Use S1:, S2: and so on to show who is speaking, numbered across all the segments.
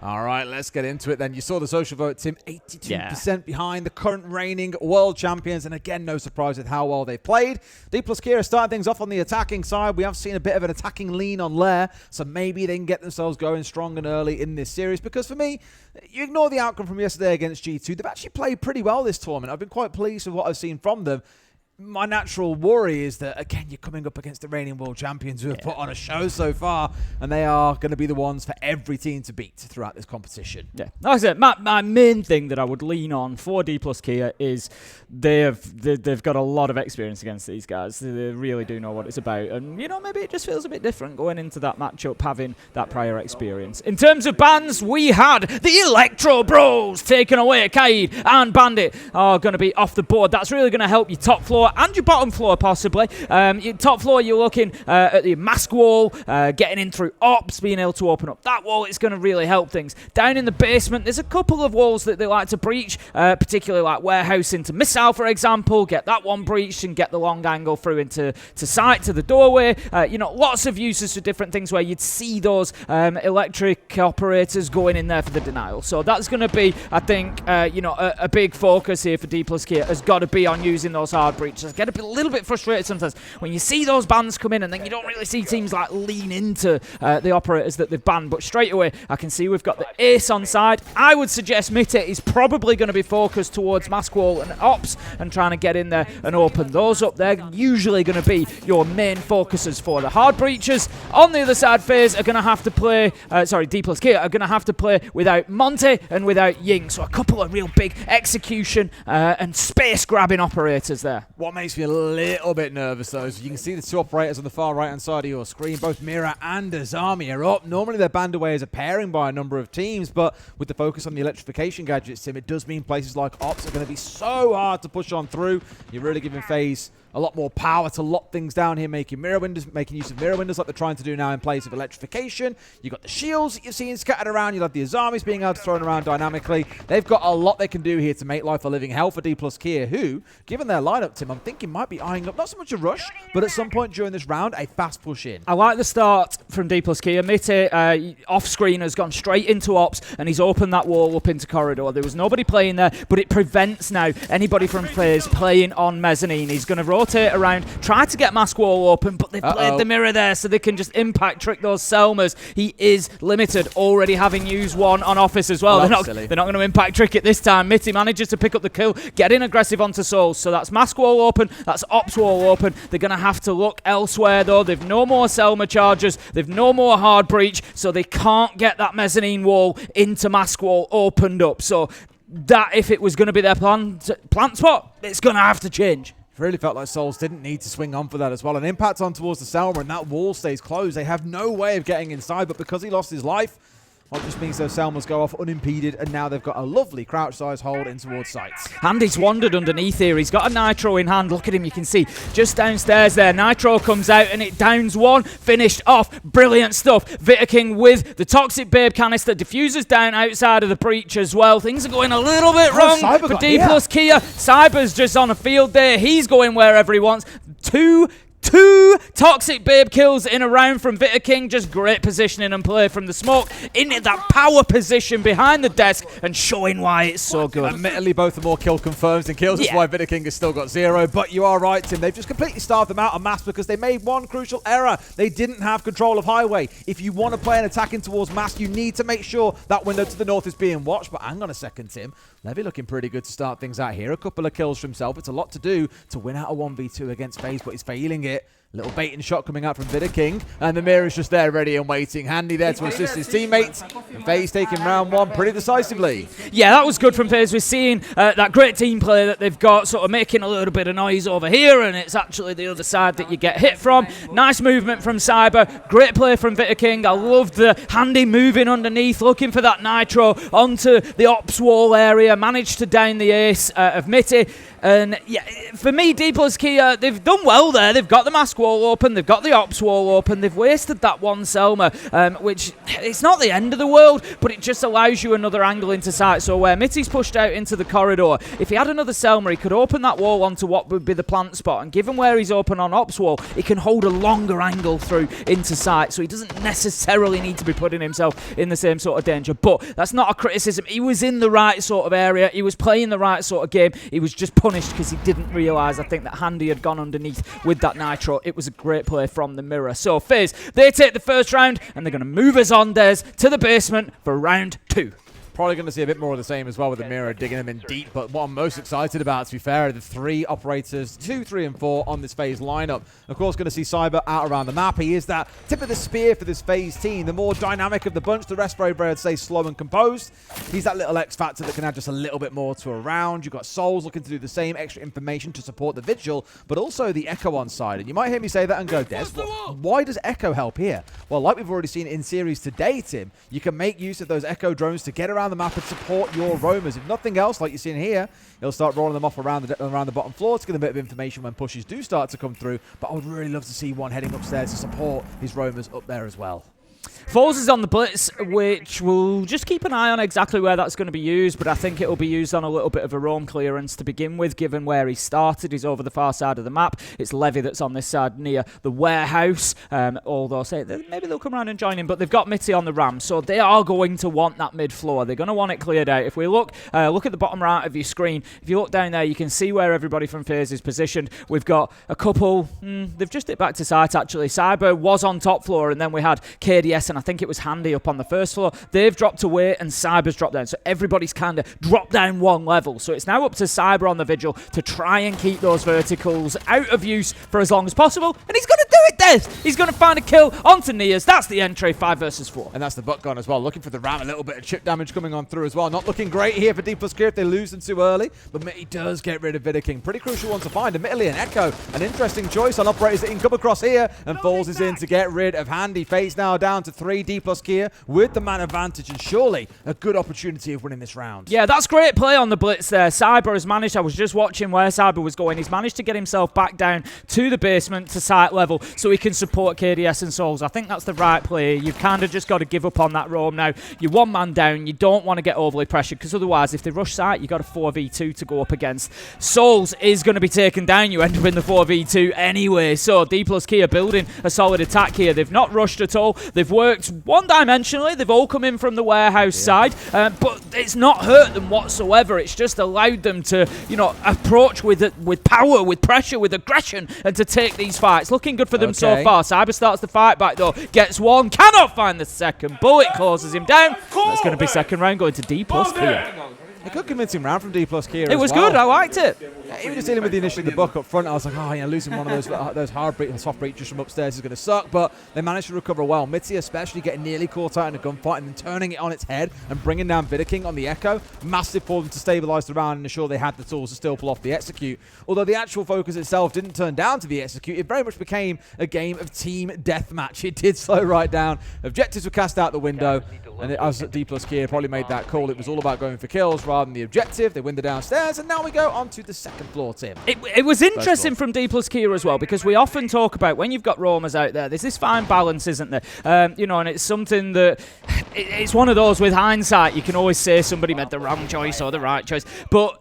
S1: All right, let's get into it then. You saw the social vote, Tim, 82% behind the current reigning world champions. And again, no surprise with how well they've played. Dplus Kira starting things off on the attacking side. We have seen a bit of an attacking lean on Lair, so maybe they can get themselves going strong and early in this series. Because for me, you ignore the outcome from yesterday against G2. They've actually played pretty well this tournament. I've been quite pleased with what I've seen from them. My natural worry is that, again, you're coming up against the reigning world champions who have put on a show so far, and they are going to be the ones for every team to beat throughout this competition.
S2: Yeah, like I said, my main thing that I would lean on for Dplus Kia is they've got a lot of experience against these guys. They really do know what it's about, and maybe it just feels a bit different going into that matchup, having that prior experience. In terms of bans, we had the Electro Bros taken away. Kaid and Bandit are going to be off the board. That's really going to help your top floor and your bottom floor, possibly. Your top floor, you're looking at the mask wall, getting in through ops, being able to open up that wall. It's going to really help things. Down in the basement, there's a couple of walls that they like to breach, particularly like warehouse into missile, for example. Get that one breached and get the long angle through into site, to the doorway. Lots of uses for different things where you'd see those electric operators going in there for the denial. So that's going to be, I think, a big focus here for Dplus Kia has got to be on using those hard breaches. I get a little bit frustrated sometimes when you see those bans come in and then you don't really see teams like lean into the operators that they've banned. But straight away, I can see we've got the ace on side. I would suggest Mitte is probably going to be focused towards mask wall and ops and trying to get in there and open those up. They're usually going to be your main focuses for the hard breaches. On the other side, Faze are going to have to play, Dplus Kia are going to have to play without Monte and without Ying. So a couple of real big execution and space grabbing operators there.
S1: What makes me a little bit nervous, though, is you can see the two operators on the far right-hand side of your screen. Both Mira and Azami are up. Normally, they're banned away as a pairing by a number of teams, but with the focus on the electrification gadgets, Tim, it does mean places like Ops are going to be so hard to push on through. You're really giving Faze a lot more power to lock things down here, making use of mirror windows like they're trying to do now in place of electrification. You've got the shields that you're seeing scattered around. You'll have the Azamis being able to throw around dynamically. They've got a lot they can do here to make life a living hell for Dplus Kia, who, given their lineup, Tim, I'm thinking might be eyeing up not so much a rush, but at some point during this round, a fast push in.
S2: I like the start from Dplus Kia. Mitte, off-screen, has gone straight into ops, and he's opened that wall up into corridor. There was nobody playing there, but it prevents now anybody from Faze playing on mezzanine. He's going to rotate around, try to get mask wall open, but they've played the mirror there, so they can just impact trick those Selmas. He is limited, already having used one on office as well. They're not going to impact trick it this time. Mitty manages to pick up the kill, get in aggressive onto Souls. So that's mask wall open, that's ops wall open. They're going to have to look elsewhere though. They've no more Selma charges, they've no more hard breach, so they can't get that mezzanine wall into mask wall opened up. So that, if it was going to be their plant spot, it's going to have to change.
S1: Really felt like Souls didn't need to swing on for that as well. An impact on towards the Selma, and that wall stays closed. They have no way of getting inside, but because he lost his life, well, it just means those Selmas go off unimpeded, and now they've got a lovely crouch-size hold in towards sights.
S2: Andy's wandered underneath here. He's got a Nitro in hand. Look at him, you can see just downstairs there. Nitro comes out and it downs one. Finished off. Brilliant stuff. Vitaking with the Toxic Babe canister. Diffusers down outside of the breach as well. Things are going a little bit wrong for Dplus Kia. Cyber's just on a field there. He's going wherever he wants. Two Toxic Babe kills in a round from Vitaking. Just great positioning and play from the smoke into that power position behind the desk and showing why it's so good.
S1: Admittedly, both are more kill confirms than kills. That's why Vitaking has still got 0. But you are right, Tim. They've just completely starved them out of mass because they made one crucial error. They didn't have control of highway. If you want to play an attacking towards mass, you need to make sure that window to the north is being watched. But hang on a second, Tim. Levy looking pretty good to start things out here. A couple of kills for himself. It's a lot to do to win out a 1v2 against Faze, but he's failing it. Little bait and shot coming out from Vitaking, and the mirror's just there ready and waiting. Handy there to assist his teammates. And Faze taking round one pretty decisively.
S2: Yeah, that was good from Faze. We're seeing that great team play that they've got, sort of making a little bit of noise over here, and it's actually the other side that you get hit from. Nice movement from Cyber. Great play from Vitaking. I loved the Handy moving underneath, looking for that Nitro onto the ops wall area. Managed to down the ace of Mitty. And yeah, for me, Dplus Kia, they've done well there. They've got the mask wall open, they've got the ops wall open, they've wasted that one Selma, which it's not the end of the world, but it just allows you another angle into sight. So where Mitty's pushed out into the corridor, if he had another Selma, he could open that wall onto what would be the plant spot, and given where he's open on ops wall, he can hold a longer angle through into sight, so he doesn't necessarily need to be putting himself in the same sort of danger. But that's not a criticism. He was in the right sort of area, he was playing the right sort of game, he was just punished because he didn't realise, I think, that Handy had gone underneath with that nitro. It was a great play from the mirror. So Faze, they take the first round, and they're going to move us on, Des, to the basement for round 2.
S1: Probably going to see a bit more of the same as well with the mirror digging them in deep, but what I'm most excited about, to be fair, are the 3 operators, 2, 3, and 4 on this Faze lineup. Of course, going to see Cyber out around the map. He is that tip of the spear for this Faze team, the more dynamic of the bunch. The rest, very I'd say, slow and composed. He's that little X factor that can add just a little bit more to a round. You've got Souls looking to do the same, extra information to support the Vigil, but also the Echo on side. And you might hear me say that and go, Des, why does Echo help here? Well, like we've already seen in series today, Tim, you can make use of those Echo drones to get around the map and support your roamers. If nothing else, like you're seeing here, he'll start rolling them off around the bottom floor to get a bit of information when pushes do start to come through. But I would really love to see one heading upstairs to support his roamers up there as well.
S2: Faze is on the blitz, which we'll just keep an eye on exactly where that's going to be used, but I think it will be used on a little bit of a roam clearance to begin with, given where he started. He's over the far side of the map. It's Levy that's on this side near the warehouse, although say maybe they'll come around and join him, but they've got Mitty on the ram, so they are going to want that mid-floor. They're going to want it cleared out. If we look at the bottom right of your screen, if you look down there, you can see where everybody from Faze is positioned. We've got a couple, they've just hit back to sight actually. Cyber was on top floor, and then we had KDS and I think it was Handy up on the first floor. They've dropped away and Cyber's dropped down. So everybody's kind of dropped down one level. So it's now up to Cyber on the Vigil to try and keep those verticals out of use for as long as possible. And he's going to do it, Des! He's going to find a kill onto Nias. That's the entry, 5 versus 4.
S1: And that's the butt gun as well. Looking for the ram, a little bit of chip damage coming on through as well. Not looking great here for Dplus Kia if they lose them too early. But Mitty does get rid of Vidaking. Pretty crucial one to find. Admittedly, an Echo. An interesting choice on operators that can come across here. And Falls is in to get rid of Handy. Faze now down to 3. Dplus Kia with the man advantage, and surely a good opportunity of winning this round.
S2: Yeah, that's great play on the blitz there. Cyber has managed, I was just watching where Cyber was going, he's managed to get himself back down to the basement to site level so he can support KDS and Souls. I think that's the right play. You've kind of just got to give up on that roam now. You're one man down, you don't want to get overly pressured, because otherwise if they rush site, you've got a 4v2 to go up against. Souls is going to be taken down, you end up in the 4v2 anyway. So Dplus Kia building a solid attack here. They've not rushed at all. They've worked one-dimensionally. They've all come in from the warehouse side, but it's not hurt them whatsoever. It's just allowed them to, you know, approach with power, with pressure, with aggression, and to take these fights. Looking good for them so far. Cyber starts the fight back though, gets one, cannot find the second. Bullet closes him down. That's going to be second round going to Dplus Kia.
S1: A good convincing round from Dplus Kia.
S2: It was good. I liked it.
S1: Even just dealing with the initially the buck up front, I was like, oh, losing one of those hard soft breaches from upstairs is going to suck. But they managed to recover well. Mitty especially getting nearly caught out in a gunfight and then turning it on its head and bringing down Vidaking on the Echo. Massive for them to stabilise the round and ensure they had the tools to still pull off the execute. Although the actual focus itself didn't turn down to the execute, it very much became a game of team deathmatch. It did slow right down. Objectives were cast out the window. And as Dplus Kia probably made that call, it was all about going for kills rather than the objective. They win the downstairs, and now we go on to the second floor, Tim.
S2: It was interesting from Dplus Kia as well, because we often talk about when you've got roamers out there, there's this fine balance, isn't there? You know, and it's something that it's one of those with hindsight. You can always say somebody made the wrong choice or the right choice, but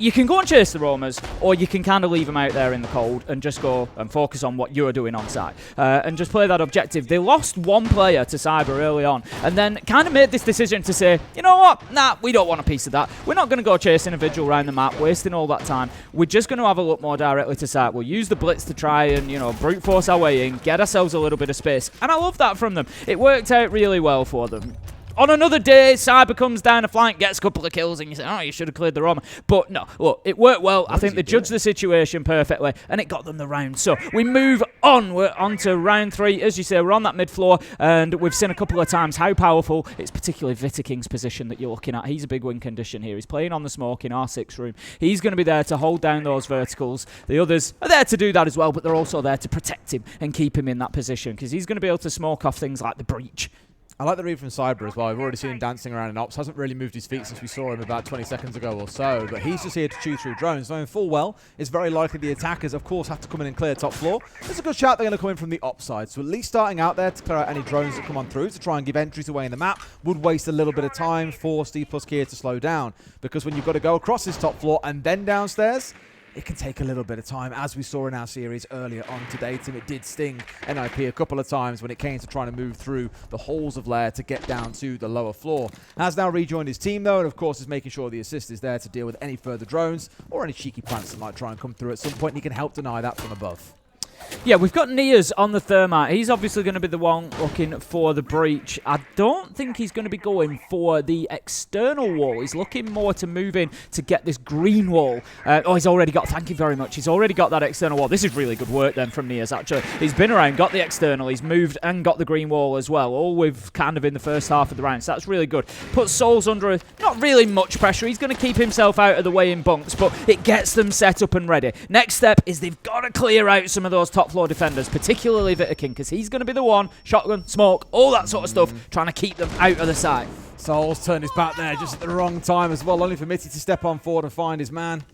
S2: you can go and chase the roamers, or you can kind of leave them out there in the cold and just go and focus on what you're doing on site and just play that objective. They lost one player to Cyber early on and then kind of made this decision to say, you know what, nah, we don't want a piece of that. We're not going to go chasing a Vigil around the map, wasting all that time. We're just going to have a look more directly to site. We'll use the blitz to try and, you know, brute force our way in, get ourselves a little bit of space. And I love that from them. It worked out really well for them. On another day, Cyber comes down a flank, gets a couple of kills, and you say, oh, you should have cleared the roam. But no, look, it worked well. I think they judged the situation perfectly, and it got them the round. So we move on. We're on to round 3. As you say, we're on that mid-floor, and we've seen a couple of times how powerful, it's particularly Vitaking's position that you're looking at. He's a big win condition here. He's playing on the smoke in R6 room. He's going to be there to hold down those verticals. The others are there to do that as well, but they're also there to protect him and keep him in that position, because he's going to be able to smoke off things like the breach.
S1: I like the read from Cyber as well. We've already seen him dancing around in Ops. Hasn't really moved his feet since we saw him about 20 seconds ago or so. But he's just here to chew through drones. Knowing full well, it's very likely the attackers, of course, have to come in and clear top floor. There's a good shout they're going to come in from the Ops side. So at least starting out there to clear out any drones that come on through to try and give entries away in the map would waste a little bit of time, force Dplus Kia to slow down. Because when you've got to go across this top floor and then downstairs, it can take a little bit of time, as we saw in our series earlier on today. Tim, it did sting NIP a couple of times when it came to trying to move through the halls of Lair to get down to the lower floor. Has now rejoined his team, though, and of course is making sure the assist is there to deal with any further drones or any cheeky plants that might try and come through at some point. He can help deny that from above.
S2: Yeah, we've got Nias on the thermite. He's obviously going to be the one looking for the breach. I don't think he's going to be going for the external wall. He's looking more to move in to get this green wall. He's already got, thank you very much, he's already got that external wall. This is really good work then from Nias, actually. He's been around, got the external, he's moved and got the green wall as well, all with kind of in the first half of the round, so that's really good. Puts Souls under not really much pressure. He's going to keep himself out of the way in bunks, but it gets them set up and ready. Next step is they've got to clear out some of those top floor defenders, particularly Vitakin, because he's going to be the one, shotgun, smoke, all that sort of stuff, trying to keep them out of the sight.
S1: Souls turned his back there just at the wrong time as well, only for Mitty to step on forward and find his man.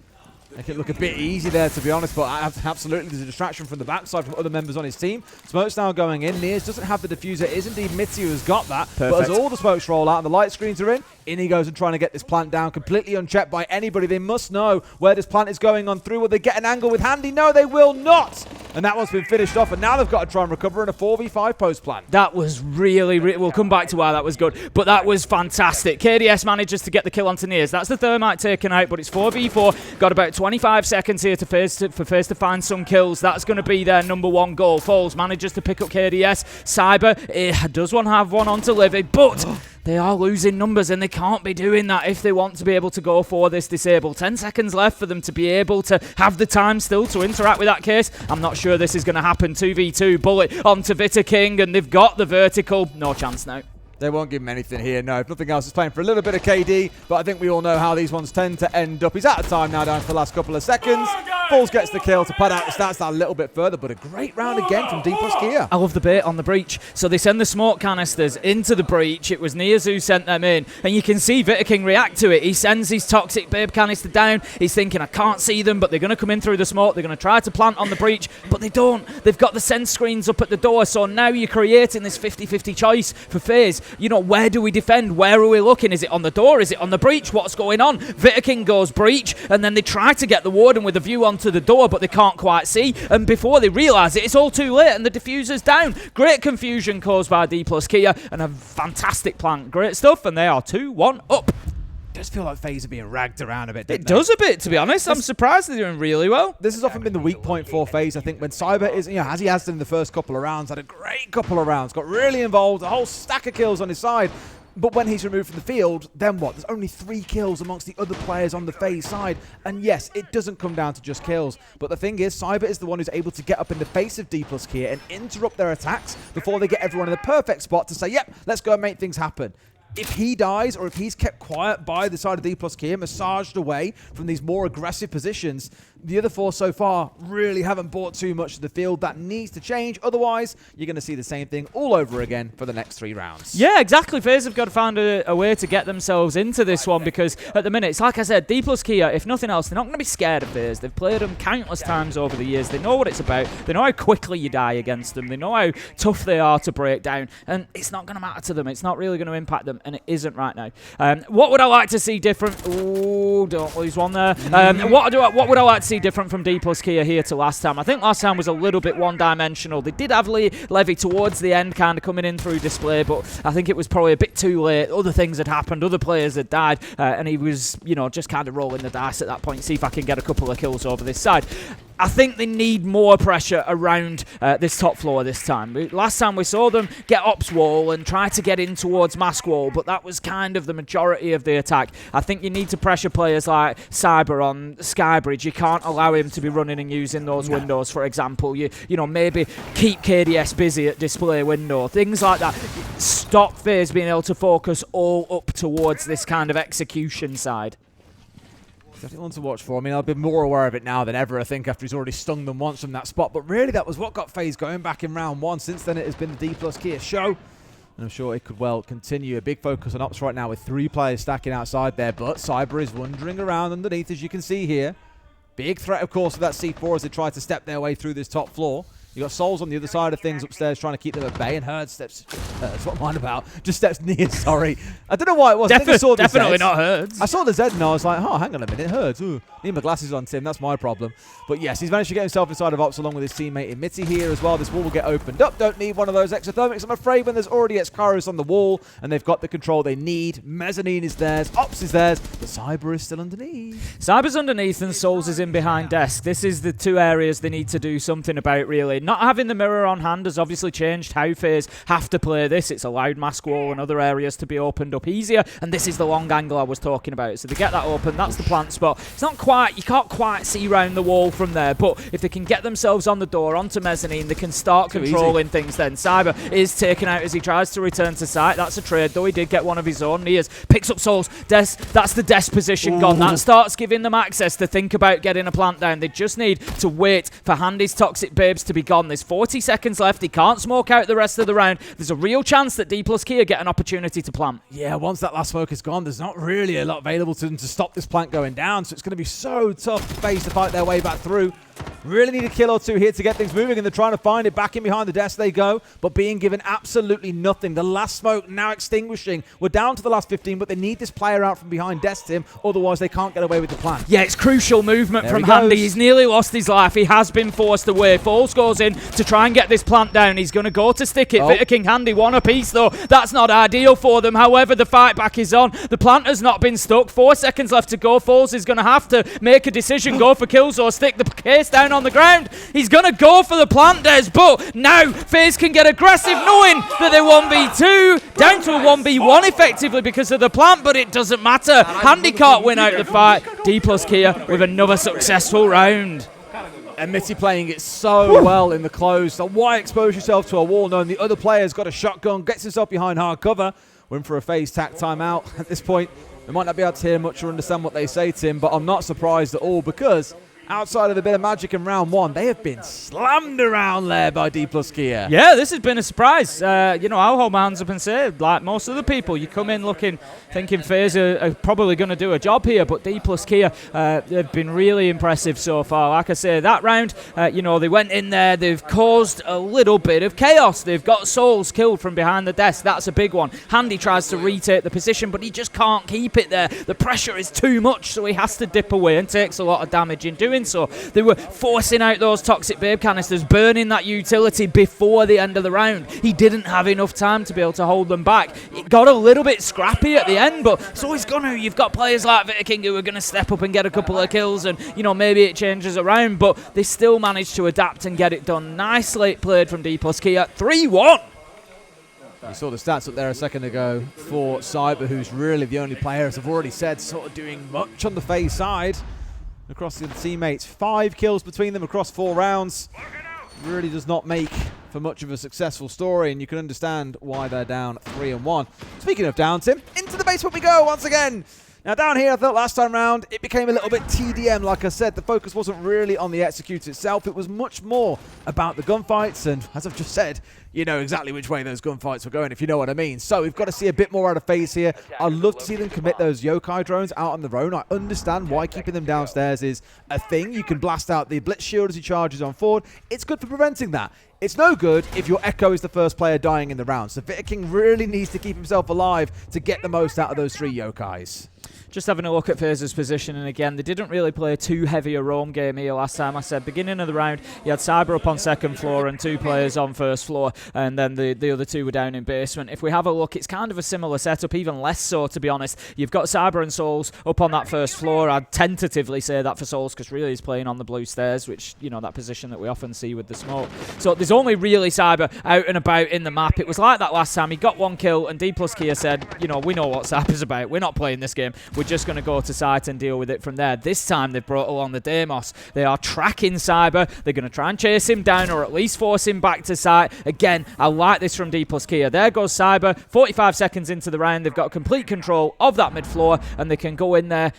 S1: Make it look a bit easy there, to be honest, but absolutely there's a distraction from the backside from other members on his team. Smoke's now going in. Nias doesn't have the diffuser. It is indeed Mitty who has got that.
S2: Perfect.
S1: But as all the smokes roll out and the light screens are in he goes and trying to get this plant down, completely unchecked by anybody. They must know where this plant is going on through. Will they get an angle with Handy? No, they will not. And that one's been finished off, and now they've got to try and recover in a 4v5 post plant.
S2: That was really, we'll come back to why that was good, but that was fantastic. KDS manages to get the kill onto Nias. That's the thermite taken out, but it's 4v4. Got about 25 seconds here for Faze to find some kills. That's going to be their number one goal. Foles manages to pick up KDS. Cyber does have one onto Livy, but they are losing numbers, and they can't be doing that if they want to be able to go for this disable. 10 seconds left for them to be able to have the time still to interact with that case. I'm not sure this is going to happen. 2v2, bullet onto Vitakin, and they've got the vertical. No chance now.
S1: They won't give him anything here, no. If nothing else, is playing for a little bit of KD, but I think we all know how these ones tend to end up. He's out of time now, down for the last couple of seconds. Falls gets the kill to pad out the stats that a little bit further, but a great round again from Dplus Kia.
S2: I love the bait on the breach. So they send the smoke canisters into the breach. It was Nias who sent them in, and you can see Vitakin react to it. He sends his toxic babe canister down. He's thinking, I can't see them, but they're going to come in through the smoke. They're going to try to plant on the breach, but they don't. They've got the sense screens up at the door, so now you're creating this 50-50 choice for Faze. You know, where do we defend? Where are we looking? Is it on the door? Is it on the breach? What's going on? Vitakin goes breach, and then they try to get the warden with a view onto the door, but they can't quite see, and before they realise it, it's all too late, and the diffuser's down. Great confusion caused by Dplus Kia, and a fantastic plant. Great stuff, and they are 2-1 up.
S1: It does feel like FaZe are being ragged around a bit,
S2: It does a bit, to be honest. I'm surprised they're doing really well.
S1: This has often been the weak point for FaZe. I think when Cyber is, as he has done in the first couple of rounds, had a great couple of rounds, got really involved, a whole stack of kills on his side. But when he's removed from the field, then what? There's only 3 kills amongst the other players on the FaZe side. And yes, it doesn't come down to just kills. But the thing is, Cyber is the one who's able to get up in the face of Dplus Kia and interrupt their attacks before they get everyone in the perfect spot to say, yep, let's go and make things happen. If he dies, or if he's kept quiet by the side of Dplus Kia, massaged away from these more aggressive positions, the other 4 so far really haven't brought too much to the field. That needs to change. Otherwise, you're going to see the same thing all over again for the next 3 rounds.
S2: Yeah, exactly. FaZe have got to find a way to get themselves into this one, because at the minute, it's like I said, Dplus Kia, if nothing else, they're not going to be scared of FaZe. They've played them countless times over the years. They know what it's about. They know how quickly you die against them. They know how tough they are to break down, and it's not going to matter to them. It's not really going to impact them, and it isn't right now. What would I like to see different? Ooh, don't lose one there. What would I like to see different from Dplus Kia here to last time? I think last time was a little bit one-dimensional. They did have Levy towards the end, kind of coming in through display, but I think it was probably a bit too late. Other things had happened, other players had died, and he was, just kind of rolling the dice at that point, see if I can get a couple of kills over this side. I think they need more pressure around this top floor this time. Last time we saw them get Ops Wall and try to get in towards Mask Wall, but that was kind of the majority of the attack. I think you need to pressure players like Cyber on Skybridge. You can't allow him to be running and using those windows, for example. You maybe keep KDS busy at display window, things like that. Stop FaZe being able to focus all up towards this kind of execution side.
S1: Definitely one to watch for. I mean, I'll be more aware of it now than ever, I think, after he's already stung them once from that spot. But really, that was what got FaZe going back in round 1. Since then, it has been the Dplus Kia show. And I'm sure it could well continue. A big focus on ops right now with 3 players stacking outside there, but Cyber is wandering around underneath, as you can see here. Big threat, of course, with that C4 as they try to step their way through this top floor. You got Souls on the other side of things upstairs trying to keep them at bay, and Herd steps. That's what I'm on about. Just steps near. Sorry, I don't know why it was. I think I saw the
S2: definitely
S1: Z.
S2: not Herds.
S1: I saw the Z and I was like, oh, hang on a minute, Herds. Ooh, need my glasses on, Tim. That's my problem. But yes, he's managed to get himself inside of Ops along with his teammate Mitty here as well. This wall will get opened up. Don't need one of those exothermics, I'm afraid, when there's already Excaros on the wall and they've got the control they need. Mezzanine is theirs, Ops is theirs, but Cyber is still underneath.
S2: Cyber's underneath and Souls is in behind desk. This is the 2 areas they need to do something about, really. Not having the mirror on hand has obviously changed how Faze have to play this. It's allowed mask wall and other areas to be opened up easier, and this is the long angle I was talking about. So they get that open, that's the plant spot. It's not quite, you can't quite see round the wall from there, but if they can get themselves on the door, onto mezzanine, they can start controlling things then. Cyber is taken out as he tries to return to site. That's a trade, though. He did get one of his own. Nias picks up Souls. Des, that's the Des position gone. That starts giving them access to think about getting a plant down. They just need to wait for Handy's Toxic Babes to be gone. There's 40 seconds left. He can't smoke out the rest of the round. There's a real chance that Dplus Kia get an opportunity to plant.
S1: Yeah, once that last smoke is gone, there's not really a lot available to them to stop this plant going down, so it's going to be so tough for Faze to fight their way back through. Really need a kill or 2 here to get things moving, and they're trying to find it. Back in behind the desk they go, but being given absolutely nothing. The last smoke now extinguishing. We're down to the last 15, but they need this player out from behind desk, Tim, otherwise they can't get away with the plan.
S2: Yeah, it's crucial movement from Handy. He's nearly lost his life. He has been forced away. Falls goes in to try and get this plant down. He's going to go to stick it. Vitter King Handy, 1 apiece though. That's not ideal for them. However, the fight back is on. The plant has not been stuck. 4 seconds left to go. Falls is going to have to make a decision, go for kills or stick the case down on the ground. He's going to go for the plant, Des, but now Faze can get aggressive knowing that they're 1v2, down to a 1v1 effectively because of the plant, but it doesn't matter. Handy can't win out the fight. Dplus Kia with another successful round.
S1: And Mitty playing it so well in the close. So why expose yourself to a wall knowing the other player's got a shotgun, gets himself behind hard cover. We're in for a Faze tack timeout at this point. We might not be able to hear much or understand what they say, Tim, but I'm not surprised at all because outside of a bit of magic in round 1, they have been slammed around there by Dplus Kia.
S2: Yeah, this has been a surprise. You know, I'll hold my hands up and say, like most of the people, you come in looking, thinking Faze are probably going to do a job here, but Dplus Kia, they've been really impressive so far. Like I say, that round, you know, they went in there, they've caused a little bit of chaos. They've got Souls killed from behind the desk. That's a big one. Handy tries to retake the position, but he just can't keep it there. The pressure is too much, so he has to dip away and takes a lot of damage in doing so. They were forcing out those Toxic Babe canisters, burning that utility before the end of the round. He didn't have enough time to be able to hold them back. It got a little bit scrappy at the end, but it's always gonna. You've got players like Vitter King who are going to step up and get a couple of kills, and you know, maybe it changes around, but they still managed to adapt and get it done. Nicely played from Dplus Kia. 3-1.
S1: You saw the stats up there a second ago for Cyber, who's really the only player, as I've already said, sort of doing much on the Faze side. Across the teammates, 5 kills between them across 4 rounds. Really does not make for much of a successful story, and you can understand why they're down 3-1. Speaking of down, Tim, into the basement we go once again. Now down here, I thought last time round, it became a little bit TDM. Like I said, the focus wasn't really on the execute itself. It was much more about the gunfights, and as I've just said, you know exactly which way those gunfights were going, if you know what I mean. So we've got to see a bit more out of Faze here. I'd love to see them commit those yokai drones out on their own. I understand why keeping them downstairs is a thing. You can blast out the blitz shield as he charges on forward. It's good for preventing that. It's no good if your Echo is the first player dying in the round. So Vitter King really needs to keep himself alive to get the most out of those 3 yokais.
S2: Just having a look at Faze's position, and again, they didn't really play too heavy a roam game here last time. I said beginning of the round, you had Cyber up on second floor and 2 players on first floor, and then the other 2 were down in basement. If we have a look, it's kind of a similar setup, even less so, to be honest. You've got Cyber and Souls up on that first floor. I'd tentatively say that for Souls, because really he's playing on the blue stairs, which, you know, that position that we often see with the smoke. So there's only really Cyber out and about in the map. It was like that last time. He got 1 kill, and Dplus Kia said, you know, we know what Cyber's about. We're not playing this game. We're just going to go to site and deal with it from there. This time they've brought along the Deimos. They are tracking Cyber. They're going to try and chase him down, or at least force him back to site. Again, I like this from Dplus Kia. There goes Cyber. 45 seconds into the round. They've got complete control of that mid floor, and they can go in there.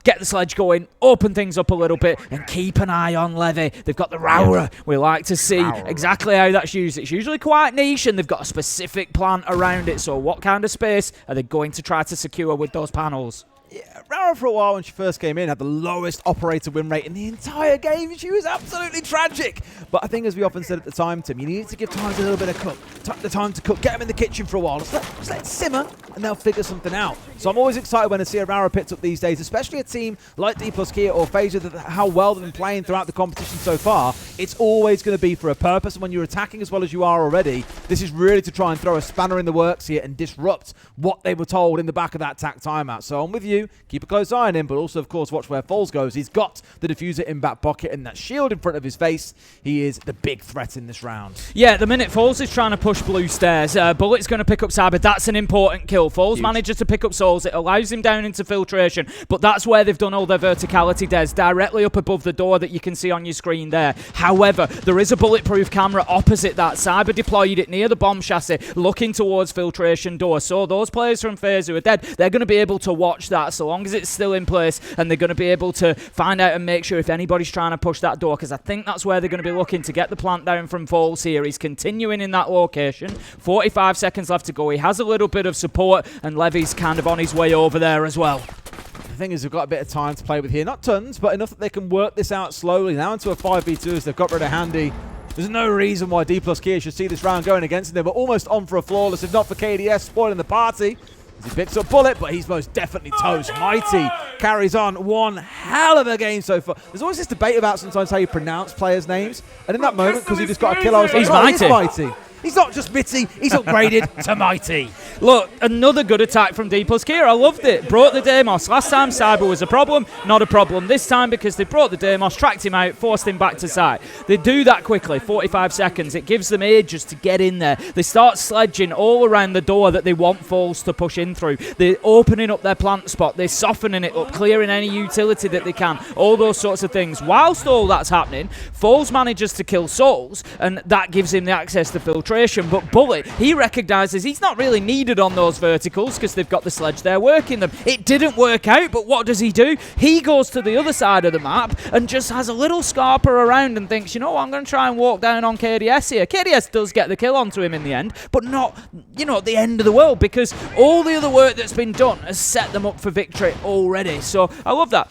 S2: get the sledge going, open things up a little bit, and keep an eye on Levy. They've got the Rower. We like to see exactly how that's used. It's usually quite niche, and they've got a specific plan around it. So what kind of space are they going to try to secure with those panels?
S1: Yeah, Rara for a while when she first came in had the lowest operator win rate in the entire game. She was absolutely tragic. But I think, as we often said at the time, Tim, you need to give Times a little bit of cook. The time to cook. Get them in the kitchen for a while. Just let it simmer, and they'll figure something out. So I'm always excited when I see a Rara picked up these days, especially a team like Dplus Kia or Faze, how well they've been playing throughout the competition so far. It's always going to be for a purpose, and when you're attacking as well as you are already, this is really to try and throw a spanner in the works here and disrupt what they were told in the back of that TAC timeout. So I'm with you. Keep a close eye on him, but also, of course, watch where Faze goes. He's got the diffuser in back pocket and that shield in front of his face. He is the big threat in this round.
S2: Yeah, at the minute, Faze is trying to push blue stairs. Bullet's going to pick up Cyber. That's an important kill. Faze manages to pick up Souls. It allows him down into filtration, but that's where they've done all their verticality, Des, directly up above the door that you can see on your screen there. However, there is a bulletproof camera opposite that. Cyber deployed it near the bomb chassis, looking towards filtration door. So those players from Faze who are dead, they're going to be able to watch that so long as it's still in place, and they're going to be able to find out and make sure if anybody's trying to push that door, because I think that's where they're going to be looking to get the plant down from Faze here. He's continuing in that location. 45 seconds left to go. He has a little bit of support, and Levy's kind of on his way over there as well.
S1: The thing is, they've got a bit of time to play with here. Not tons, but enough that they can work this out slowly. Now into a 5v2 as they've got rid of Handy. There's no reason why Dplus Kia should see this round going against them. They were almost on for a flawless, if not for KDS spoiling the party. He picks up Bullet, but he's most definitely toast. Mighty carries on one hell of a game so far. There's always this debate about sometimes how you pronounce players' names. And in that moment, because he just got a kill, I was like,
S2: he's
S1: Mighty. He's not just Mitty, he's upgraded to Mighty.
S2: Look, another good attack from Dplus Kia. I loved it. Brought the Deimos. Last time Cyber was a problem. Not a problem this time because they brought the Deimos, tracked him out, forced him back to site. They do that quickly, 45 seconds. It gives them ages to get in there. They start sledging all around the door that they want Faze to push in through. They're opening up their plant spot. They're softening it up, clearing any utility that they can. All those sorts of things. Whilst all that's happening, Faze manages to kill Souls, and that gives him the access to filtration. But Bullet, he recognises he's not really needed on those verticals because they've got the sledge there working them. It didn't work out, but what does he do? He goes to the other side of the map and just has a little scarper around and thinks, you know what, I'm going to try and walk down on KDS here. KDS does get the kill onto him in the end, but not, you know, at the end of the world, because all the other work that's been done has set them up for victory already. So I love that.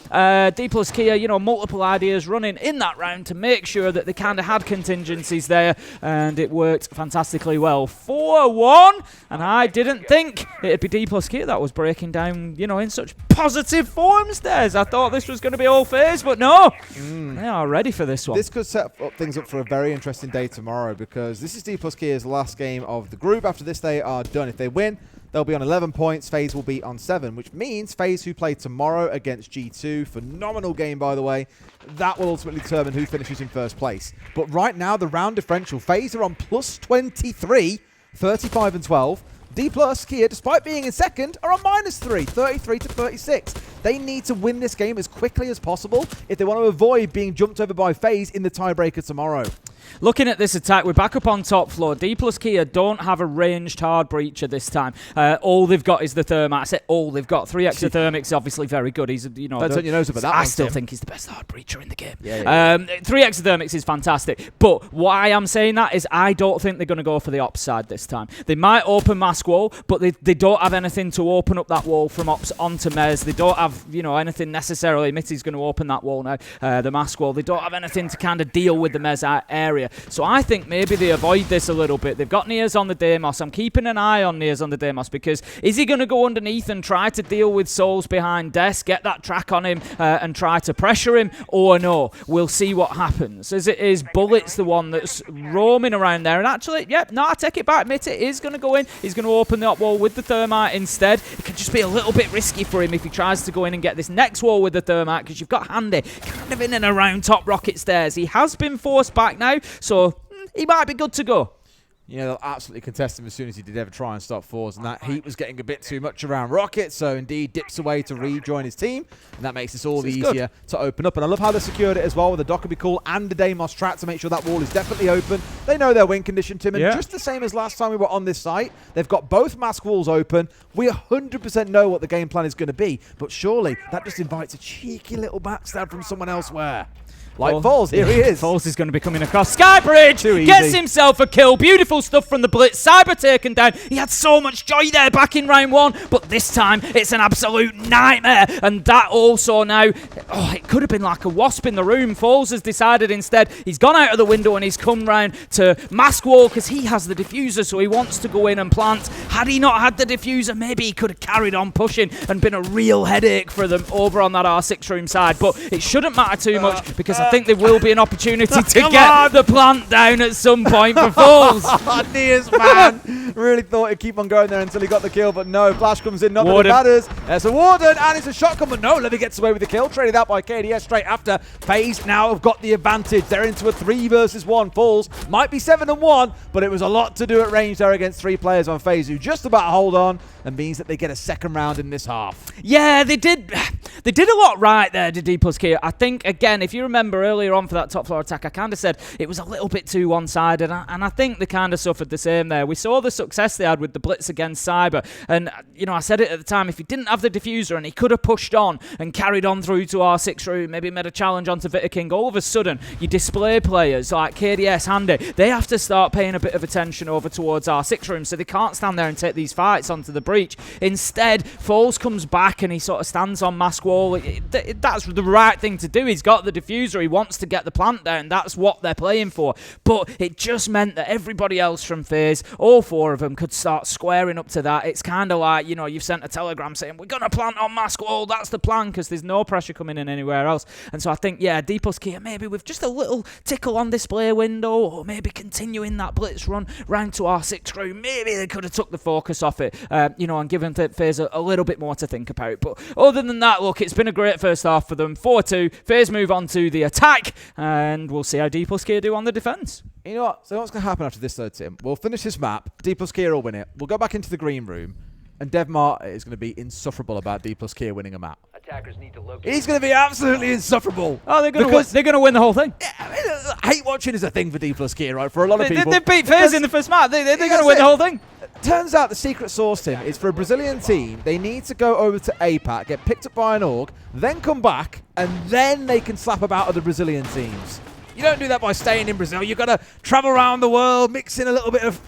S2: Dplus Kia, you know, multiple ideas running in that round to make sure that they kind of had contingencies there, and it worked fantastically well. 4-1, and I didn't think it'd be Dplus Kia that was breaking down, you know, in such positive forms there. I thought this was going to be all Faze, but no, they are ready for this one.
S1: This could set things up for a very interesting day tomorrow, because this is Dplus Kia's last game of the group. After this, they are done. If they win, they'll be on 11 points. Faze will be on 7, which means Faze, who play tomorrow against G2, phenomenal game, by the way, that will ultimately determine who finishes in first place. But right now, the round differential, Faze are on plus 23, 35 and 12. Dplus Kia, despite being in second, are on -3, 33 to 36. They need to win this game as quickly as possible if they want to avoid being jumped over by Faze in the tiebreaker tomorrow.
S2: Looking at this attack, we're back up on top floor. Dplus Kia don't have a ranged hard breacher this time. All they've got is the thermite. I say all they've got. 3 exothermics, obviously very good. He's, you know,
S1: don't turn your nose up at that.
S2: I still think he's the best hard breacher in the game. 3 exothermics is fantastic. But why I'm saying that is I don't think they're going to go for the ops side this time. They might open mask wall, but they don't have anything to open up that wall from ops onto Mez. They don't have, you know, anything necessarily. Mitty's going to open that wall now, the mask wall. They don't have anything to kind of deal with the Mez area. So I think maybe they avoid this a little bit. They've got Nias on the Deimos. I'm keeping an eye on Nias on the Deimos, because is he going to go underneath and try to deal with Souls behind desk, get that track on him and try to pressure him, or no? We'll see what happens. As it is, Bullet's the one that's roaming around there. And actually, I take it back. Mitty is going to go in. He's going to open the up wall with the thermite instead. It could just be a little bit risky for him if he tries to go in and get this next wall with the thermite, because you've got Handy kind of in and around top rocket stairs. He has been forced back now, so he might be good to go.
S1: You know, they'll absolutely contest him as soon as he did ever try and stop Faze, and that heat was getting a bit too much around Rocket, so indeed dips away to rejoin his team, and that makes this all the easier to open up. And I love how they secured it as well with a Docker Be Cool and a Deimos Trap to make sure that wall is definitely open. They know their win condition, Tim, and just the same as last time we were on this site, they've got both mask walls open. We 100% know what the game plan is going to be, but surely that just invites a cheeky little backstab from someone elsewhere. Like Faze, here he is.
S2: Faze is going to be coming across Skybridge. Gets himself a kill. Beautiful stuff from the Blitz. Cyber taken down. He had so much joy there back in round 1, but this time it's an absolute nightmare. And that also now, it could have been like a wasp in the room. Faze has decided instead he's gone out of the window and he's come round to mask wall because he has the diffuser, so he wants to go in and plant. Had he not had the diffuser, maybe he could have carried on pushing and been a real headache for them over on that R6 room side. But it shouldn't matter too much because I think there will be an opportunity to get the plant down at some point for Faze.
S1: Nias, man. Really thought he'd keep on going there until he got the kill, but no. Flash comes in, not that it matters. There's a Warden, and it's a shotgun, but no, Levy gets away with the kill. Traded out by KDS straight after. Faze now have got the advantage. They're into a 3 versus 1. Faze might be 7-1, but it was a lot to do at range there against 3 players on Faze, who just about hold on, and means that they get a second round in this half.
S2: Yeah, they did a lot right there to Dplus Kia. I think, again, if you remember earlier on for that top floor attack, I kind of said it was a little bit too one-sided, and I think they kind of suffered the same there. We saw the success they had with the Blitz against Cyber, and, you know, I said it at the time, if he didn't have the diffuser and he could have pushed on and carried on through to R6 room, maybe made a challenge onto Vita King, all of a sudden, your display players like KDS, Handy, they have to start paying a bit of attention over towards R6 room, so they can't stand there and take these fights onto the breach. Instead, Faze comes back and he sort of stands on mask wall. That's the right thing to do. He's got the diffuser. He wants to get the plant down. That's what they're playing for. But it just meant that everybody else from Faze, all 4 of them, could start squaring up to that. It's kind of like, you know, you've sent a telegram saying, we're going to plant on mask wall. That's the plan, because there's no pressure coming in anywhere else. And so I think, yeah, Dplus Kia, maybe with just a little tickle on display window, or maybe continuing that blitz run round to R6 room, maybe they could have took the focus off it, you know, and given Faze a little bit more to think about. But other than that, look, it's been a great first half for them. 4-2. Faze move on to the attack, and we'll see how Dplus Kia do on the defence.
S1: You know what? So what's going to happen after this, though, Tim? We'll finish this map. Dplus Kia will win it. We'll go back into the green room, and Dev Mart is going to be insufferable about Dplus Kia winning a map.
S3: Attackers need to locate.
S1: He's going to be absolutely insufferable.
S2: Oh, they're going to win the whole thing.
S1: Yeah, I mean, hate watching is a thing for Dplus Kia, right? For a lot of people.
S2: They beat Faze in the first map. They're going to win the whole thing.
S1: Turns out the secret sauce, Tim, is for a Brazilian team, they need to go over to APAC, get picked up by an org, then come back, and then they can slap about other Brazilian teams. You don't do that by staying in Brazil. You've got to travel around the world, mix in a little bit of...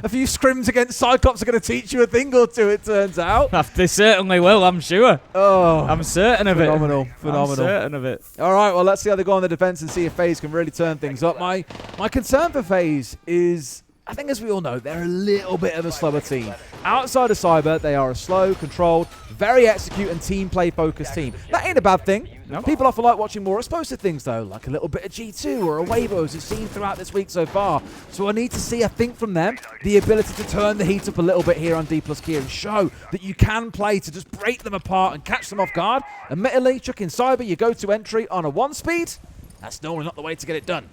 S1: A few scrims against Cyclops are going to teach you a thing or two, it turns out.
S2: They certainly will, I'm sure.
S1: Oh,
S2: I'm certain of
S1: phenomenal,
S2: it.
S1: Phenomenal.
S2: I'm certain of it.
S1: All right, well, let's see how they go on the defense and see if Faze can really turn things up. My concern for Faze is... I think, as we all know, they're a little bit of a slower team. Outside of Cyber, they are a slow, controlled, very execute and team play focused team. That ain't a bad thing.
S2: No.
S1: People often like watching more explosive things, though, like a little bit of G2 or a Wavo, as we've seen throughout this week so far. So I need to see, I think, from them, the ability to turn the heat up a little bit here on Dplus Kia and show that you can play to just break them apart and catch them off guard. Admittedly, chucking Cyber, your go-to entry on a 1-speed, that's normally not the way to get it done.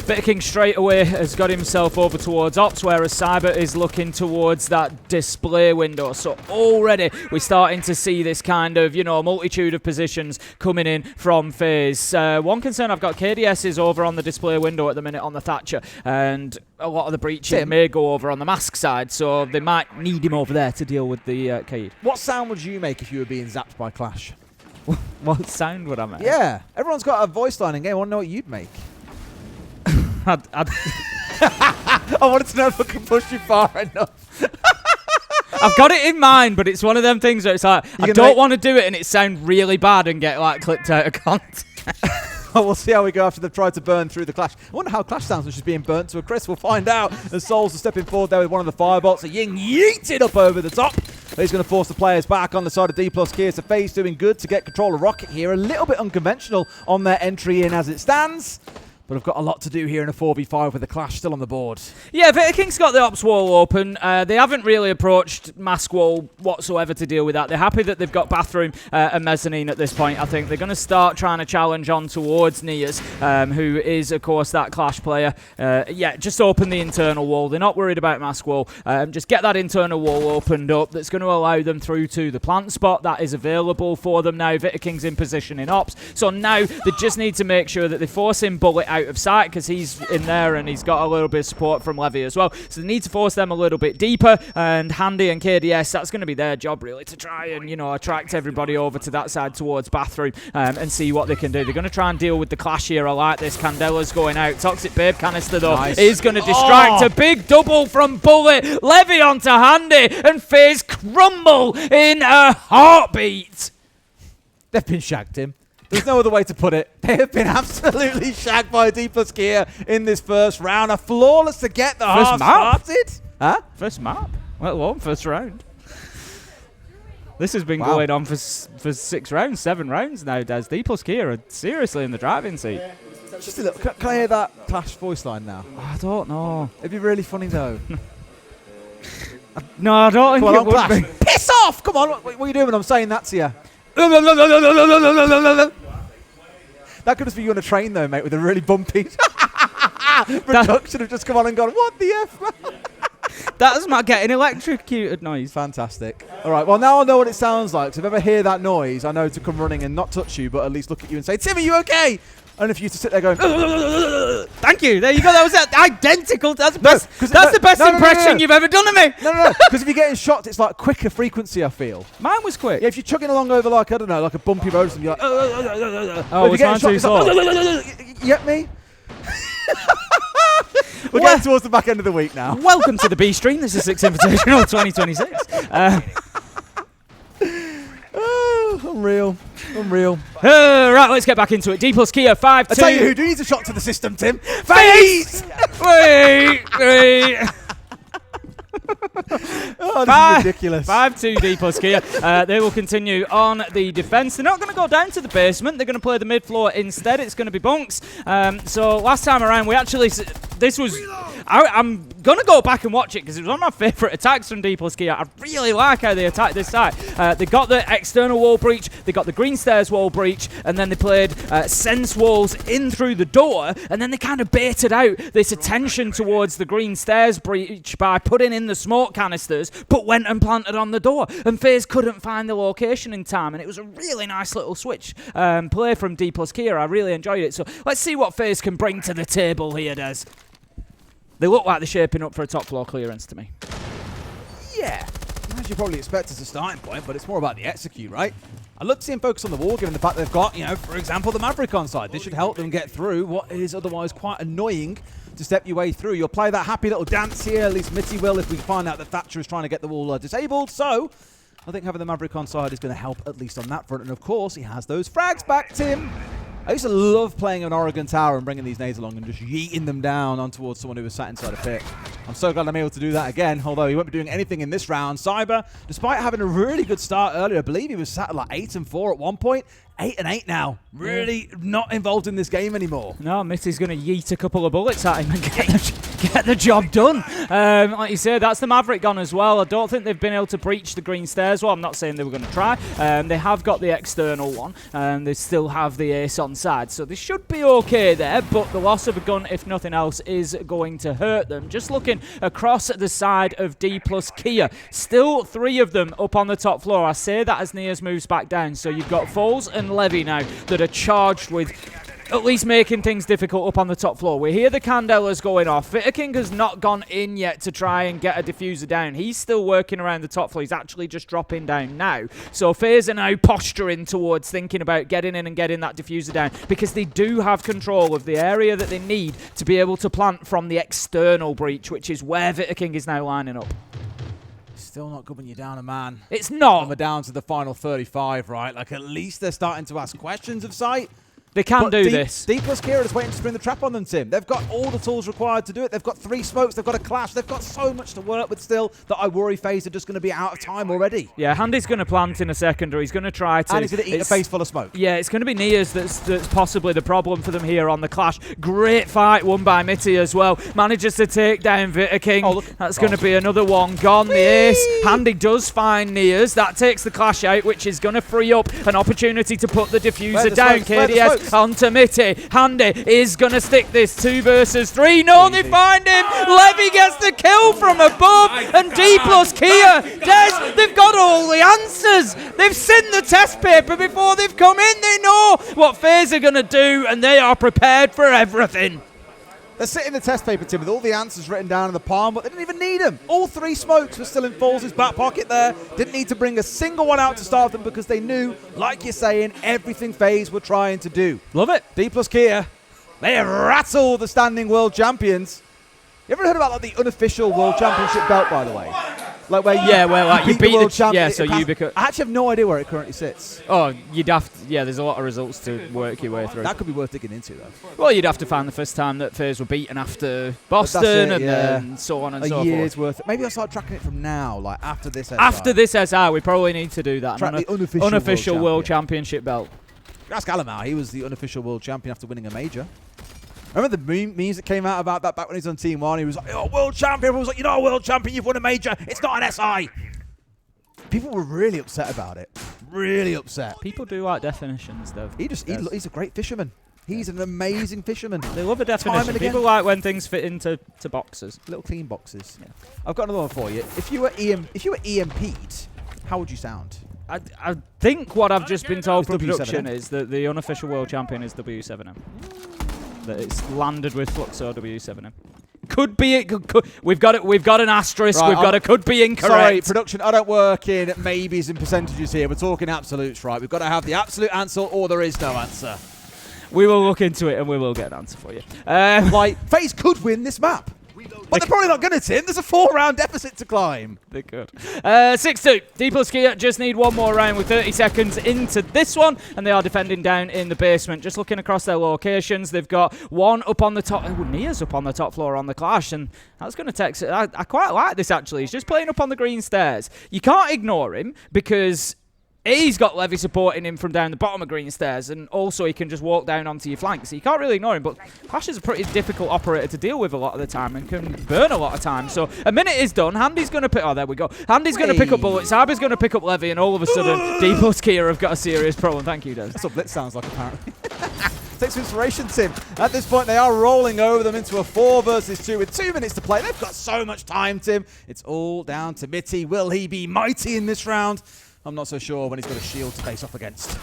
S2: Vita King straight away has got himself over towards Ops, whereas Cyber is looking towards that display window. So already we're starting to see this kind of, you know, multitude of positions coming in from Faze. One concern I've got, KDS is over on the display window at the minute on the Thatcher, and a lot of the breaching may go over on the mask side, so they might need him over there to deal with the Cade.
S1: What sound would you make if you were being zapped by Clash?
S2: What sound would I make?
S1: Yeah, everyone's got a voice line in game. I want to know what you'd make.
S2: I
S1: wanted to know if I can push you far enough.
S2: I've got it in mind, but it's one of them things where it's like, I don't want to do it and it sound really bad and get like clipped out of context.
S1: Well, we'll see how we go after they've tried to burn through the Clash. I wonder how Clash sounds when she's being burnt to a crisp. We'll find out. The Souls are stepping forward there with one of the firebots. A Ying yeets it up over the top. He's going to force the players back on the side of Dplus Kia. So Faze doing good to get control of Rocket here. A little bit unconventional on their entry in as it stands. but I've got a lot to do here in a 4v5 with the clash still on the board.
S2: Yeah, Vitaking's got the ops wall open. They haven't really approached mask wall whatsoever to deal with that. They're happy that they've got bathroom and mezzanine at this point. I think they're going to start trying to challenge on towards Nias, who is, of course, that clash player. Yeah, just open the internal wall. They're not worried about mask wall. Just get that internal wall opened up. That's going to allow them through to the plant spot that is available for them now. Vitaking's in position in ops. So now they just need to make sure that they force him Bullet out of sight, because he's in there and he's got a little bit of support from Levy as well. So they need to force them a little bit deeper, and Handy and KDS, that's going to be their job really, to try and, you know, attract everybody over to that side towards bathroom and see what they can do. They're going to try and deal with the clash here. I like this. Candela's going out. Toxic Babe canister though is going to distract. A big double from Bullet. Levy onto Handy, and Faze crumble in a heartbeat.
S1: They've been shagged, Tim. There's no other way to put it. They have been absolutely shagged by Dplus Kia in this first round. A flawless to get the half started. Huh?
S2: First map? Let alone first round. This has been going on for 6 rounds, 7 rounds now, Des. Dplus Kia are seriously in the driving seat.
S1: Just a little. Can I hear that Clash voice line now?
S2: I don't know.
S1: It'd be really funny though.
S2: No, I don't think it would
S1: Clash.
S2: be.
S1: Piss off! Come on, what are you doing when I'm saying that to you? That could just be you on a train though, mate, with a really bumpy production have just come on and gone, what the F?
S2: That's my getting electrocuted noise.
S1: Fantastic. All right, well, now I know what it sounds like. So if I ever hear that noise, I know to come running and not touch you, but at least look at you and say, Tim, are you okay? And if you to sit there going,
S2: thank you. There you go. That was identical. That's the best impression you've ever done of me.
S1: No. Because if you're getting shocked, it's like quicker frequency, I feel.
S2: Mine was quick.
S1: Yeah, if you're chugging along over like, I don't know, like a bumpy road or something, you're like,
S2: oh, it's mine too slow.
S1: You get me? We're getting towards the back end of the week now.
S2: Welcome to the B stream. This is Six Invitational 2026.
S1: Unreal.
S2: Right, let's get back into it. Dplus Kia 5-2.
S1: I tell you who needs a shot to the system, Tim. Faze!
S2: Wait.
S1: Oh, this is ridiculous.
S2: 5-2 Dplus Kia. They will continue on the defense. They're not going to go down to the basement. They're going to play the mid floor instead. It's going to be bunks. So last time around, we actually... This was... I'm going to go back and watch it because it was one of my favourite attacks from Dplus Kia. I really like how they attacked this side. They got the external wall breach, they got the green stairs wall breach, and then they played sense walls in through the door, and then they kind of baited out this attention towards the green stairs breach by putting in the smoke canisters, but went and planted on the door. And Faze couldn't find the location in time, and it was a really nice little switch play from Dplus Kia. I really enjoyed it. So let's see what Faze can bring to the table here, Des. They look like they're shaping up for a top floor clearance to me.
S1: Yeah. As you probably expect as a starting point, but it's more about the execute, right? I'd love to see him focus on the wall, given the fact they've got, you know, for example, the Maverick on side. This should help them get through what is otherwise quite annoying to step your way through. You'll play that happy little dance here, at least Mitty will, if we find out that Thatcher is trying to get the wall disabled. So I think having the Maverick on side is going to help at least on that front. And of course, he has those frags back, Tim. I used to love playing an Oregon Tower and bringing these nades along and just yeeting them down on towards someone who was sat inside a pit. I'm so glad I'm able to do that again, although he won't be doing anything in this round. Cyber, despite having a really good start earlier, I believe he was sat at like 8-4 at one point. 8-8 now. Really not involved in this game anymore.
S2: No, Mitty's going to yeet a couple of bullets at him and get the job done. Like you say, that's the Maverick gone as well. I don't think they've been able to breach the green stairs. Well, I'm not saying they were going to try. They have got the external one. They still have the ace on side. So they should be okay there. But the loss of a gun, if nothing else, is going to hurt them. Just looking across the side of Dplus Kia. Still 3 of them up on the top floor. I say that as Nias moves back down. So you've got Foles and Levy now that are charged with at least making things difficult up on the top floor. We hear the Candelas going off. Vitaking has not gone in yet to try and get a diffuser down. He's still working around the top floor. He's actually just dropping down now. So Faze are now posturing towards thinking about getting in and getting that diffuser down because they do have control of the area that they need to be able to plant from the external breach, which is where Vitaking is now lining up.
S1: Still not good when you're down a man.
S2: It's not.
S1: And we're down to the final 35, right? Like, at least they're starting to ask questions of Sight.
S2: They can do this.
S1: Dplus Kira is waiting to spring the trap on them, Tim. They've got all the tools required to do it. They've got 3 smokes. They've got a clash. They've got so much to work with still that I worry Faze are just going to be out of time already.
S2: Yeah, Handy's going to plant in a second, or he's going to try to.
S1: And he's going to eat a face full of smoke.
S2: Yeah, it's going to be Nia's that's possibly the problem for them here on the clash. Great fight won by Mitty as well. Manages to take down Vita King.
S1: Oh,
S2: that's going to be another one gone. The ace. Handy does find Nia's. That takes the clash out, which is going to free up an opportunity to put the diffuser down. KDS onto Mitty. Handy is going to stick this 2 versus 3. No, they find him. Levy gets the kill from above. And Dplus Kia, Des, they've got all the answers. They've seen the test paper before they've come in. They know what Faze are going to do, and they are prepared for everything.
S1: They're sitting the test paper, Tim, with all the answers written down in the palm, but they didn't even need them. All 3 smokes were still in Falls' back pocket there. Didn't need to bring a single one out to start them because they knew, like you're saying, everything Faze were trying to do.
S2: Love it.
S1: Dplus Kia, they have rattled the standing world champions. You ever heard about like the unofficial world championship belt, by the way? Like where you beat the world champion.
S2: Yeah, so you become.
S1: I actually have no idea where it currently sits.
S2: Oh, you'd have to, yeah, there's a lot of results to work your way through.
S1: That could be worth digging into, though.
S2: Well, you'd have to find the first time that Faze were beaten after Boston and then so on and so forth.
S1: A year's worth. Maybe I'll start tracking it from now, like after this SI.
S2: After this SI, we probably need to do that.
S1: Track the
S2: unofficial world championship belt.
S1: Ask Alamar, he was the unofficial world champion after winning a major. Remember the memes that came out about that back when he was on Team 1? He was like, oh, world champion. Everyone was like, you're not a world champion, you've won a major. It's not an SI. People were really upset about it. Really upset.
S2: People do like definitions, though.
S1: He's a great fisherman. He's an amazing fisherman.
S2: They love a definition. People like when things fit into boxes.
S1: Little clean boxes. Yeah. I've got another one for you. If you were EMP'd, how would you sound?
S2: I think what I've just been told from production is that the unofficial world champion is W7M. That it's landed with Fluxo W7M. Could be it. We've got an asterisk. Right, could be incorrect.
S1: Sorry, production. I don't work in maybes and percentages here. We're talking absolutes, right? We've got to have the absolute answer, or there is no answer.
S2: We will look into it and we will get an answer for you.
S1: Like Faze could win this map. But they're probably not going to, Tim. There's a 4-round deficit to climb.
S2: They could. 6-2. Dplus Kia just need one more round with 30 seconds into this one, and they are defending down in the basement. Just looking across their locations, they've got one up on the top. Oh, Nia's up on the top floor on the clash, and that's going to text. I quite like this, actually. He's just playing up on the green stairs. You can't ignore him because he's got Levy supporting him from down the bottom of green stairs, and also he can just walk down onto your flank, so you can't really ignore him. But Clash is a pretty difficult operator to deal with a lot of the time and can burn a lot of time. So a minute is done. Handy's going to pick. Oh, there we go. Handy's going to pick up bullets. Saba's going to pick up Levy, and all of a sudden, Dplus Kia have got a serious problem. Thank you, Des.
S1: That's what Blitz sounds like, apparently. Takes some inspiration, Tim. At this point, they are rolling over them into a 4 versus 2 with 2 minutes to play. They've got so much time, Tim. It's all down to Mitty. Will he be mighty in this round? I'm not so sure when he's got a shield to face off against.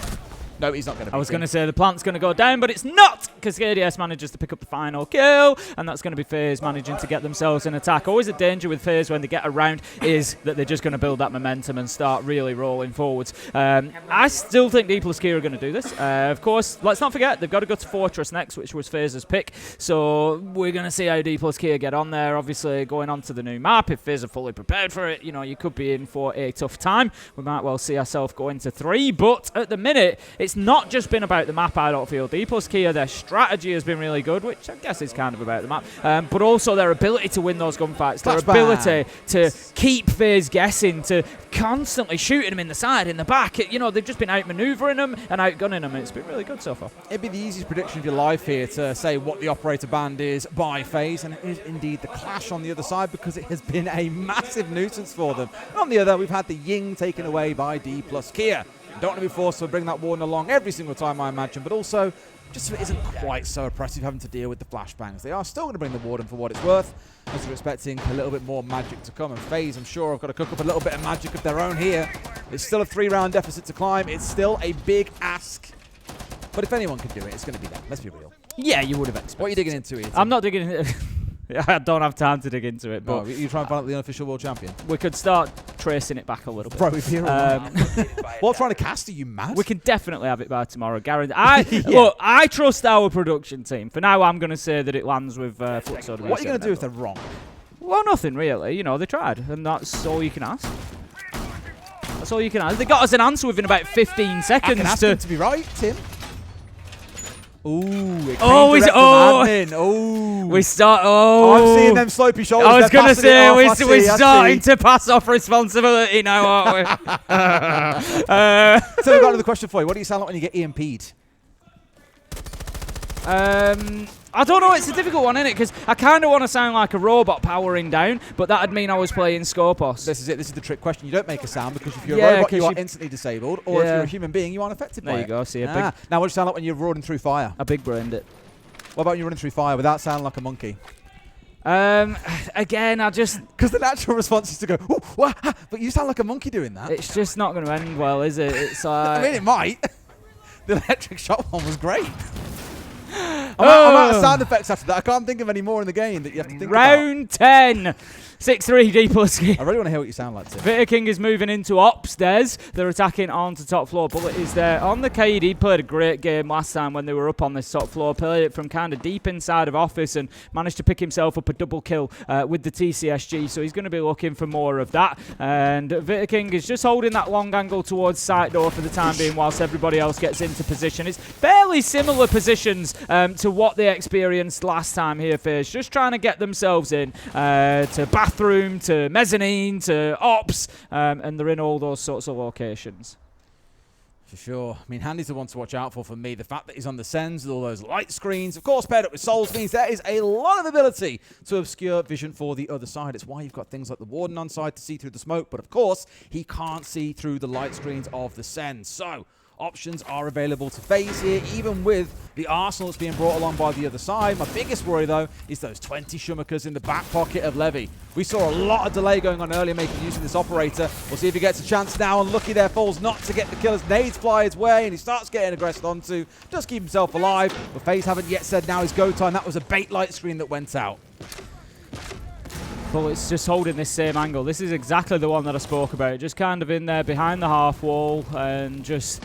S1: No, he's not going to be.
S2: I was going to say the plant's going to go down, but it's not, because KDS manages to pick up the final kill, and that's going to be Faze managing to get themselves an attack. Always a danger with Faze when they get around is that they're just going to build that momentum and start really rolling forwards. I still think Dplus Kia are going to do this. Of course, let's not forget, they've got to go to Fortress next, which was Faze's pick. So we're going to see how Dplus Kia get on there. Obviously, going on to the new map, if Faze are fully prepared for it, you know, you could be in for a tough time. We might well see ourselves go into 3, but at the minute, it's not just been about the map, I don't feel. Dplus Kia, their strategy has been really good, which I guess is kind of about the map, but also their ability to win those gunfights, their ability to keep Faze guessing, to constantly shooting them in the side, in the back. You know, they've just been outmaneuvering them and outgunning them, and it's been really good so far.
S1: It'd be the easiest prediction of your life here to say what the operator band is by Faze, and it is indeed the Clash on the other side, because it has been a massive nuisance for them. And on the other, we've had the Ying taken away by Dplus Kia. Don't want to be forced to bring that warden along every single time, I imagine, but also just so it isn't quite so oppressive having to deal with the flashbangs. They are still going to bring the warden for what it's worth, as we're expecting a little bit more magic to come. And Faze, I'm sure, have got to cook up a little bit of magic of their own here. It's still a 3-round deficit to climb. It's still a big ask. But if anyone can do it, it's going to be them. Let's be real.
S2: Yeah, you would have expected.
S1: What are you digging into here?
S2: I'm not digging into I don't have time to dig into it, but
S1: you try and find out the unofficial world champion.
S2: We could start tracing it back a little bit.
S1: Bro, if you're what trying to cast? Are you mad?
S2: We can definitely have it by tomorrow, guaranteed. Look, I trust our production team. For now, I'm going to say that it lands with Fluxo.
S1: What are you going to do if they're wrong?
S2: Well, nothing really. You know, they tried, and that's all you can ask. That's all you can ask. They got us an answer within about 15 seconds.
S1: I can ask them to be right, Tim. Ooh, it
S2: Oh,
S1: came direct from admin. Ooh.
S2: We start.
S1: Oh, I'm seeing them slopey shoulders.
S2: I was
S1: They're
S2: going to
S1: passing it
S2: say,
S1: off.
S2: we're starting to pass off responsibility now, aren't we?
S1: So we've got another question for you. What do you sound like when you get EMP'd?
S2: I don't know. It's a difficult one, isn't it? Because I kind of want to sound like a robot powering down, but that'd mean I was playing Scopos.
S1: This is it. This is the trick question. You don't make a sound because if you're
S2: Yeah,
S1: a robot,
S2: 'cause
S1: you are
S2: you-
S1: instantly disabled, or if you're a human being, you aren't affected by
S2: There
S1: it.
S2: you go. See,
S1: Now, what do you sound like when you're running through fire?
S2: I big brained it.
S1: What about when you're running through fire without sounding like a monkey?
S2: Again,
S1: Because the natural response is to go, ooh, wah, ha, but you sound like a monkey doing that.
S2: it's just not going to end well, is it? It's like.
S1: I mean, it might. The electric shock one was great. I'm out of sound effects after that. I can't think of any more in the game that you have to think
S2: Round 10. 6-3 Dplus.
S1: about. I really want to hear what you sound like, Tim.
S2: King is moving into upstairs. They're attacking onto top floor. Bullet is there on the KD. He played a great game last time when they were up on this top floor. Played it from kind of deep inside of office and managed to pick himself up a double kill with the TCSG. So he's going to be looking for more of that. And King is just holding that long angle towards side door for the time being whilst everybody else gets into position. It's fairly similar positions to what they experienced last time here, Faze. Just trying to get themselves in to bathroom, to mezzanine, to ops, and they're in all those sorts of locations.
S1: For sure. I mean, Handy's the one to watch out for me. The fact that he's on the sends with all those light screens, of course, paired up with Souls means there is a lot of ability to obscure vision for the other side. It's why you've got things like the Warden on side to see through the smoke, but of course, he can't see through the light screens of the sends. So, options are available to Faze here, even with the arsenal that's being brought along by the other side. My biggest worry, though, is those 20 Shumakers in the back pocket of Levy. We saw a lot of delay going on earlier, making use of this operator. We'll see if he gets a chance now, and lucky there falls not to get the killer's nades fly his way, and he starts getting aggressed onto, just keep himself alive. But Faze haven't yet said now is go time. That was a bait light screen that went out.
S2: Bullet's just holding this same angle. This is exactly the one that I spoke about. Just kind of in there behind the half wall and just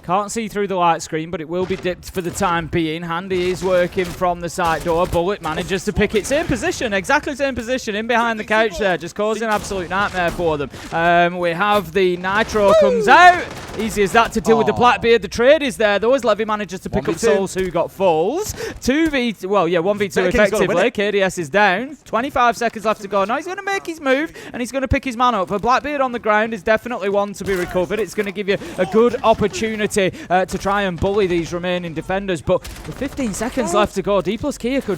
S2: can't see through the light screen, but it will be dipped for the time being. Handy is working from the side door. Bullet manages to pick it. Same position, exactly same position, in behind the couch there, just causing an absolute nightmare for them. We have the Nitro comes out. Easy as that to deal with the Blackbeard. The trade is there, though, as Levy manages to pick up Souls, who got falls. 1v2 effectively. KDS is down. 25 seconds left to go. Now he's going to make his move, and he's going to pick his man up. But Blackbeard on the ground is definitely one to be recovered. It's going to give you a good opportunity to try and bully these remaining defenders. But with 15 seconds left to go, Dplus Kia could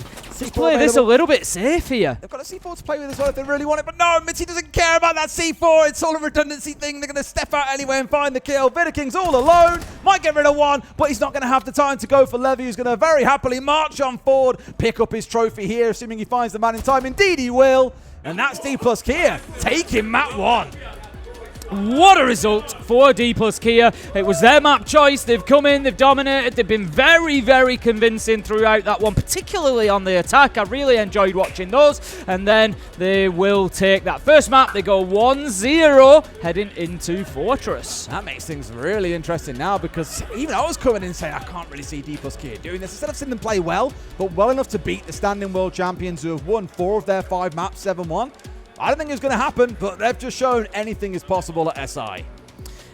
S2: play this a little bit safe here.
S1: They've got a C4 to play with as well if they really want it, but no, Mitty doesn't care about that C4. It's all a redundancy thing. They're going to step out anyway and find the kill. King's all alone. Might get rid of one, but he's not going to have the time to go for Levy, who's going to very happily march on forward, pick up his trophy here, assuming he finds the man in time. Indeed he will. And that's Dplus Kia taking map 1.
S2: What a result for Dplus Kia. It was their map choice. They've come in, they've dominated. They've been very, very convincing throughout that one, particularly on the attack. I really enjoyed watching those. And then they will take that first map. They go 1-0, heading into Fortress.
S1: That makes things really interesting now, because even I was coming in saying I can't really see Dplus Kia doing this. Instead of seeing them play well, but well enough to beat the standing world champions who have won 4 of their 5 maps 7-1. I don't think it's going to happen, but they've just shown anything is possible at SI.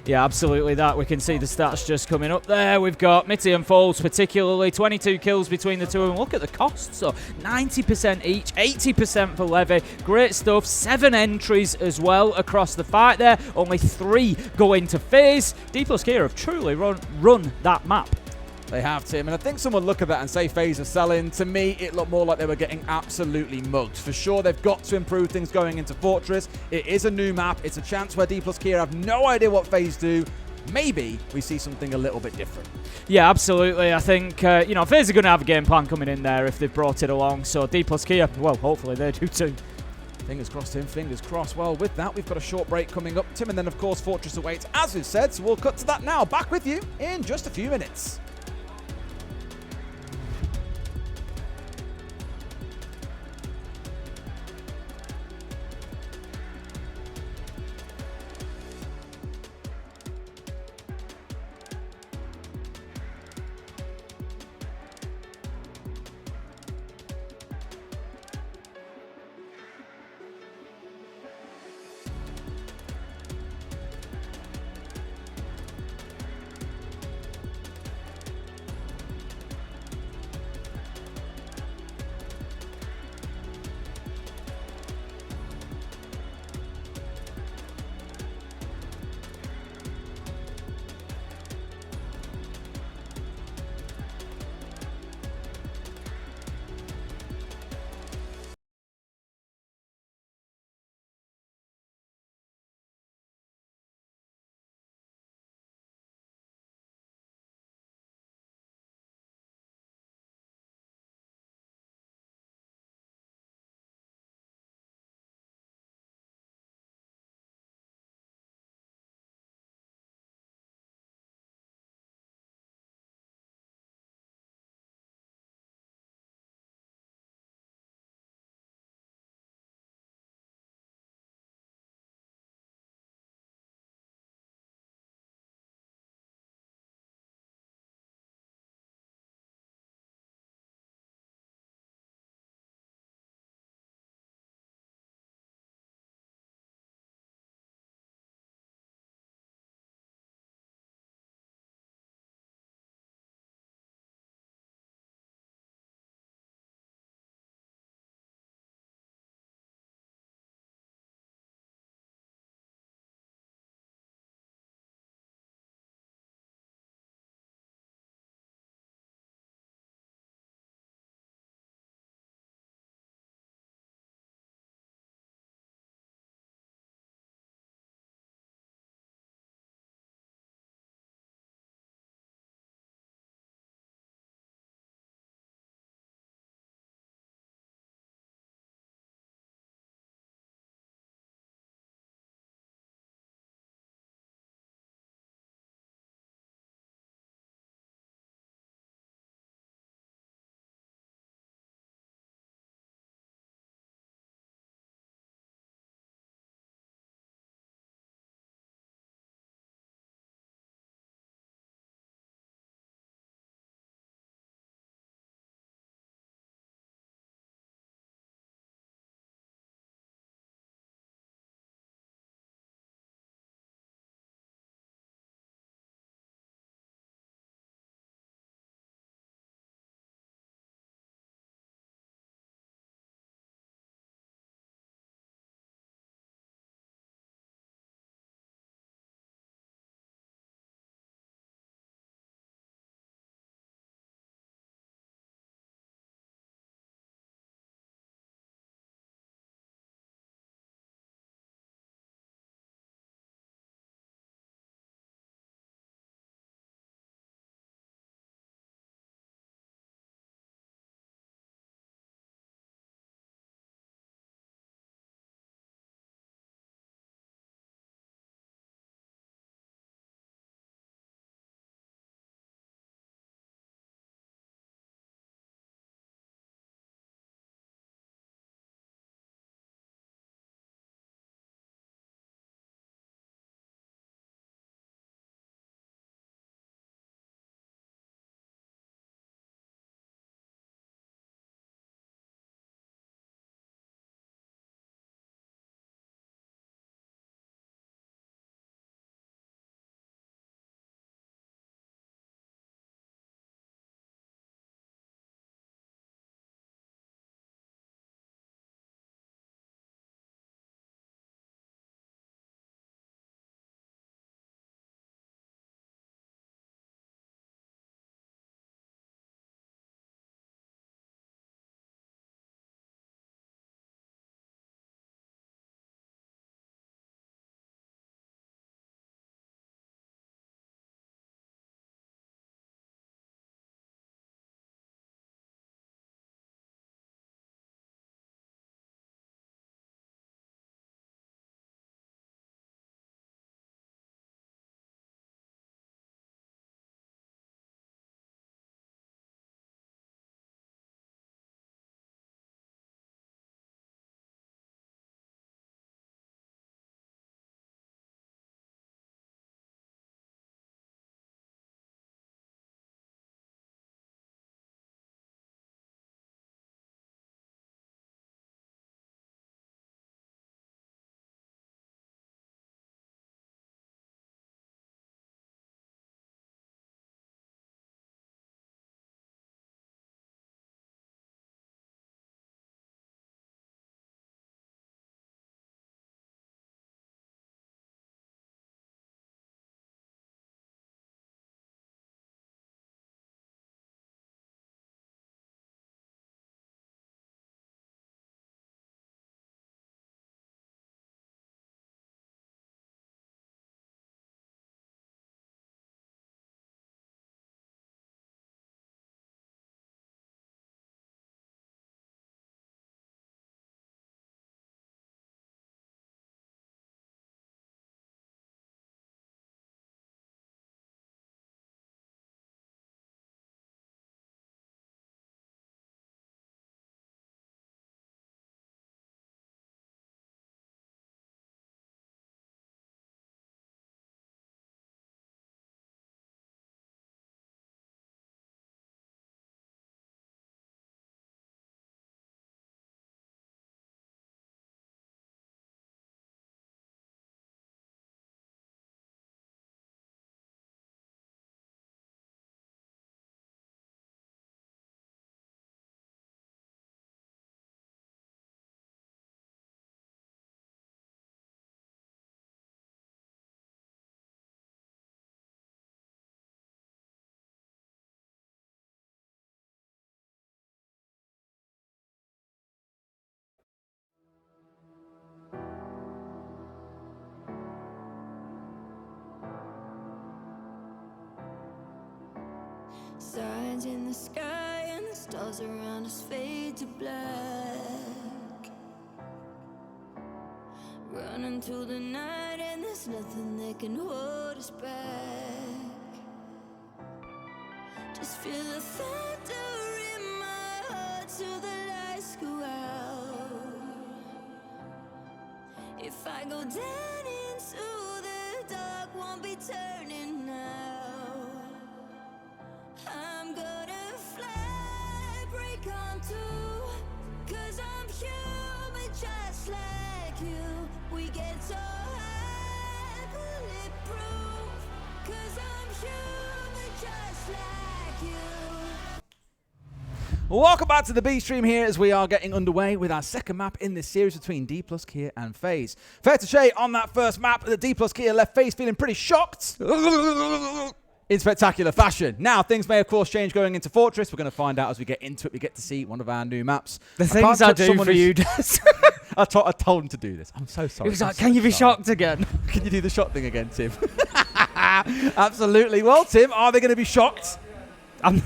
S2: Yeah, absolutely that. We can see the stats just coming up there. We've got Mitty and Folds particularly, 22 kills between the two of them. Look at the costs, so 90% each, 80% for Levy. Great stuff. 7 entries as well across the fight there. Only 3 go into Faze. Dplus Kia have truly run that map.
S1: They have, Tim, and I think someone look at that and say Faze are selling. To me, it looked more like they were getting absolutely mugged. For sure, they've got to improve things going into Fortress. It is a new map. It's a chance where Dplus Kia have no idea what Faze do. Maybe we see something a little bit different.
S2: Yeah, absolutely. I think, Faze are going to have a game plan coming in there if they've brought it along. So Dplus Kia, well, hopefully they do too.
S1: Fingers crossed, Tim. Fingers crossed. Well, with that, we've got a short break coming up, Tim, and then, of course, Fortress awaits, as we've said. So we'll cut to that now. Back with you in just a few minutes.
S3: Signs in the sky and the stars around us fade to black. Running through the night and there's nothing that can hold us back. Just feel the thunder in my heart till the lights go out. If I go down into the dark, won't be turning now. I'm gonna fly, break on through, 'cause I'm human just like you. We get so high, bulletproof, 'cause I'm human just like you.
S1: Welcome back to the B stream here as we are getting underway with our second map in this series between Dplus, Kia and Faze. Fair to say, on that first map, the Dplus Kia left Faze feeling pretty shocked in spectacular fashion. Now, things may of course change going into Fortress. We're going to find out as we get into it. We get to see one of our new maps.
S2: The things I do for you, Des.
S1: I told him to do this. I'm so sorry.
S2: He was like, can you be shocked again?
S1: Can you do the shot thing again, Tim? Absolutely. Well, Tim, are they going to be shocked? I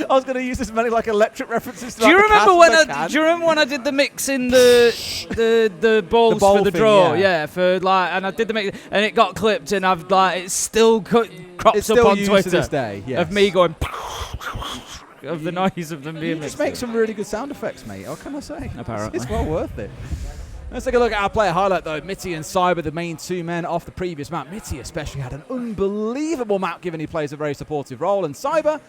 S1: was going to use as many like electric references. To
S2: Do you remember when
S1: I
S2: I did the mix in the balls
S1: bowl
S2: for the
S1: thing,
S2: draw?
S1: yeah.
S2: For like, and I did the mix and it got clipped, and I've like it's still crops
S1: It's
S2: up
S1: still
S2: on
S1: used
S2: Twitter
S1: to this day, yes.
S2: of me going of the noise of them being
S1: You
S2: mixed.
S1: just make some really good sound effects, mate. What can I say?
S2: Apparently.
S1: It's well worth it. Let's take a look at our player highlight, though. Mitty and Cyber, the main two men off the previous map. Mitty especially had an unbelievable map, given he plays a very supportive role. And Cyber,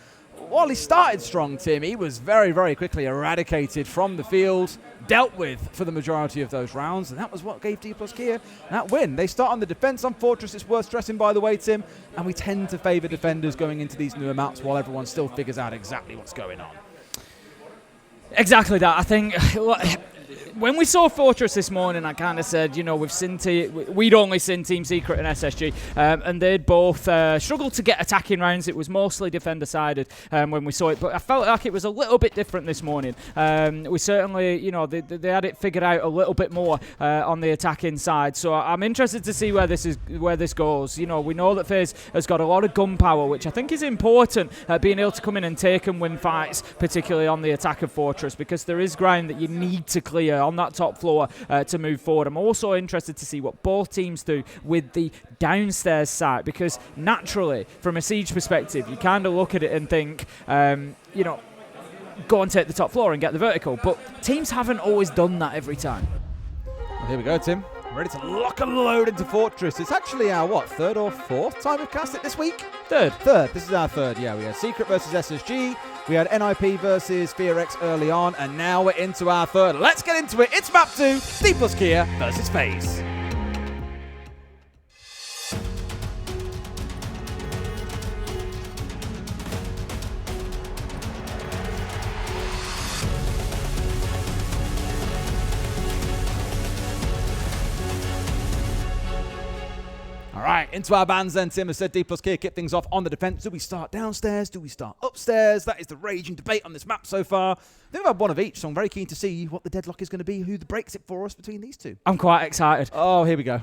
S1: while he started strong, Tim, he was very, very quickly eradicated from the field, dealt with for the majority of those rounds, and that was what gave Dplus Kia that win. They start on the defense on Fortress. It's worth stressing, by the way, Tim, and we tend to favor defenders going into these newer maps while everyone still figures out exactly what's going on.
S2: Exactly that. I think when we saw Fortress this morning, I kind of said, you know, we'd only seen Team Secret and SSG, and they'd both struggled to get attacking rounds. It was mostly defender-sided when we saw it, but I felt like it was a little bit different this morning. We certainly, you know, they had it figured out a little bit more on the attacking side. So I'm interested to see where this goes. You know, we know that Faze has got a lot of gun power, which I think is important, being able to come in and take and win fights, particularly on the attack of Fortress, because there is ground that you need to clear on that top floor to move forward. I'm also interested to see what both teams do with the downstairs side, because naturally, from a siege perspective, you kind of look at it and think, you know, go and take the top floor and get the vertical. But teams haven't always done that every time.
S1: Well, here we go, Tim. Ready to lock and load into Fortress. It's actually our, third or fourth time we've cast it this week?
S2: Third.
S1: This is our third, yeah. We had Secret versus SSG. We had NIP versus FearX early on, and now we're into our third. Let's get into it. It's map 2, Dplus Kia versus Faze. All right, into our bands then, Tim. As said, Dplus Kia kick things off on the defense. Do we start downstairs? Do we start upstairs? That is the raging debate on this map so far. I think we've had one of each, so I'm very keen to see what the deadlock is going to be, who breaks it for us between these two.
S2: I'm quite excited.
S1: Oh, here we go.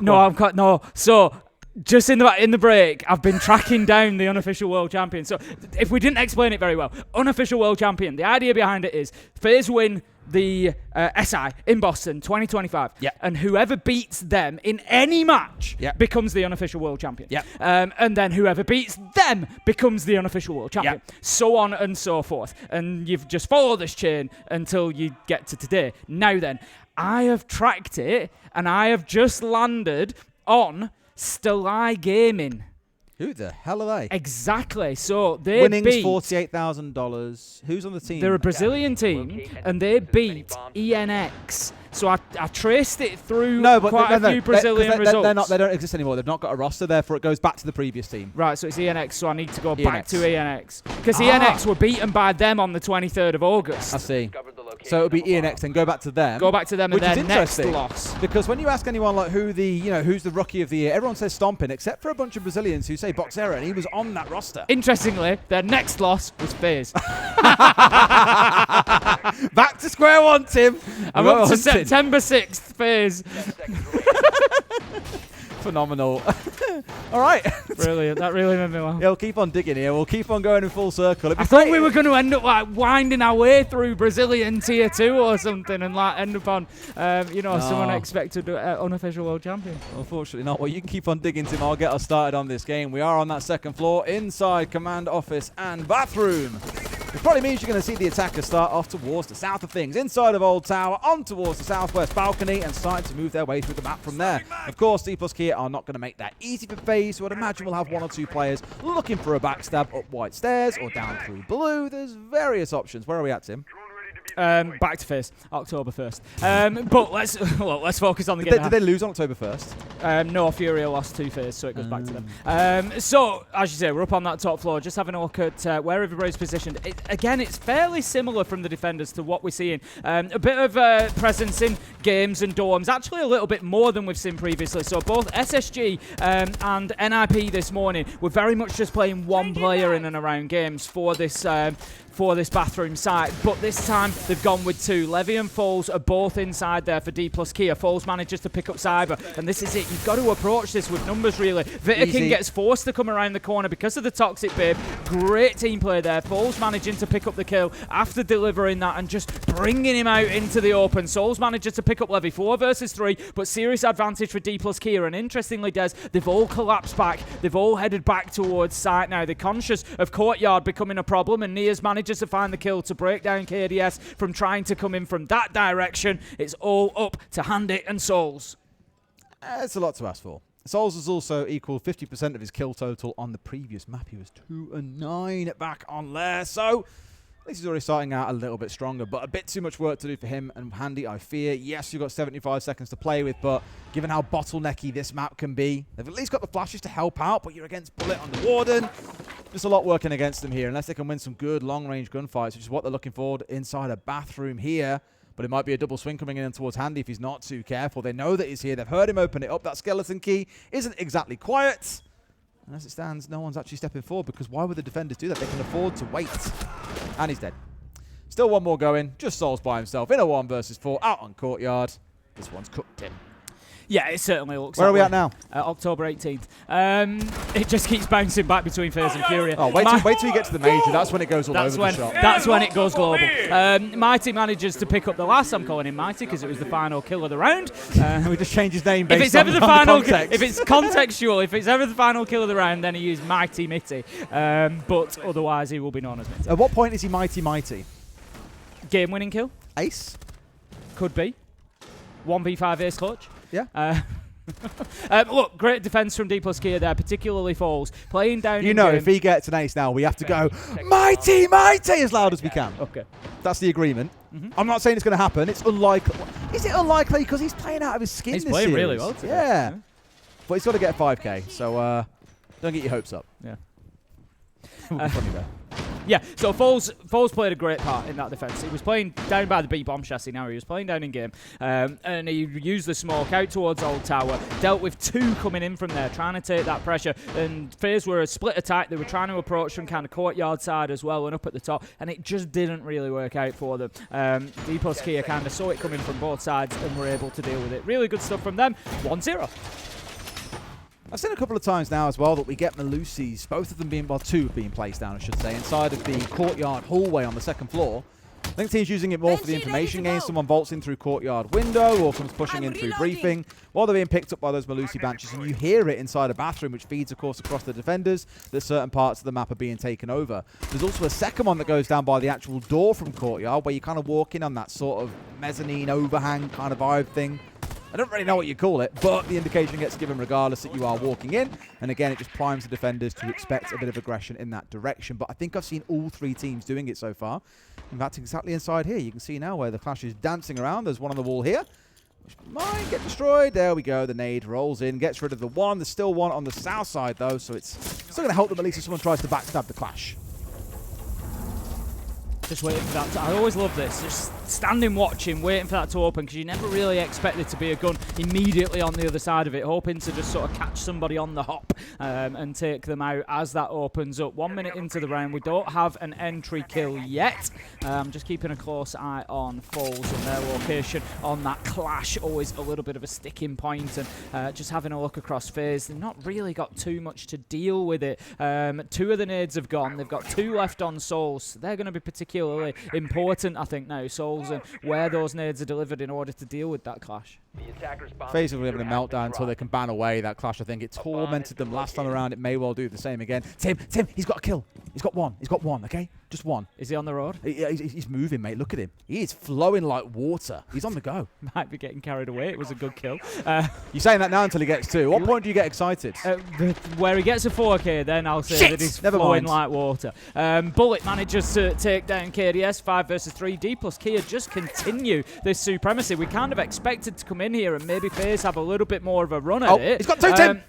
S2: So just in the break, I've been tracking down the unofficial world champion. So if we didn't explain it very well, unofficial world champion, the idea behind it is Faze win the SI in Boston 2025.
S1: Yeah.
S2: And whoever beats them in any match becomes the unofficial world champion.
S1: Yeah.
S2: And then whoever beats them becomes the unofficial world champion. So on and so forth. And you've just followed this chain until you get to today. Now then, I have tracked it and I have just landed on Stelai Gaming.
S1: Who the hell are they?
S2: Exactly. So they
S1: Winnings
S2: beat
S1: $48,000. Who's on the team?
S2: They're a Brazilian team, and they beat ENX. So I traced it through quite a few Brazilian results.
S1: They don't exist anymore. They've not got a roster, therefore it goes back to the previous team.
S2: Right, so it's ENX, so I need to go back to ENX. Because ENX were beaten by them on the 23rd of August.
S1: I see. So it would be ENX, then go back to them.
S2: Go back to them,
S1: which
S2: and
S1: is
S2: their next
S1: interesting,
S2: loss.
S1: Because when you ask anyone like who's the rookie of the year, everyone says Stompin, except for a bunch of Brazilians who say Boxera, and he was on that roster.
S2: Interestingly, their next loss was Faze.
S1: Back to square one, Tim.
S2: I'm up to September 6th, Faze.
S1: phenomenal. All right.
S2: Brilliant. That really made me laugh.
S1: Yeah, we'll keep on digging here. We'll keep on going in full circle.
S2: I thought we were going to end up like winding our way through Brazilian tier 2 or something and like end up on, some unexpected unofficial world champion.
S1: Unfortunately not. Well, you can keep on digging, Tim. I'll get us started on this game. We are on that second floor inside command office and bathroom. Which probably means you're going to see the attackers start off towards the south of things, inside of Old Tower, on towards the southwest balcony, and starting to move their way through the map from there. Of course, Dplus here are not going to make that easy for Faze, so I'd imagine we'll have 1 or 2 players looking for a backstab up white stairs or down through blue. There's various options. Where are we at, Tim?
S2: Back to Faze, October 1st. But let's focus on the game.
S1: Did they lose on October 1st?
S2: No, Furia lost to Faze, so it goes back to them. So, as you say, we're up on that top floor, just having a look at where everybody's positioned. Again, it's fairly similar from the defenders to what we're seeing. A bit of presence in games and dorms, actually a little bit more than we've seen previously. So both SSG and NIP this morning were very much just playing one player in and around games for this bathroom site, but this time they've gone with 2. Levy and Foles are both inside there for Dplus Kia. Foles manages to pick up Cyber, and this is it. You've got to approach this with numbers, really. Vitakin gets forced to come around the corner because of the Toxic Babe. Great team play there. Foles managing to pick up the kill after delivering that and just bringing him out into the open. Souls manages to pick up Levy 4 versus 3, but serious advantage for Dplus Kia, and interestingly, Des, they've all collapsed back. They've all headed back towards site now. They're conscious of Courtyard becoming a problem, and Nia's manages to find the kill to break down KDS from trying to come in from that direction. It's all up to Handy and Souls.
S1: It's a lot to ask for. Souls has also equaled 50% of his kill total on the previous map. He was 2 and 9 back on Lair, so at least he's already starting out a little bit stronger, but a bit too much work to do for him and Handy, I fear. Yes, you've got 75 seconds to play with, but given how bottlenecky this map can be, they've at least got the flashes to help out, but you're against Bullet on the Warden. Just a lot working against them here, unless they can win some good long-range gunfights, which is what they're looking for inside a bathroom here. But it might be a double swing coming in towards Handy if he's not too careful. They know that he's here. They've heard him open it up. That skeleton key isn't exactly quiet. And as it stands, no one's actually stepping forward, because why would the defenders do that? They can afford to wait. And he's dead. Still 1 more going. Just Souls by himself in a 1 versus 4 out on Courtyard. This one's cooked in.
S2: Yeah, it certainly looks
S1: Where are we at now?
S2: October 18th. It just keeps bouncing back between Faze and Furia.
S1: Oh, wait till you get to the major. That's when it goes all over the shop.
S2: That's when it goes global. Mighty manages to pick up the last. I'm calling him Mighty because it was the final kill of the round.
S1: We just change his name based
S2: if it's ever
S1: on
S2: the final,
S1: context.
S2: if it's contextual, if it's ever the final kill of the round, then he used Mighty Mitty. But otherwise, he will be known as Mitty.
S1: At what point is he Mighty?
S2: Game-winning kill?
S1: Ace?
S2: Could be. 1v5 ace clutch.
S1: Yeah.
S2: Look, great defense from Dplus Kia there, particularly Foles. Playing down
S1: You know,
S2: game.
S1: if he gets an ace now, we have to go, Mighty, as loud as we can.
S2: Okay.
S1: That's the agreement. I'm not saying it's going to happen. It's unlikely. Is it unlikely? Because he's playing out of his skin
S2: He's
S1: this
S2: playing
S1: series.
S2: really well today.
S1: Yeah. But he's got to get 5k, so don't get your hopes up.
S2: Yeah.
S1: Funny there.
S2: Yeah, so Foles played a great part in that defence. He was playing down by the B bomb chassis now. He was playing down in game. And he used the smoke out towards Old Tower. Dealt with 2 coming in from there, trying to take that pressure. And Faze were a split attack. They were trying to approach from kind of Courtyard side as well and up at the top. And it just didn't really work out for them. Dplus Kia kind of saw it coming from both sides and were able to deal with it. Really good stuff from them. 1-0.
S1: I've seen a couple of times now as well that we get Malusis, both of them being, well, 2 being placed down, I should say, inside of the Courtyard hallway on the second floor. I think the team's using it more for the information game. Someone vaults in through Courtyard window or comes pushing in through briefing while they're being picked up by those Malusi branches, and you hear it inside a bathroom, which feeds, of course, across the defenders, that certain parts of the map are being taken over. There's also a second one that goes down by the actual door from Courtyard, where you kind of walk in on that sort of mezzanine overhang kind of vibe thing. I don't really know what you call it, but the indication gets given regardless that you are walking in. And again, it just primes the defenders to expect a bit of aggression in that direction. But I think I've seen all 3 teams doing it so far. In fact, exactly inside here, you can see now where the Clash is dancing around. There's one on the wall here, which might get destroyed. There we go. The nade rolls in, gets rid of the 1. There's still 1 on the south side, though, so it's still going to help them at least if someone tries to backstab the Clash.
S2: Just waiting for that. I always love this. Just standing watching, waiting for that to open, because you never really expect it to be a gun immediately on the other side of it, hoping to just sort of catch somebody on the hop and take them out as that opens up. 1 minute into the round, we don't have an entry kill yet. Just keeping a close eye on Faze and their location on that clash, always a little bit of a sticking point, and just having a look across Faze, they've not really got too much to deal with it. 2 of the nades have gone, they've got 2 left on Souls, so they're going to be particularly important, I think, now, Souls, and where those nades are delivered in order to deal with that clash.
S1: Faze will be having a meltdown until they can ban away that clash. I think it tormented them last time around. It may well do the same again. Tim, he's got a kill. He's got one, okay? Just one.
S2: Is he on the road?
S1: He's moving, mate. Look at him. He is flowing like water. He's on the go.
S2: Might be getting carried away. It was a good kill.
S1: You're saying that now until he gets 2. What point do you get excited?
S2: Where he gets a 4K, then I'll say that he's flowing like water. Bullet manages to take down KDS, 5 versus 3. Dplus Kia just continue this supremacy. We kind of expected to come in here and maybe Faze have a little bit more of a run at it.
S1: He's got 2, Tim!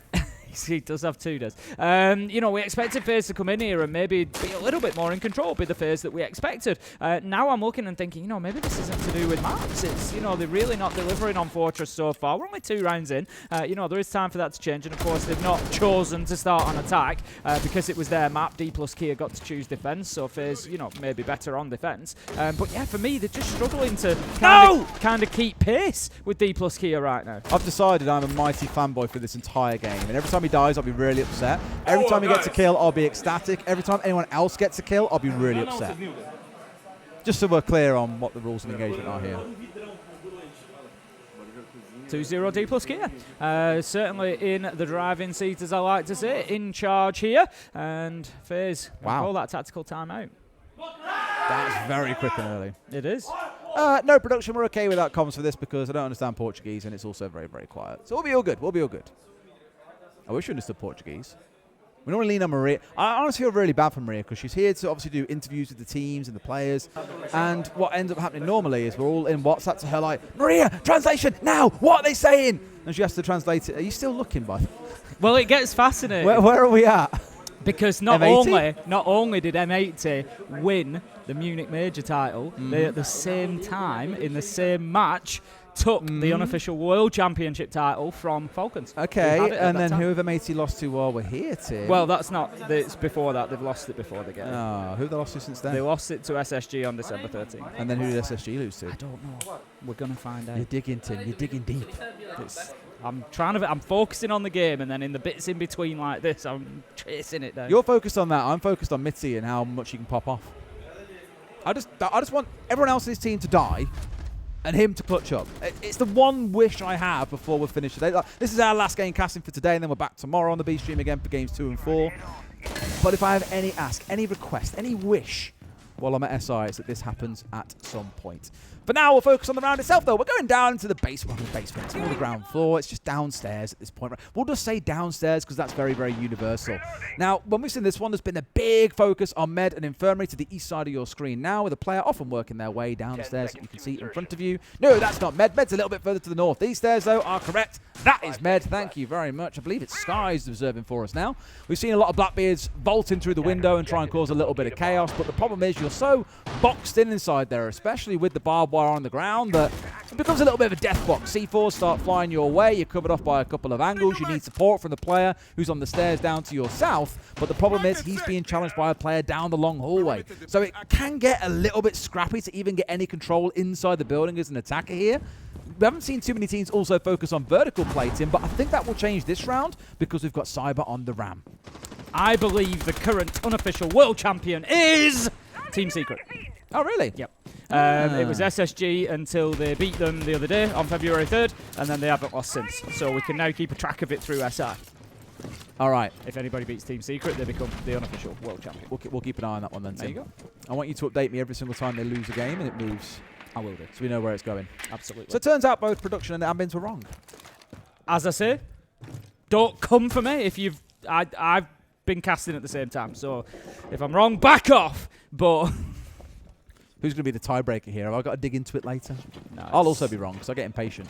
S2: He does have 2, does. You know, we expected Faze to come in here and maybe be a little bit more in control, be the Faze that we expected. Now I'm looking and thinking, you know, maybe this isn't to do with maps. It's, you know, they're really not delivering on Fortress so far. We're only 2 rounds in. You know, there is time for that to change. And, of course, they've not chosen to start on attack because it was their map. Dplus Kia got to choose defense, so Faze, you know, maybe better on defense. But, yeah, for me, they're just struggling to kind of keep pace with Dplus Kia right now.
S1: I've decided I'm a mighty fanboy for this entire game, and every time he dies, I'll be really upset. Every time he gets a kill, I'll be ecstatic. Every time anyone else gets a kill, I'll be really upset. Just so we're clear on what the rules of engagement are here.
S2: 2-0 Dplus Kia. Certainly in the driving seat, as I like to say, in charge here. And Faze, call that tactical timeout.
S1: That's very quick and early.
S2: It is.
S1: No production, we're okay without comms for this because I don't understand Portuguese and it's also very, very quiet. So we'll be all good, we'll be all good. I wish we understood Portuguese. We normally lean on Maria. I honestly feel really bad for Maria because she's here to obviously do interviews with the teams and the players. And what ends up happening normally is we're all in WhatsApp to her like, Maria, translation, now, what are they saying? And she has to translate it. Are you still looking, by the way?
S2: Well, it gets fascinating.
S1: Where are we at?
S2: Because not only did M80 win the Munich Major title, they at the same time, in the same match, took the unofficial World Championship title from Falcons.
S1: Okay, and then who have M80 lost to while we're here, Tim?
S2: Well, that's not. It's before that. They've lost it before they get it.
S1: Oh, who have they lost to since then?
S2: They lost it to SSG on December 13th.
S1: And then who did SSG lose to?
S2: I don't know. We're going to find out.
S1: You're digging, Tim. You're digging deep.
S2: I'm focusing on the game, and then in the bits in between like this, I'm chasing it down.
S1: You're focused on that. I'm focused on Mitzi and how much he can pop off. I just want everyone else in his team to die and him to clutch up. It's the one wish I have before we're finished today. Like, this is our last game casting for today, and then we're back tomorrow on the B stream again for games 2 and 4. But if I have any ask, any request, any wish while I'm at SI, it's that this happens at some point. For now, we'll focus on the round itself, though. We're going down into the basement. It's more the ground floor. It's just downstairs at this point. We'll just say downstairs because that's very, very universal. Now, when we've seen this one, there's been a big focus on Med and Infirmary to the east side of your screen now, with a player often working their way downstairs that you can see in front of you. No, that's not Med. Med's a little bit further to the north. These stairs, though, are correct. That is Med. Thank you very much. I believe it's Skies observing for us now. We've seen a lot of Blackbeards vault in through the window and try and cause a little bit of chaos, but the problem is you're so boxed in inside there, especially with the barbed wire on the ground, that it becomes a little bit of a death box. C4s start flying your way. You're covered off by a couple of angles. You need support from the player who's on the stairs down to your south, but the problem is he's being challenged by a player down the long hallway. So it can get a little bit scrappy to even get any control inside the building as an attacker here. We haven't seen too many teams also focus on vertical plating, but I think that will change this round because we've got Cyber on the RAM.
S2: I believe the current unofficial world champion is Team Secret.
S1: Oh, really?
S2: Yep. It was SSG until they beat them the other day on February 3rd, and then they haven't lost since. So we can now keep a track of it through SI.
S1: All right.
S2: If anybody beats Team Secret, they become the unofficial world champion.
S1: We'll keep an eye on that one then, Tim.
S2: There you go.
S1: I want you to update me every single time they lose a game and it moves.
S2: I will do.
S1: So we know where it's going.
S2: Absolutely.
S1: So it turns out both production and the admins were wrong.
S2: As I say, don't come for me if you've... I've been casting at the same time, so if I'm wrong, back off. But...
S1: Who's going to be the tiebreaker here? Have I got to dig into it later?
S2: No,
S1: I'll also be wrong because I get impatient.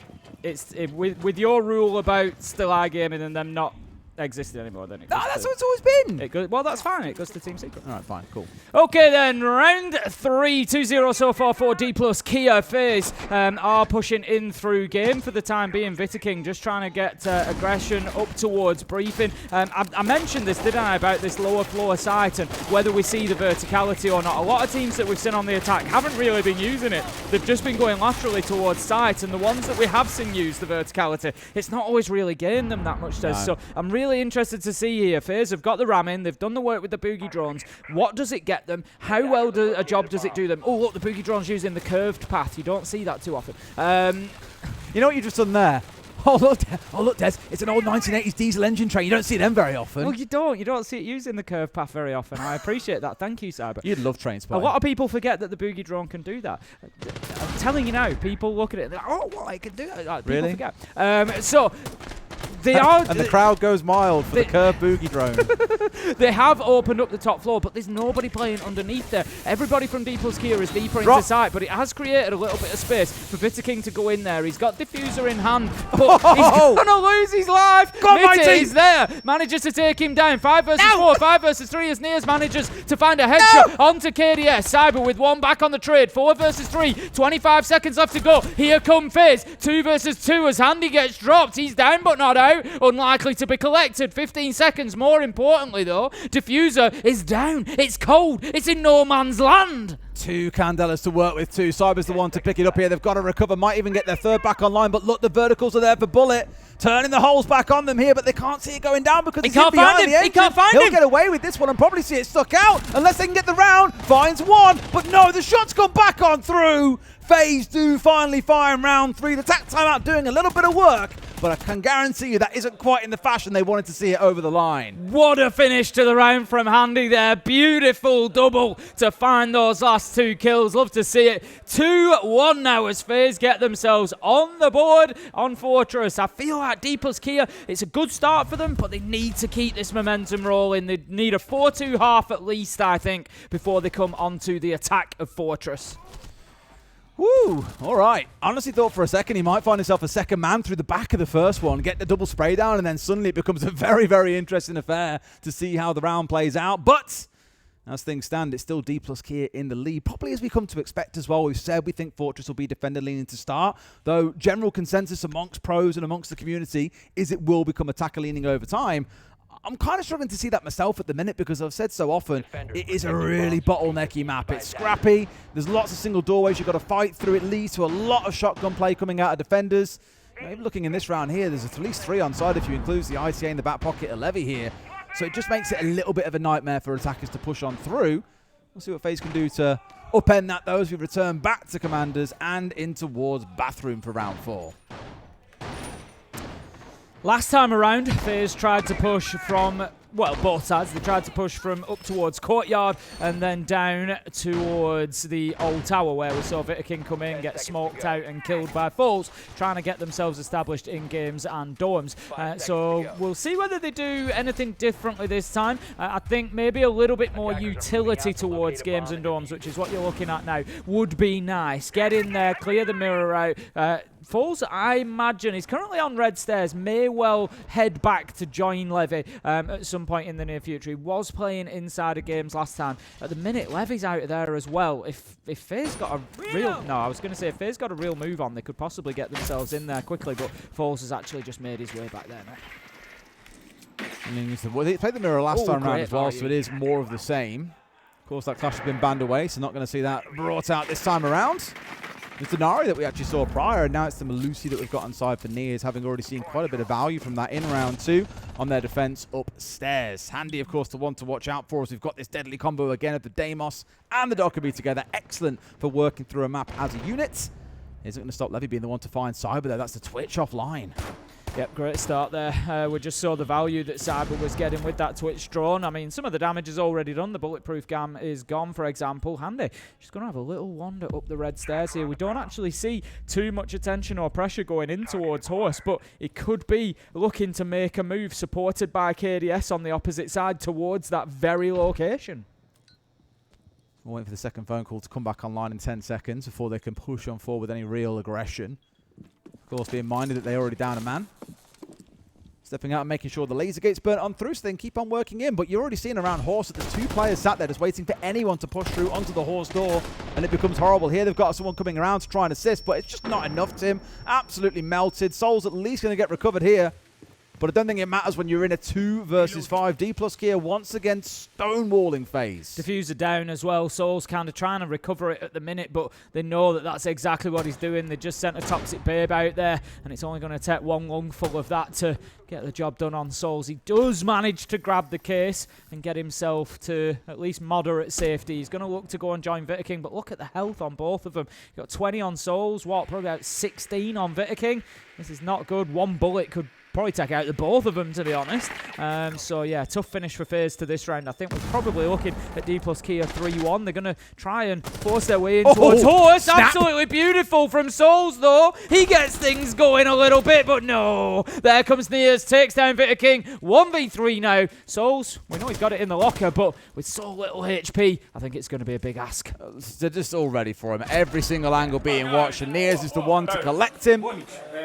S2: With your rule about still iGaming and them not existed anymore, then it
S1: No,
S2: goes
S1: that's
S2: to,
S1: what it's always been.
S2: it goes, well, that's fine. It goes to Team Secret.
S1: All right, fine, cool.
S2: Okay, then, round 3, 2-0 so far for Dplus. Kia Faze are pushing in through game for the time being. King just trying to get aggression up towards briefing. I mentioned this, didn't I, about this lower floor site and whether we see the verticality or not. A lot of teams that we've seen on the attack haven't really been using it. They've just been going laterally towards site, and the ones that we have seen use the verticality, it's not always really gained them that much, Des. So I'm really interested to see here. Faze have got the ram in, they've done the work with the boogie drones. What does it get them? How well a job does it do them? Oh, look, the boogie drone's using the curved path. You don't see that too often.
S1: You know what you've just done there? Oh look, Des, it's an old 1980s diesel engine train. You don't see them very often.
S2: Well, you don't see it using the curve path very often. I appreciate that. Thank you, Cyber.
S1: You'd love train spotting.
S2: A lot of people forget that the boogie drone can do that. I'm telling you now, people look at it and they're like, oh, what, I can do that. Like,
S1: really?
S2: People forget. So they are...
S1: and the crowd goes mild for the curved boogie drone.
S2: They have opened up the top floor, but there's nobody playing underneath there. Everybody from Dplus Kia is deeper into site, but it has created a little bit of space for Bitter King to go in there. He's got Diffuser in hand, but he's going to lose his life. Mitty is there. Manages to take him down. 5 versus 4, 5 versus 3 as Nias manages to find a headshot onto KDS. Cyber with one back on the trade. 4 versus 3, 25 seconds left to go. Here come Faze. 2 versus 2 as Handy gets dropped. He's down but not out. Unlikely to be collected. 15 seconds. More importantly, though, Diffuser is down. It's cold. It's in no man's land.
S1: 2 Candelas to work with, 2. Cyber's the one to pick it up here. They've got to recover. Might even get their third back online. But look, the verticals are there for Bullet. Turning the holes back on them here, but they can't see it going down because
S2: he can't find him. He can't find him.
S1: He'll get away with this one and probably see it stuck out unless they can get the round. Finds one, but no, the shot's gone back on through. Faze do finally fire in round 3. The tack timeout doing a little bit of work, but I can guarantee you that isn't quite in the fashion they wanted to see it over the line.
S2: What a finish to the round from Handy there. Beautiful double to find those last 2 kills. Love to see it. 2-1 now as Faze get themselves on the board on Fortress. I feel like Dplus Kia, it's a good start for them, but they need to keep this momentum rolling. They need a 4-2 half at least, I think, before they come onto the attack of Fortress.
S1: Woo! All right. Honestly thought for a second he might find himself a second man through the back of the first one, get the double spray down, and then suddenly it becomes a very, very interesting affair to see how the round plays out. But as things stand, it's still Dplus Kia in the lead, probably as we come to expect as well. We've said we think Fortress will be defender leaning to start, though general consensus amongst pros and amongst the community is it will become attacker leaning over time. I'm kind of struggling to see that myself at the minute because I've said so often, it is a really bottlenecky map. It's scrappy. There's lots of single doorways you've got to fight through. It leads to a lot of shotgun play coming out of defenders. Even looking in this round here, there's at least 3 on side if you include the ITA in the back pocket of Levy here. So it just makes it a little bit of a nightmare for attackers to push on through. We'll see what Faze can do to upend that though as we return back to Commanders and in towards Bathroom for round 4.
S2: Last time around, Faze tried to push from, well, both sides. They tried to push from up towards Courtyard and then down towards the old tower where we saw Bitter King come in, get smoked out and killed by Foles, trying to get themselves established in games and dorms. So we'll see whether they do anything differently this time. I think maybe a little bit more utility towards games and dorms, which is what you're looking at now, would be nice. Get in there, clear the mirror out. Foles, I imagine, he's currently on red stairs, may well head back to join Levy at some point in the near future. He was playing inside of games last time. At the minute, Levy's out there as well. If Faze got a real... No, I was going to say, if Faze got a real move on, they could possibly get themselves in there quickly, but Foles has actually just made his way back there now.
S1: I mean, they played the mirror last time round as well, so it is more of the same. Of course, that clash has been banned away, so not going to see that brought out this time around. It's the Nari that we actually saw prior, and now it's the Malusi that we've got inside for Nias, having already seen quite a bit of value from that in round 2 on their defense upstairs. Handy, of course, the one to watch out for us. We've got this deadly combo again of the Deimos and the Dokkaebi together. Excellent for working through a map as a unit. Isn't going to stop Levy being the one to find Cyber there. That's the Twitch offline.
S2: Yep, great start there. We just saw the value that Cyber was getting with that Twitch drone. I mean, some of the damage is already done. The bulletproof gam is gone, for example. Handy. She's going to have a little wander up the red stairs here. We don't actually see too much attention or pressure going in towards Horse, but it could be looking to make a move supported by KDS on the opposite side towards that very location.
S1: We're waiting for the second phone call to come back online in 10 seconds before they can push on forward with any real aggression. Of course, being minded that they're already down a man. Stepping out and making sure the laser gate's burnt on through, so they can keep on working in. But you're already seeing around Horse that there's 2 players sat there just waiting for anyone to push through onto the Horse door, and it becomes horrible. Here they've got someone coming around to try and assist, but it's just not enough, Tim. Absolutely melted. Soul's at least going to get recovered here. But I don't think it matters when you're in a 2 versus 5. Dplus here once again stonewalling Faze.
S2: Diffuser down as well. Soul's kind of trying to recover it at the minute, but they know that that's exactly what he's doing. They just sent a Toxic Babe out there, and it's only going to take 1 lungful of that to get the job done on Souls. He does manage to grab the case and get himself to at least moderate safety. He's going to look to go and join Vitaking, but look at the health on both of them. You've got 20 on Souls, probably about 16 on Vitaking. This is not good. 1 bullet could probably take out the both of them, to be honest. So yeah, tough finish for Faze to this round. I think we're probably looking at Dplus Kia 3-1. They're going to try and force their way in towards Horse. Absolutely beautiful from Souls, though. He gets things going a little bit, but no. There comes Nias, takes down Vitaking. 1v3 now. Souls, we know he's got it in the locker, but with so little HP, I think it's going to be a big ask.
S1: They're just all ready for him. Every single angle being watched, and Nias is the one to collect him.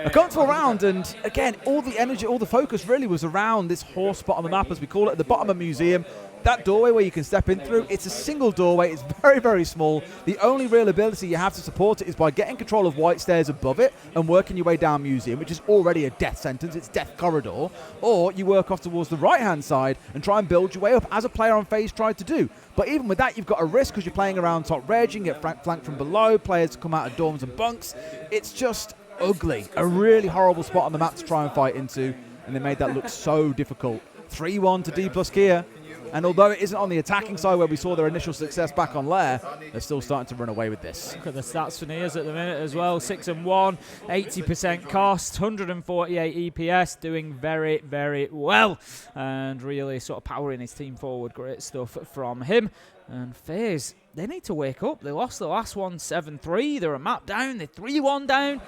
S1: A comfortable round, and again, all the energy, all the focus really was around this Horse spot on the map, as we call it, at the bottom of Museum. That doorway where you can step in through, it's a single doorway. It's very, very small. The only real ability you have to support it is by getting control of white stairs above it and working your way down Museum, which is already a death sentence. It's death corridor. Or you work off towards the right-hand side and try and build your way up, as a player on Faze tried to do. But even with that, you've got a risk because you're playing around top reg. You can get flanked from below. Players come out of dorms and bunks. It's just ugly. A really horrible spot on the map to try and fight into, and they made that look so difficult. 3-1 to Dplus Kia. And although it isn't on the attacking side where we saw their initial success back on Lair, they're still starting to run away with this.
S2: Look at the stats for Nias at the minute as well. 6-1, 80% cost, 148 EPS, doing very, very well. And really sort of powering his team forward. Great stuff from him. And Faze, they need to wake up. They lost the last one 7-3. They're a map down. They're 3-1 down.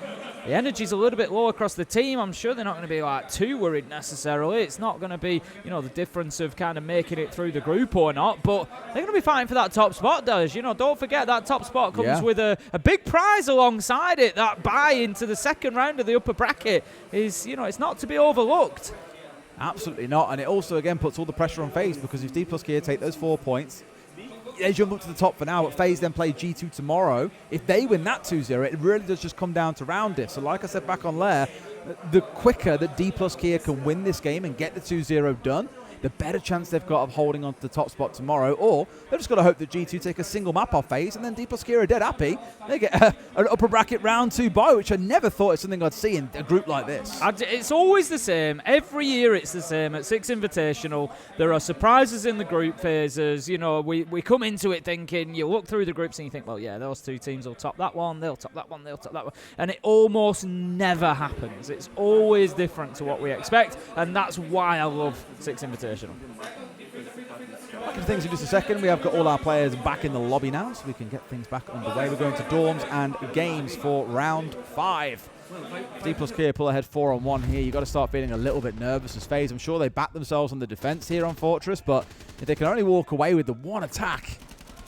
S2: The energy's a little bit low across the team. I'm sure they're not going to be like too worried necessarily. It's not going to be, you know, the difference of kind of making it through the group or not. But they're going to be fighting for that top spot, Does. You know, don't forget that top spot comes with a big prize alongside it. That bye into the second round of the upper bracket is, you know, it's not to be overlooked.
S1: Absolutely not. And it also, again, puts all the pressure on Faze, because if Dplus Kia take those 4 points, they jump up to the top for now, but Faze then play G2 tomorrow. If they win that 2-0, it really does just come down to round diff. So like I said back on Lair, the quicker that Dplus Kia can win this game and get the 2-0 done, the better chance they've got of holding on to the top spot tomorrow. Or they've just got to hope that G2 take a single map off Faze, and then Dplus Kia are dead happy. They get an upper bracket round 2 bye, which I never thought is something I'd see in a group like this.
S2: It's always the same. Every year it's the same. At Six Invitational, there are surprises in the group phases. You know, we come into it thinking, you look through the groups and you think, well, yeah, those 2 teams will top that one, they'll top that one, they'll top that one. And it almost never happens. It's always different to what we expect, and that's why I love Six Invitational.
S1: Back into things in just a second. We have got all our players back in the lobby now, so we can get things back underway. We're going to dorms and games for round 5. Dplus Kia pull ahead 4-on-1 here. You've got to start feeling a little bit nervous as Faze. I'm sure they back themselves on the defense here on Fortress, but if they can only walk away with the 1 attack,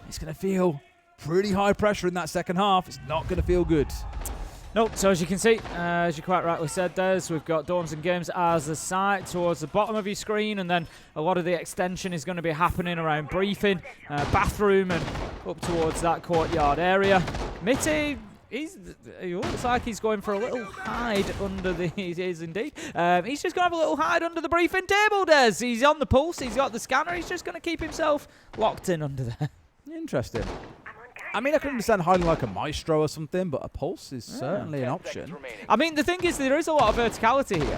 S1: it's going to feel pretty high pressure in that second half. It's not going to feel good.
S2: Nope, so as you can see, as you quite rightly said, Des, we've got dorms and games as the site towards the bottom of your screen, and then a lot of the extension is going to be happening around briefing, bathroom, and up towards that courtyard area. Mitty, he looks like he's going for a little hide under the... He is indeed. He's just going to have a little hide under the briefing table, Des. He's on the pulse, he's got the scanner, he's just going to keep himself locked in under there.
S1: Interesting. I mean, I can understand hiding like a maestro or something, but a pulse is certainly an option.
S2: I mean, the thing is, there is a lot of verticality here.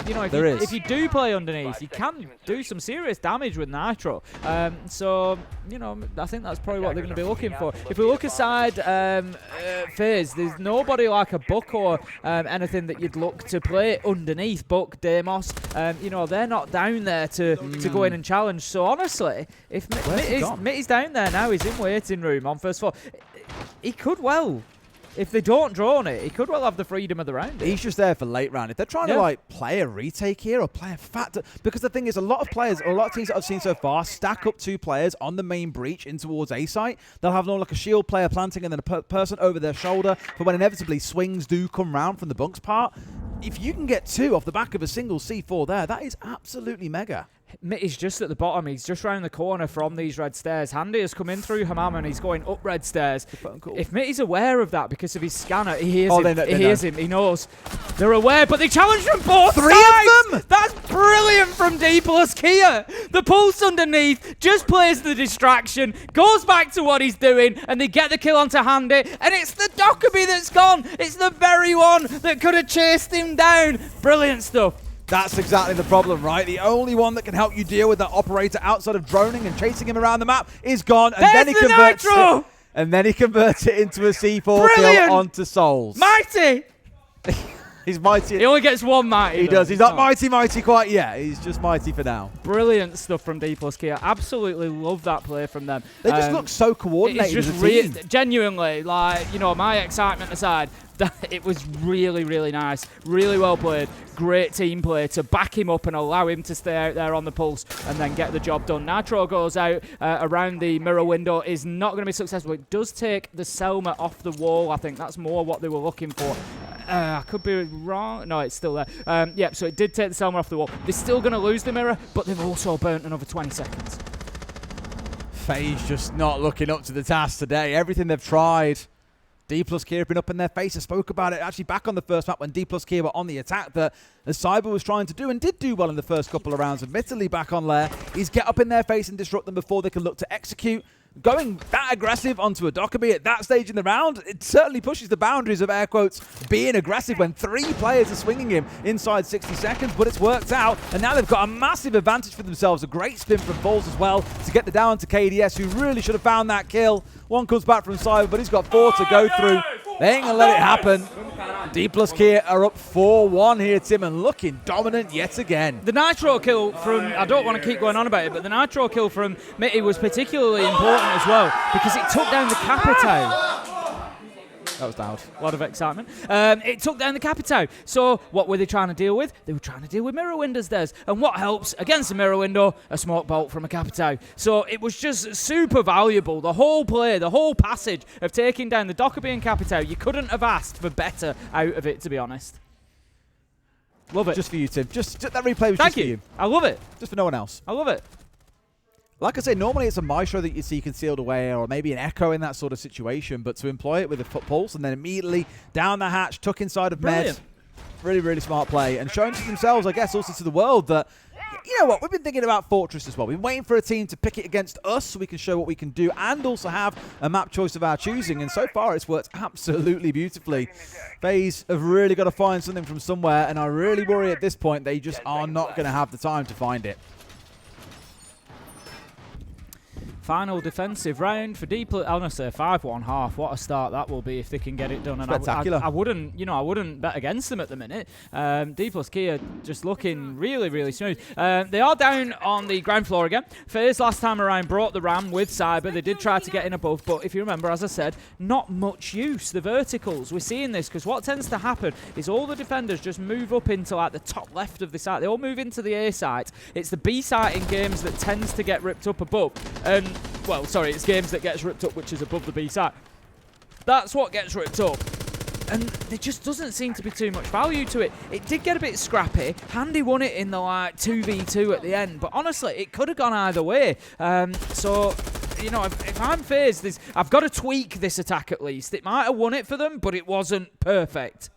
S2: You know, if you do play underneath, you can do some serious damage with Nitro. So, you know, I think that's probably what they're going to be looking for. If we look aside Faze, there's nobody like a Buck or anything that you'd look to play underneath. Buck, Deimos, you know, they're not down there to go in and challenge. So, honestly, if Mitty's down there now, he's in waiting room on first floor. He could well, if they don't drone it, he could well have the freedom of the round.
S1: He's just there for late round. If they're trying to like play a retake here or play a fat, because the thing is, a lot of players, or a lot of teams that I've seen so far, stack up 2 players on the main breach in towards A site. They'll have like a shield player planting and then a person over their shoulder for when inevitably swings do come round from the bunks part. if you can get 2 off the back of a single C4 there, that is absolutely mega.
S2: Mitty's just at the bottom. He's just round the corner from these red stairs. Handy has come in through Hammam and he's going up red stairs. If Mitty's aware of that because of his scanner, he hears him. He hears him. He knows. They're aware, but they challenge from both sides.
S1: 3 of them!
S2: That's brilliant from Dplus Kia. The pulse underneath just plays the distraction, goes back to what he's doing, and they get the kill onto Handy. And it's the Dockerby that's gone. It's the very one that could have chased him down. Brilliant stuff.
S1: That's exactly the problem, right? The only one that can help you deal with that operator outside of droning and chasing him around the map is gone. And then he converts it. And then he converts it into a C4 kill onto Souls.
S2: Mighty!
S1: He's mighty.
S2: He only gets one mighty.
S1: He does. He's not mighty quite yet. He's just mighty for now.
S2: Brilliant stuff from Dplus Kia. Absolutely love that play from them.
S1: They just look so coordinated
S2: It's
S1: as a team.
S2: Genuinely, like, you know, my excitement aside, it was really, really nice. Really well played. Great team play to back him up and allow him to stay out there on the pulse and then get the job done. Nitro goes out around the mirror window. Is not going to be successful. It does take the Selma off the wall. I think that's more what they were looking for. I could be wrong. No, it's still there. Yeah, so it did take the Selma off the wall. They're still going to lose the mirror, but they've also burnt another 20 seconds.
S1: Faze just not looking up to the task today. Everything they've tried. Dplus Kia have been up in their face. I spoke about it actually back on the first map when Dplus Kia were on the attack that as Cyber was trying to do and did do well in the first couple of rounds, admittedly back on Lair, is get up in their face and disrupt them before they can look to execute. Going that aggressive onto a Dockerby at that stage in the round, it certainly pushes the boundaries of air quotes being aggressive when 3 players are swinging him inside 60 seconds, but it's worked out, and now they've got a massive advantage for themselves. A great spin from Falls as well to get the down to KDS, who really should have found that kill. 1 comes back from Cyber, but he's got 4 to go through. They ain't gonna let it happen. Dplus Kia are up 4-1 here, Tim, and looking dominant yet again.
S2: The Nitro kill from, I don't want to keep going on about it, but the Nitro kill from Mitty was particularly important as well because it took down the Capitao.
S1: That was loud.
S2: A lot of excitement. It took down the Capitao. So what were they trying to deal with? They were trying to deal with mirror windows there. And what helps against a mirror window? A smoke bolt from a Capitao. So it was just super valuable. The whole play, the whole passage of taking down the Dockerby and Capitao, you couldn't have asked for better out of it, to be honest. Love it.
S1: Just for you, Tim. Just that replay was
S2: Thank
S1: just for you.
S2: I love it.
S1: Just for no one else.
S2: I love it.
S1: Like I say, normally it's a Maestro that you see concealed away or maybe an Echo in that sort of situation, but to employ it with a foot pulse and then immediately down the hatch, tuck inside of Med. Really, really smart play. And showing to themselves, I guess, also to the world that, you know what, we've been thinking about Fortress as well. We've been waiting for a team to pick it against us so we can show what we can do and also have a map choice of our choosing. And so far, it's worked absolutely beautifully. Faze have really got to find something from somewhere, and I really worry at this point they just are not going to have the time to find it.
S2: Final defensive round for Dplus. I want to say 5-1 half. What a start that will be if they can get it done. And
S1: spectacular.
S2: I wouldn't, you know, I wouldn't bet against them at the minute. Dplus Kia just looking really, really smooth. They are down on the ground floor again. Faze last time around brought the ram with Cyber. They did try to get in above, but if you remember, as I said, not much use. The verticals, we're seeing this because what tends to happen is all the defenders just move up into like the top left of the site. They all move into the A site. It's the B site in games that tends to get ripped up above. And well, sorry, it's games that gets ripped up, which is above the B side. That's what gets ripped up. And there just doesn't seem to be too much value to it. It did get a bit scrappy. Handy won it in the like 2v2 at the end, but honestly, it could have gone either way. So, you know, if I'm Faze, I've got to tweak this attack at least. It might have won it for them, but it wasn't perfect.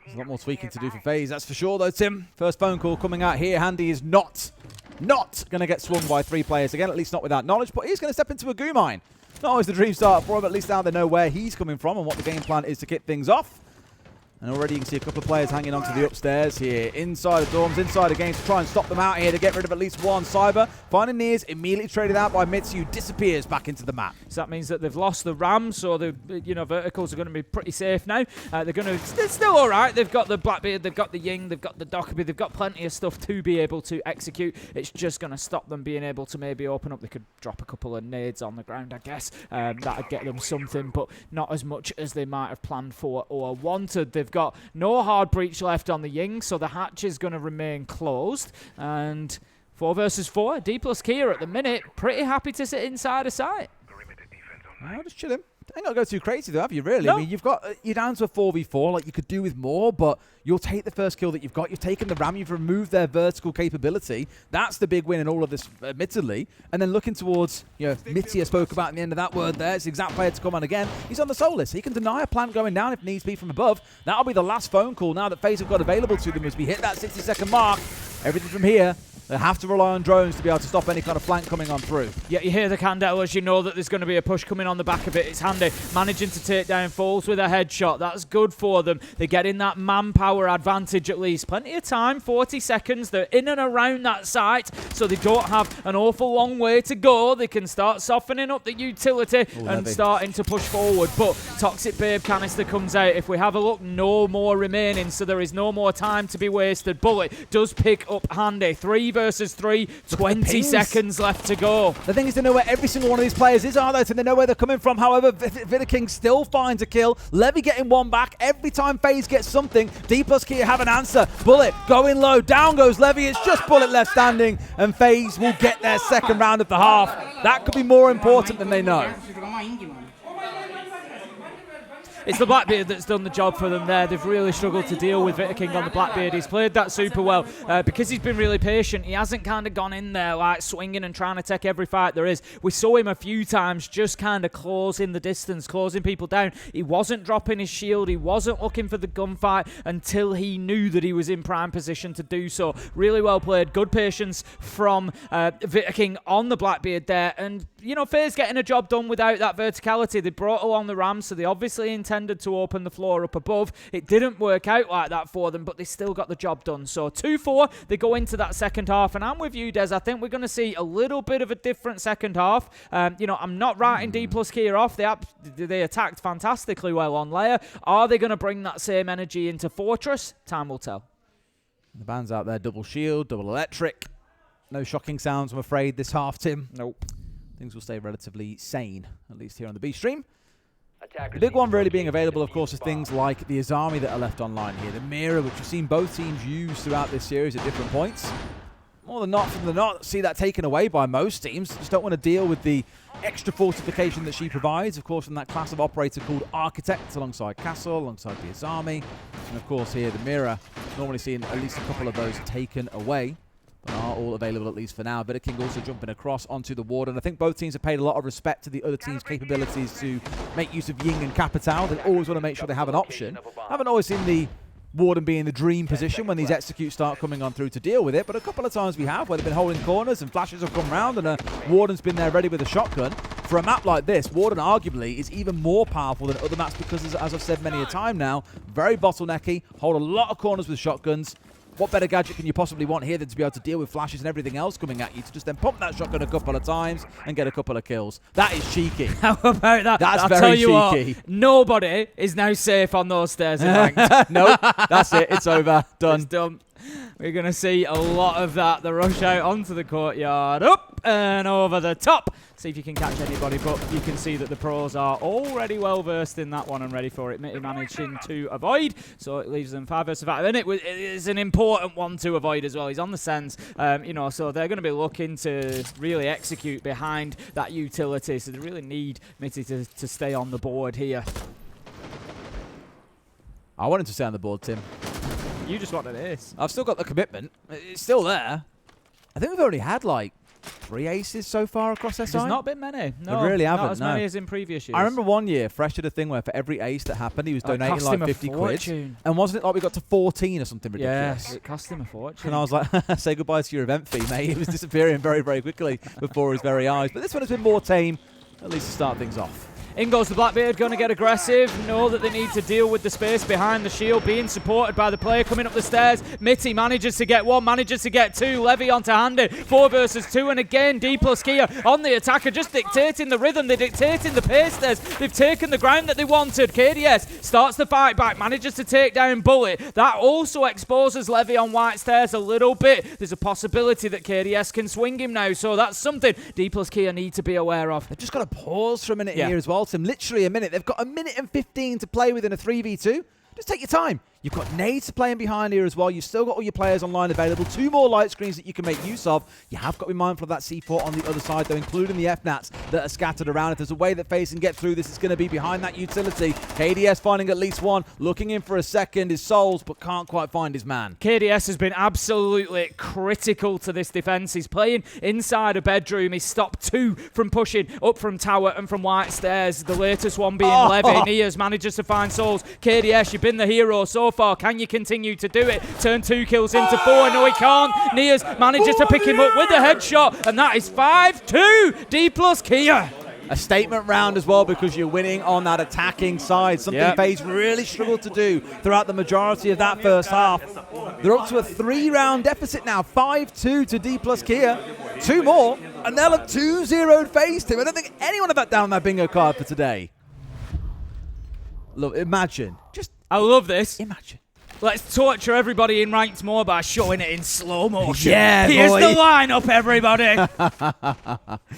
S1: There's a lot more tweaking to do for Faze, that's for sure though, Tim. First phone call coming out here. Handy is not going to get swung by 3 players again, at least not without knowledge, but he's going to step into a goo mine. Not always the dream start for him, at least now they know where he's coming from and what the game plan is to kick things off. And already you can see a couple of players hanging onto the upstairs here. Inside the dorms, inside the game to try and stop them out here to get rid of at least one. Cyber finding Nears, immediately traded out by Mitsu, disappears back into the map.
S2: So that means that they've lost the ram, so the verticals are going to be pretty safe now. They're still all right. They've got the Blackbeard, they've got the Ying, they've got the Dockerby, they've got plenty of stuff to be able to execute. It's just going to stop them being able to maybe open up. They could drop a couple of nades on the ground, I guess. That'd get them something, but not as much as they might have planned for or wanted. They've got no hard breach left on the Ying, so the hatch is going to remain closed. And 4 versus 4, Dplus Kia at the minute, pretty happy to sit inside a site.
S1: Oh, just chilling. ain't got to go too crazy though, have you, really?
S2: No.
S1: I mean, you're down to a 4v4, like you could do with more, but you'll take the first kill that you've got. You've taken the Ram, you've removed their vertical capability. That's the big win in all of this, admittedly. And then looking towards, Mitty I spoke about in the end of that word there. It's the exact player to come on again. He's on the Solus. He can deny a plant going down if needs be from above. That'll be the last phone call now that FaZe have got available to them as we hit that 60-second mark. Everything from here, they have to rely on drones to be able to stop any kind of flank coming on through.
S2: Yeah, you hear the Candelas, you know that there's going to be a push coming on the back of it. It's handy. Managing to take down Foles with a headshot. That's good for them. They're getting that manpower advantage at least. Plenty of time, 40 seconds. They're in and around that site, so they don't have an awful long way to go. They can start softening up the utility and starting to push forward. But Toxic Babe canister comes out. If we have a look, no more remaining, so there is no more time to be wasted. Bullet does pick up handy. 3 versus 3, 20 seconds left to go.
S1: The thing is, they know where every single one of these players is, are they? So they know where they're coming from. However, Vidaking still finds a kill. Levy getting one back. Every time FaZe gets something, Dplus Kia have an answer. Bullet going low. Down goes Levy. It's just Bullet left standing. And FaZe will get their second round of the half. That could be more important than they know.
S2: It's the Blackbeard that's done the job for them there. They've really struggled to deal with Vidaking on the Blackbeard. He's played that super well. Because he's been really patient, he hasn't kind of gone in there like swinging and trying to take every fight there is. We saw him a few times just kind of closing the distance, closing people down. He wasn't dropping his shield. He wasn't looking for the gunfight until he knew that he was in prime position to do so. Really well played. Good patience from Vidaking on the Blackbeard there. And, FaZe getting a job done without that verticality. They brought along the Ram, so they obviously intended to open the floor up above. It didn't work out like that for them, but they still got the job done. So 2-4, they go into that second half, and I'm with you, Des. I think we're going to see a little bit of a different second half. I'm not writing Dplus Kia off. They attacked fantastically well on layer. Are they going to bring that same energy into Fortress? Time will tell.
S1: The band's out there, double shield, double electric. No shocking sounds, I'm afraid, this half, Tim.
S2: Nope.
S1: Things will stay relatively sane, at least here on the B stream. The big one really being available, of course, is things like the Azami that are left online here. The Mirror, which we've seen both teams use throughout this series at different points. More than not, see that taken away by most teams. Just don't want to deal with the extra fortification that she provides, of course, from that class of operator called Architect, alongside Castle, alongside the Azami. And, of course, here, the Mirror, normally seeing at least a couple of those taken away. Are all available, at least for now. Vidaking also jumping across onto the Warden. I think both teams have paid a lot of respect to the other team's capabilities to make use of Ying and Capital. They always want to make sure they have an option. I haven't always seen the Warden be in the dream position when these executes start coming on through to deal with it, but a couple of times we have, where they've been holding corners and flashes have come round and a Warden's been there ready with a shotgun. For a map like this, Warden arguably is even more powerful than other maps because, as I've said many a time now, very bottlenecky, hold a lot of corners with shotguns. What better gadget can you possibly want here than to be able to deal with flashes and everything else coming at you, to just then pump that shotgun a couple of times and get a couple of kills? That is cheeky.
S2: How about that?
S1: That's
S2: I'll
S1: very
S2: tell you
S1: cheeky.
S2: What, nobody is now safe on those stairs in ranked.
S1: Nope, that's it. It's over. Done.
S2: It's done. We're going to see a lot of that. The rush out onto the courtyard. Up and over the top. See if you can catch anybody, but you can see that the pros are already well versed in that one and ready for it. Mitty managing to avoid, so it leaves them 5 versus 5. And it is an important one to avoid as well. He's on the sense, so they're going to be looking to really execute behind that utility. So they really need Mitty to stay on the board here.
S1: I want him to stay on the board, Tim.
S2: You just wanted ace.
S1: I've still got the commitment. It's still there. I think we've already had, 3 aces so far across SI.
S2: There's not been many. No,
S1: they really haven't.
S2: Not as many as in previous years.
S1: I remember one year, Fresh did a thing where for every ace that happened, he was donating
S2: cost him
S1: 50
S2: a
S1: quid.
S2: fortune.
S1: And wasn't it like we got to 14 or something ridiculous?
S2: Yeah, it cost him a fortune.
S1: And I was like, say goodbye to your event fee, mate. It was disappearing very, very quickly before his very eyes. But this one has been more tame, at least to start things off.
S2: In goes the Blackbeard, going to get aggressive. Know that they need to deal with the space behind the shield, being supported by the player coming up the stairs. Mitty manages to get 1, manages to get 2. Levy onto Handy, 4 versus 2. And again, Dplus Kia on the attacker, just dictating the rhythm. They're dictating the pace. They've taken the ground that they wanted. KDS starts the fight back, manages to take down Bullet. That also exposes Levy on white stairs a little bit. There's a possibility that KDS can swing him now, so that's something Dplus Kia need to be aware of.
S1: They've just got to pause for a minute here as well, Tim. Literally a minute. They've got 1 minute and 15 to play with in a 3v2. Just take your time. You've got nades to play in behind here as well. You've still got all your players online available. 2 more light screens that you can make use of. You have got to be mindful of that C4 on the other side, though, including the FNATs that are scattered around. If there's a way that Faze can get through this, it's going to be behind that utility. KDS finding at least one, looking in for a second, his souls, but can't quite find his man.
S2: KDS has been absolutely critical to this defense. He's playing inside a bedroom. He's stopped 2 from pushing up from tower and from white stairs. The latest one being Levy. Nias manages to find souls. KDS, you've been the hero so far. Can you continue to do it? Turn 2 kills into 4. No, he can't. Nias manages to pick him up with a headshot, and that is 5-2. Dplus Kia.
S1: A statement round as well, because you're winning on that attacking side. Something Faze really struggled to do throughout the majority of that first half. They're up to a 3-round deficit now. 5-2 to Dplus Kia. 2 more, and they'll have 2-0'd Faze team. I don't think anyone had that down that bingo card for today. Look, imagine. Just
S2: I love this.
S1: imagine.
S2: Let's torture everybody in ranked more by showing it in slow motion.
S1: Yeah,
S2: Here's
S1: boy.
S2: the lineup, everybody.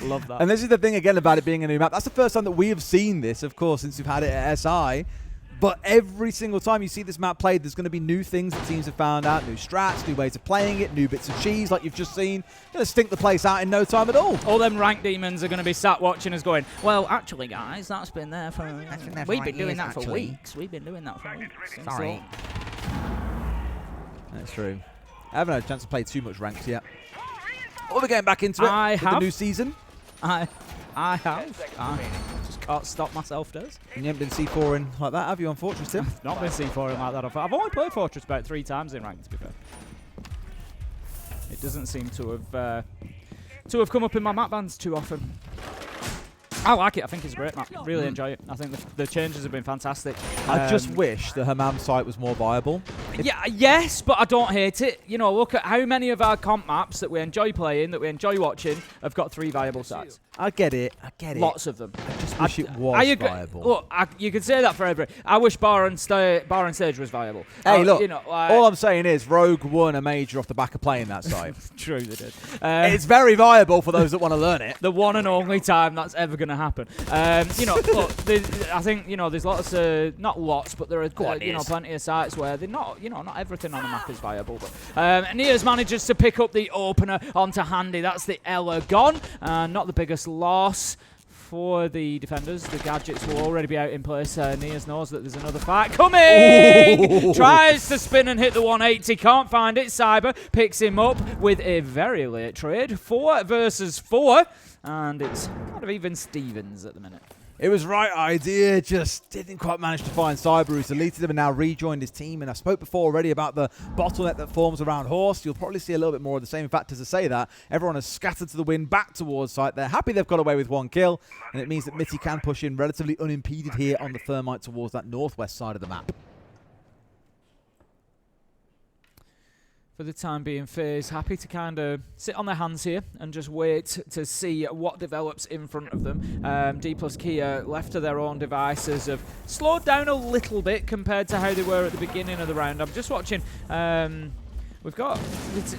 S2: Love that.
S1: And this is the thing again about it being a new map. That's the first time that we have seen this, of course, since we've had it at SI. But every single time you see this map played, there's going to be new things that teams have found out, new strats, new ways of playing it, new bits of cheese like you've just seen. Going to stink the place out in no time at all.
S2: All them rank demons are going to be sat watching us going, well, actually, guys, that's been there for... We've been doing that for weeks. We've been doing that for weeks.
S1: Sorry. That's true. I haven't had a chance to play too much ranks yet. Oh, we're getting back into it with the new season.
S2: I have. I just can't stop myself, Des.
S1: And you haven't been C4ing like that, have you, on Fortress, Tim?
S2: Not been C4ing like that. I've only played Fortress about 3 times in ranked, to be fair. It doesn't seem to have come up in my map bans too often. I like it. I think it's a great map. Really enjoy it. I think the changes have been fantastic.
S1: I just wish the Hammam site was more viable.
S2: Yes, but I don't hate it. You know, look at how many of our comp maps that we enjoy playing, that we enjoy watching, have got 3 viable sites.
S1: I get it. I get it.
S2: Lots of them.
S1: I just wish it was viable.
S2: Look, you could say that for every. I wish Bar and Stage was viable.
S1: Hey, look.
S2: You know,
S1: all I'm saying is Rogue won a major off the back of playing that site.
S2: True, they did.
S1: It's very viable for those that want to learn it.
S2: The one and only time that's ever going to happen. You know, look, I think, you know, there's lots of, not lots, but there are, you know, plenty of sites where they're not, you know, not everything on a map is viable. But Nias manages to pick up the opener onto Handy. That's the Ella gone. Not the biggest loss for the defenders. The gadgets will already be out in place. Nias knows that there's another fight coming. Tries to spin and hit the 180. Can't find it. Cyber picks him up with a very late trade. 4 versus 4. And it's kind of even Stevens at the minute.
S1: It was right idea, just didn't quite manage to find Cyber, who's deleted him and now rejoined his team. And I spoke before already about the bottleneck that forms around Horst. You'll probably see a little bit more of the same. In fact, as I say that, everyone has scattered to the wind back towards site. They're happy they've got away with 1 kill, and it means that Mitty can push in relatively unimpeded here on the Thermite towards that northwest side of the map.
S2: For the time being, Faze happy to kind of sit on their hands here and just wait to see what develops in front of them. Dplus Kia, left to their own devices, have slowed down a little bit compared to how they were at the beginning of the round. I'm just watching. We've got,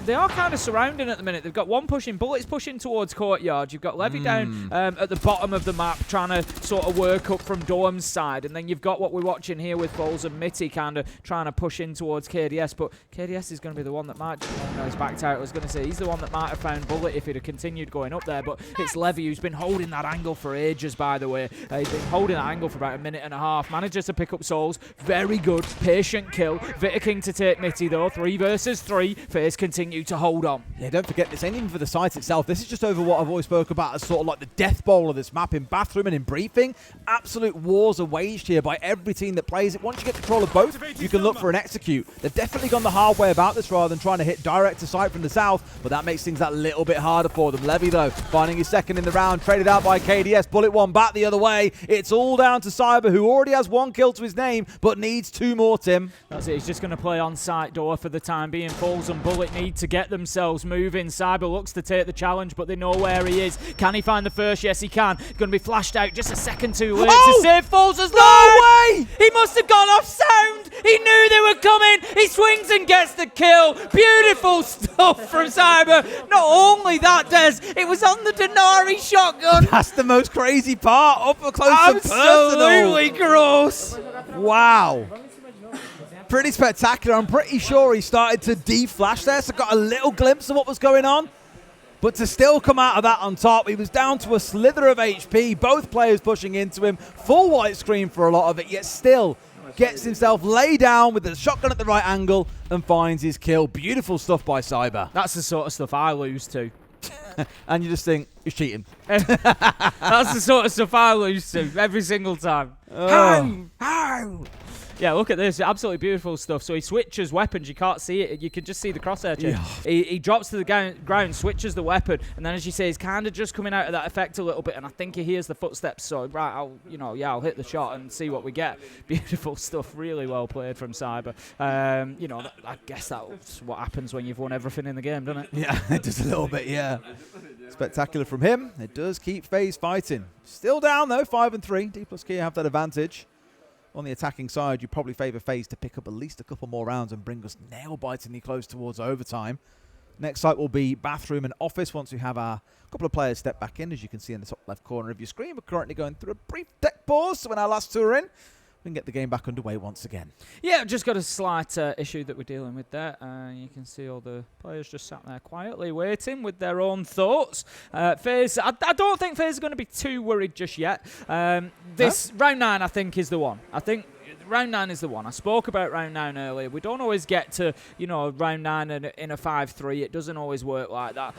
S2: they are kind of surrounding at the minute. They've got one pushing, Bullets pushing towards Courtyard. You've got Levy down at the bottom of the map trying to sort of work up from Dorm's side. And then you've got what we're watching here with Foles and Mitty kind of trying to push in towards KDS. But KDS is going to be the one that might, oh no, he's backed out. I was going to say, he's the one that might have found Bullet if he'd have continued going up there. But it's Levy who's been holding that angle for ages, by the way. He's been holding that angle for about 1.5 minutes. Manages to pick up souls. Very good, patient kill. Vitaking to take Mitty though. 3 versus 3. Faze continue to hold on.
S1: Yeah, don't forget, this ain't even for the site itself. This is just over what I've always spoke about as sort of like the death bowl of this map in bathroom and in briefing. Absolute wars are waged here by every team that plays it. Once you get control of both, you can look for an execute. They've definitely gone the hard way about this rather than trying to hit direct to site from the south, but that makes things that little bit harder for them. Levy, though, finding his second in the round, traded out by KDS. Bullet one back the other way. It's all down to Cyber, who already has 1 kill to his name, but needs 2 more, Tim.
S2: That's it. He's just going to play on site door for the time being. Falls and Bullet need to get themselves moving. Cyber looks to take the challenge, but they know where he is. Can he find the first? Yes, he can. Going to be flashed out just a second too late to save Falls' life.
S1: No way!
S2: He must have gone off sound. He knew they were coming. He swings and gets the kill. Beautiful stuff from Cyber. Not only that, Des, it was on the Denari shotgun.
S1: That's the most crazy part. Up close and personal.
S2: Absolutely gross.
S1: Wow. Pretty spectacular. I'm pretty sure he started to deflash there, so got a little glimpse of what was going on. But to still come out of that on top, he was down to a slither of HP, both players pushing into him, full white screen for a lot of it, yet still gets himself lay down with the shotgun at the right angle and finds his kill. Beautiful stuff by Cyber.
S2: That's the sort of stuff I lose to.
S1: And you just think, he's cheating.
S2: That's the sort of stuff I lose to every single time. How? Yeah, look at this. Absolutely beautiful stuff. So he switches weapons. You can't see it. You can just see the crosshair change. Yeah. He drops to the ground, switches the weapon, and then, as you say, he's kind of just coming out of that effect a little bit, and I think he hears the footsteps. So, right, I'll hit the shot and see what we get. Beautiful stuff. Really well played from Cyber. I guess that's what happens when you've won everything in the game, doesn't it?
S1: Yeah, it does a little bit, yeah. Spectacular from him. It does keep Faze fighting. Still down, though, 5-3. Dplus Kia have that advantage. On the attacking side, you probably favour Faze to pick up at least a couple more rounds and bring us nail-bitingly close towards overtime. Next site will be bathroom and office once we have our couple of players step back in. As you can see in the top left corner of your screen, we're currently going through a brief tech pause. So when our last two are in, we can get the game back underway once again.
S2: Yeah, just got a slight issue that we're dealing with there. You can see all the players just sat there quietly waiting with their own thoughts. Faze, I don't think Faze is going to be too worried just yet. This round 9, I think, is the one. I think round 9 is the one. I spoke about round 9 earlier. We don't always get to, round 9 in a 5-3. It doesn't always work like that.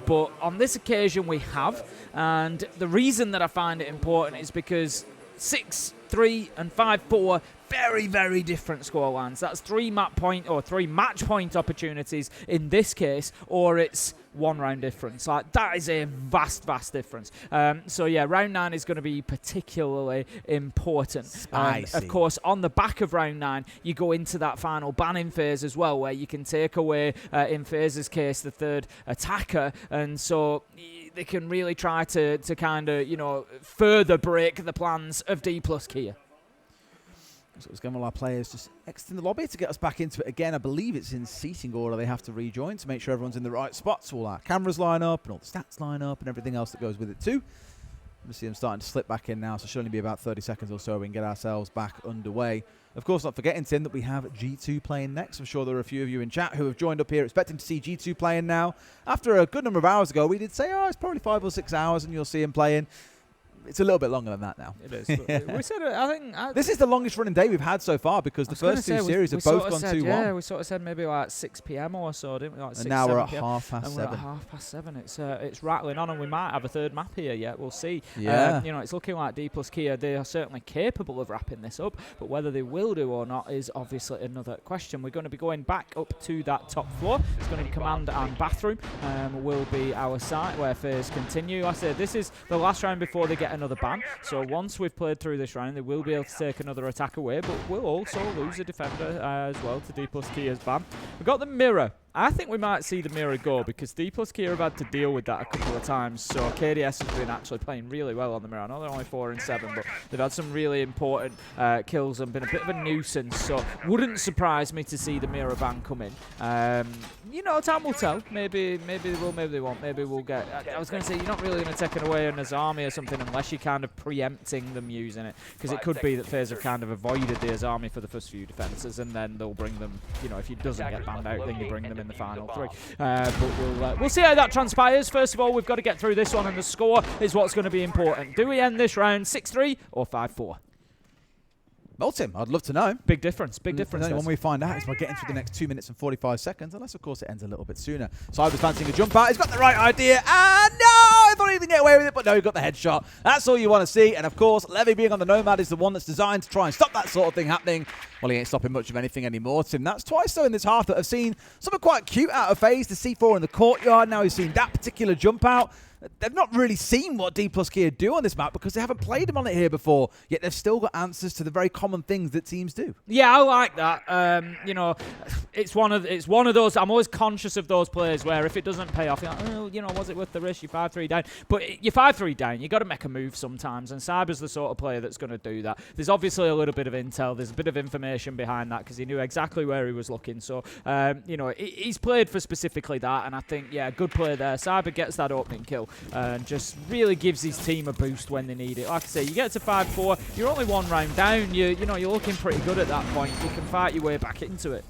S2: But on this occasion, we have. And the reason that I find it important is because 6-3 and 5-4, very, very different scorelines. That's 3 match point opportunities in this case, or it's 1 round difference. Like, that is a vast, vast difference. So yeah, round 9 is going to be particularly important. Of course, on the back of round 9, you go into that final banning phase as well, where you can take away, in Faze's case, the third attacker, and so they can really try to kind of, further break the plans of Dplus Kia.
S1: So it's going with our players just exiting the lobby to get us back into it again. I believe it's in seating order they have to rejoin to make sure everyone's in the right spots. All our cameras line up and all the stats line up and everything else that goes with it too. We see them starting to slip back in now, so it should only be about 30 seconds or so we can get ourselves back underway. Of course, not forgetting, Tim, that we have G2 playing next. I'm sure there are a few of you in chat who have joined up here expecting to see G2 playing now. After a good number of hours ago, we did say, it's probably 5 or 6 hours and you'll see him playing. It's a little bit longer than that now.
S2: It is. We said it,
S1: this is the longest running day we've had so far because the first two series have both gone 2-1.
S2: Yeah, we sort of said maybe like 6 p.m. or so, didn't we? Like
S1: and now we're at 7:30.
S2: We're at 7:30. It's rattling on, and we might have a third map here yet. We'll see.
S1: Yeah.
S2: It's looking like Dplus Kia, they are certainly capable of wrapping this up, but whether they will do or not is obviously another question. We're going to be going back up to that top floor. It's going to be command and bathroom. Will be our site where Faze continue. I said this is the last round before they get another ban. So once we've played through this round, they will be able to take another attack away, but we'll also lose a defender as well to Dplus Kia's ban. We've got the mirror. I think we might see the mirror go because Dplus Kia have had to deal with that a couple of times. So KDS has been actually playing really well on the mirror. I know they're only 4 and 7, but they've had some really important kills and been a bit of a nuisance. So wouldn't surprise me to see the mirror ban come in. Time will tell. Maybe they will, maybe they won't. Maybe we'll get. I was going to say you're not really going to take it away on Azami or something unless you're kind of preempting them using it, because it could be that Faze have kind of avoided the Azami for the first few defenses, and then they'll bring them. If he doesn't get banned out, then you bring them in the final 3. But we'll see how that transpires. First of all, we've got to get through this one, and the score is what's going to be important. Do we end this round 6-3 or 5-4?
S1: Well, Tim, I'd love to know.
S2: Big difference. Big difference.
S1: When we find out is by getting through the next 2 minutes and 45 seconds, unless, of course, it ends a little bit sooner. Cyber's fancying a jump out. He's got the right idea. And no! I thought he didn't get away with it, but no, he got the headshot. That's all you want to see. And, of course, Levy being on the Nomad is the one that's designed to try and stop that sort of thing happening. Well, he ain't stopping much of anything anymore, Tim. That's twice, though, in this half that I've seen something quite cute out of Faze. The C4 in the courtyard. Now he's seen that particular jump out. They've not really seen what Dplus Kia do on this map because they haven't played him on it here before, yet they've still got answers to the very common things that teams do.
S2: Yeah, I like that. It's one of those. I'm always conscious of those players where if it doesn't pay off, you're like, was it worth the risk? You're 5-3 down, but you're 5-3 down. You got to make a move sometimes, and Cyber's the sort of player that's going to do that. There's obviously a little bit of intel. There's a bit of information behind that because he knew exactly where he was looking. So, he's played for specifically that, and I think, good play there. Cyber gets that opening kill. and just really gives his team a boost when they need it. Like I say, you get to 5-4, you're only one round down. You're looking pretty good at that point. You can fight your way back into it.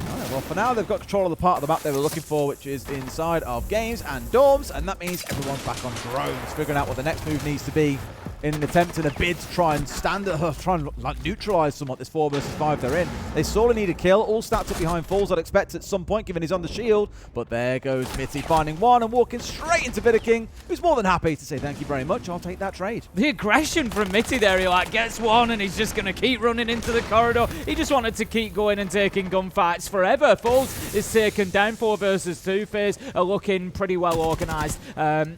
S1: Alright, well, for now, they've got control of the part of the map they were looking for, which is inside of games and dorms, and that means everyone's back on drones, figuring out what the next move needs to be in an attempt and a bid to try and neutralize somewhat this 4 versus 5 they're in. They sorely need a kill, all stats up behind Falls, I'd expect at some point, given he's on the shield, but there goes Mitty finding one and walking straight into Vidaking, who's more than happy to say thank you very much, I'll take that trade.
S2: The aggression from Mitty there, he gets one and he's just going to keep running into the corridor. He just wanted to keep going and taking gunfights forever. Falls is taken down 4 versus 2. Faze are looking pretty well organised and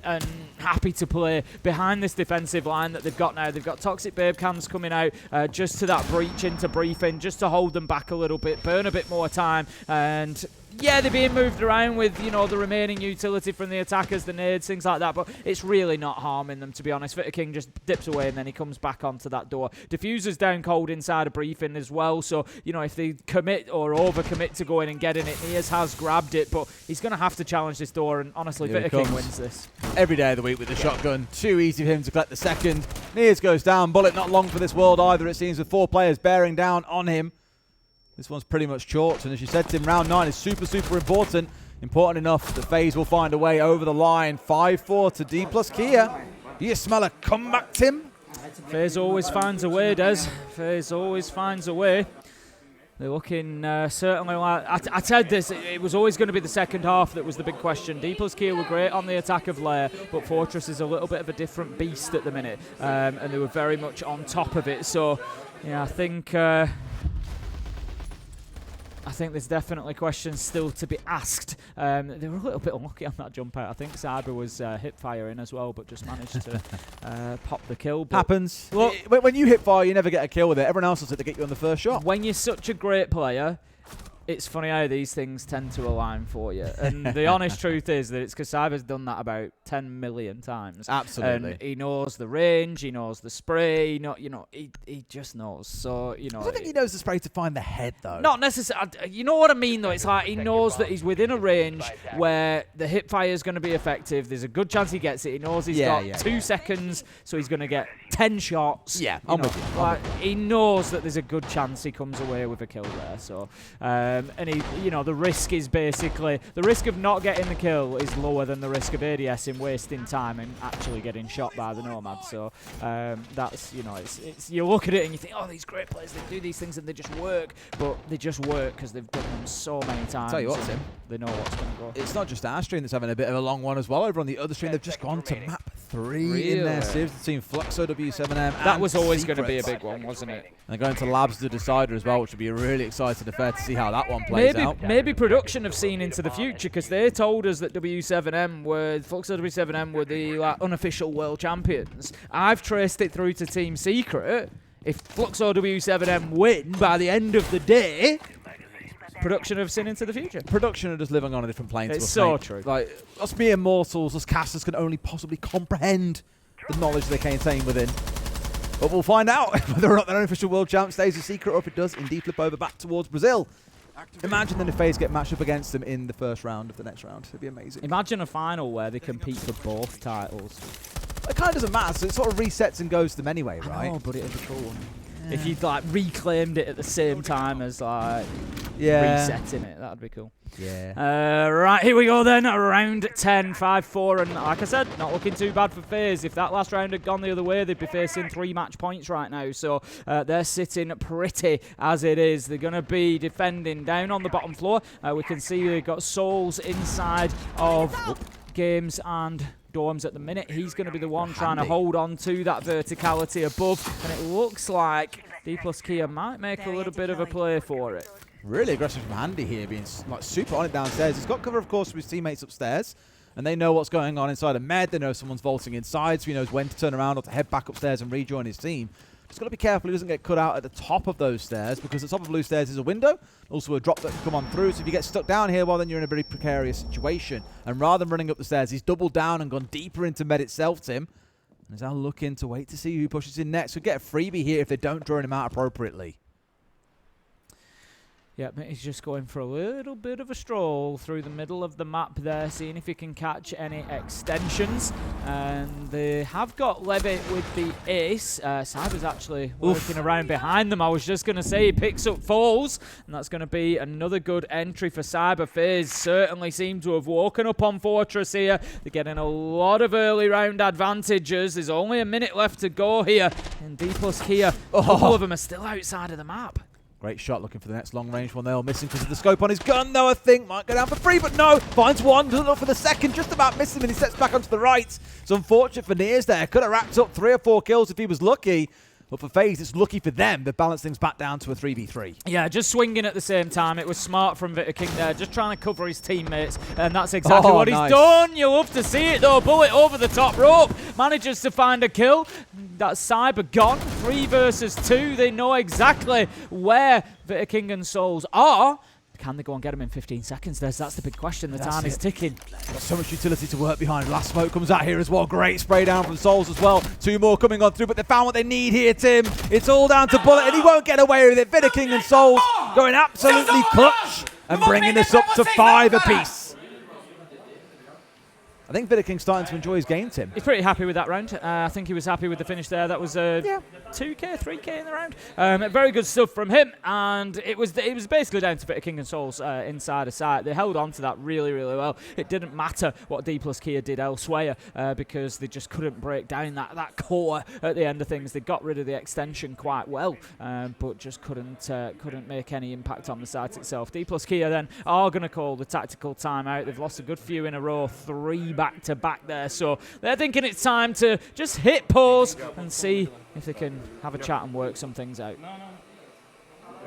S2: happy to play behind this defensive line that they've got now. They've got Toxic Babe cams coming out just to that breach into briefing, just to hold them back a little bit, burn a bit more time, and yeah, they're being moved around with, the remaining utility from the attackers, the nades, things like that, but it's really not harming them, to be honest. Vita King just dips away and then he comes back onto that door. Diffuser's down cold inside a briefing as well, so, if they commit or overcommit to going and getting it, Nias has grabbed it, but he's going to have to challenge this door, and honestly, Vita King wins this.
S1: Every day of the week with the shotgun. Too easy for him to collect the second. Nias goes down. Bullet not long for this world either, it seems, with 4 players bearing down on him. This one's pretty much chalked, and as you said, Tim, round 9 is super, super important. Important enough that Faze will find a way over the line. 5-4 to Dplus Kia. Do you smell a comeback, Tim?
S2: Faze always finds a way, Des. Faze always finds a way. They're looking certainly like... I said this, it was always going to be the second half that was the big question. Dplus Kia were great on the attack of Lair, but Fortress is a little bit of a different beast at the minute, and they were very much on top of it. So, yeah, I think there's definitely questions still to be asked. They were a little bit unlucky on that jump out. I think Cyber was hip firing as well, but just managed to pop the kill. But
S1: happens.
S2: Look,
S1: when you hip fire, you never get a kill with it. Everyone else does it to get you on the first shot.
S2: When you're such a great player, it's funny how these things tend to align for you. And the honest truth is that it's because Cyber's done that about 10 million times.
S1: Absolutely.
S2: And he knows the range, he knows the spray, he just knows. So,
S1: I don't think he knows the spray to find the head, though.
S2: Not necessarily. You know what I mean, though? It's like he knows that he's within a range where the hip fire is going to be effective. There's a good chance he gets it. He knows he's got 2 seconds, so he's going to get 10 shots.
S1: Yeah, I'm with you.
S2: He knows that there's a good chance he comes away with a kill there. So, and he, the risk is basically the risk of not getting the kill is lower than the risk of ADS in wasting time and actually getting shot by the Nomad. So that's it's you look at it and you think, oh, these great players, they do these things and they just work, but they just work because they've done them so many times.
S1: Tell you what, Tim,
S2: they know what's going to go.
S1: It's not just our stream that's having a bit of a long one as well. Over on the other stream, they've just gone to map 3 in their civs. The team Fluxo, W7M.
S2: That was always going to be a big one, wasn't it?
S1: And going to Labs the Decider as well, which would be a really exciting affair to see how that one plays out.
S2: Maybe production have seen into the future, because they told us that W7M were Fluxo W7M were the unofficial world champions. I've traced it through to Team Secret. If Fluxo W7M win by the end of the day, production have seen into the future.
S1: Production are just living on a different plane.
S2: It's so true.
S1: Like, us mere mortals, us casters can only possibly comprehend the knowledge they contain within. But we'll find out whether or not their unofficial world champ stays a secret, or if it does indeed flip over back towards Brazil. Imagine then if Faze get matched up against them in the first round of the next round. It'd be amazing.
S2: Imagine a final where they compete for both titles.
S1: It kind of doesn't matter, so it sort of resets and goes to them anyway, right?
S2: Oh, but it'd be cool. If you'd reclaimed it at the same time as resetting it, that'd be cool.
S1: Yeah.
S2: Right, here we go then. Round 10, 5-4, and like I said, not looking too bad for Faze. If that last round had gone the other way, they'd be facing 3 match points right now. So they're sitting pretty as it is. They're going to be defending down on the bottom floor. We can see they've got Souls inside of games and dorms at the minute. He's going to be the one trying to hold on to that verticality above, and it looks like Dplus Kia might make a little bit of a play for it.
S1: Really aggressive from Handy here, being super on it downstairs. He's got cover, of course, from his teammates upstairs, and they know what's going on inside of Med. They know someone's vaulting inside, so he knows when to turn around or to head back upstairs and rejoin his team. Just got to be careful he doesn't get cut out at the top of those stairs, because the top of blue stairs is a window, also a drop that can come on through. So if you get stuck down here, well, then you're in a very precarious situation. And rather than running up the stairs, he's doubled down and gone deeper into Med itself, Tim. And he's now looking to wait to see who pushes in next. Could get a freebie here if they don't draw him out appropriately.
S2: Yeah, but he's just going for a little bit of a stroll through the middle of the map there, seeing if he can catch any extensions. And they have got Levitt with the ace. Cyber's actually working around behind them. I was just going to say he picks up Foles, and that's going to be another good entry for Cyber. Faze certainly seem to have woken up on Fortress here. They're getting a lot of early round advantages. There's only a minute left to go here. And Dplus here, a couple of them are still outside of the map.
S1: Great shot, looking for the next long-range one. They're all missing because of the scope on his gun, though, I think. Might go down for 3, but no. Finds one, doesn't look for the second. Just about missed him, and he sets back onto the right. It's unfortunate for Nears there. Could have racked up 3 or 4 kills if he was lucky. But for FaZe, it's lucky for them. They've balanced things back down to a 3v3.
S2: Yeah, just swinging at the same time. It was smart from King there, just trying to cover his teammates. And that's exactly what he's done. You love to see it, though. Bullet over the top rope. Manages to find a kill. That's Cyber gone. 3 versus 2. They know exactly where King and Souls are. Can they go and get him in 15 seconds? That's the big question. The time is ticking.
S1: Got so much utility to work behind. Last smoke comes out here as well. Great spray down from Souls as well. 2 more coming on through, but they found what they need here, Tim. It's all down to Bullet, and he won't get away with it. King and Souls going absolutely clutch and bringing us up to 5 apiece. I think King's starting to enjoy his game, Tim.
S2: He's pretty happy with that round. I think he was happy with the finish there. That was 2K, 3K in the round. Very good stuff from him, and it was basically down to King and Souls inside of sight. They held on to that really, really well. It didn't matter what Dplus Kia did elsewhere because they just couldn't break down that core at the end of things. They got rid of the extension quite well, but just couldn't make any impact on the site itself. Dplus Kia then are going to call the tactical timeout. They've lost a good few in a row, 3 back-to-back there, so they're thinking it's time to just hit pause and see if they can have a chat and work some things out.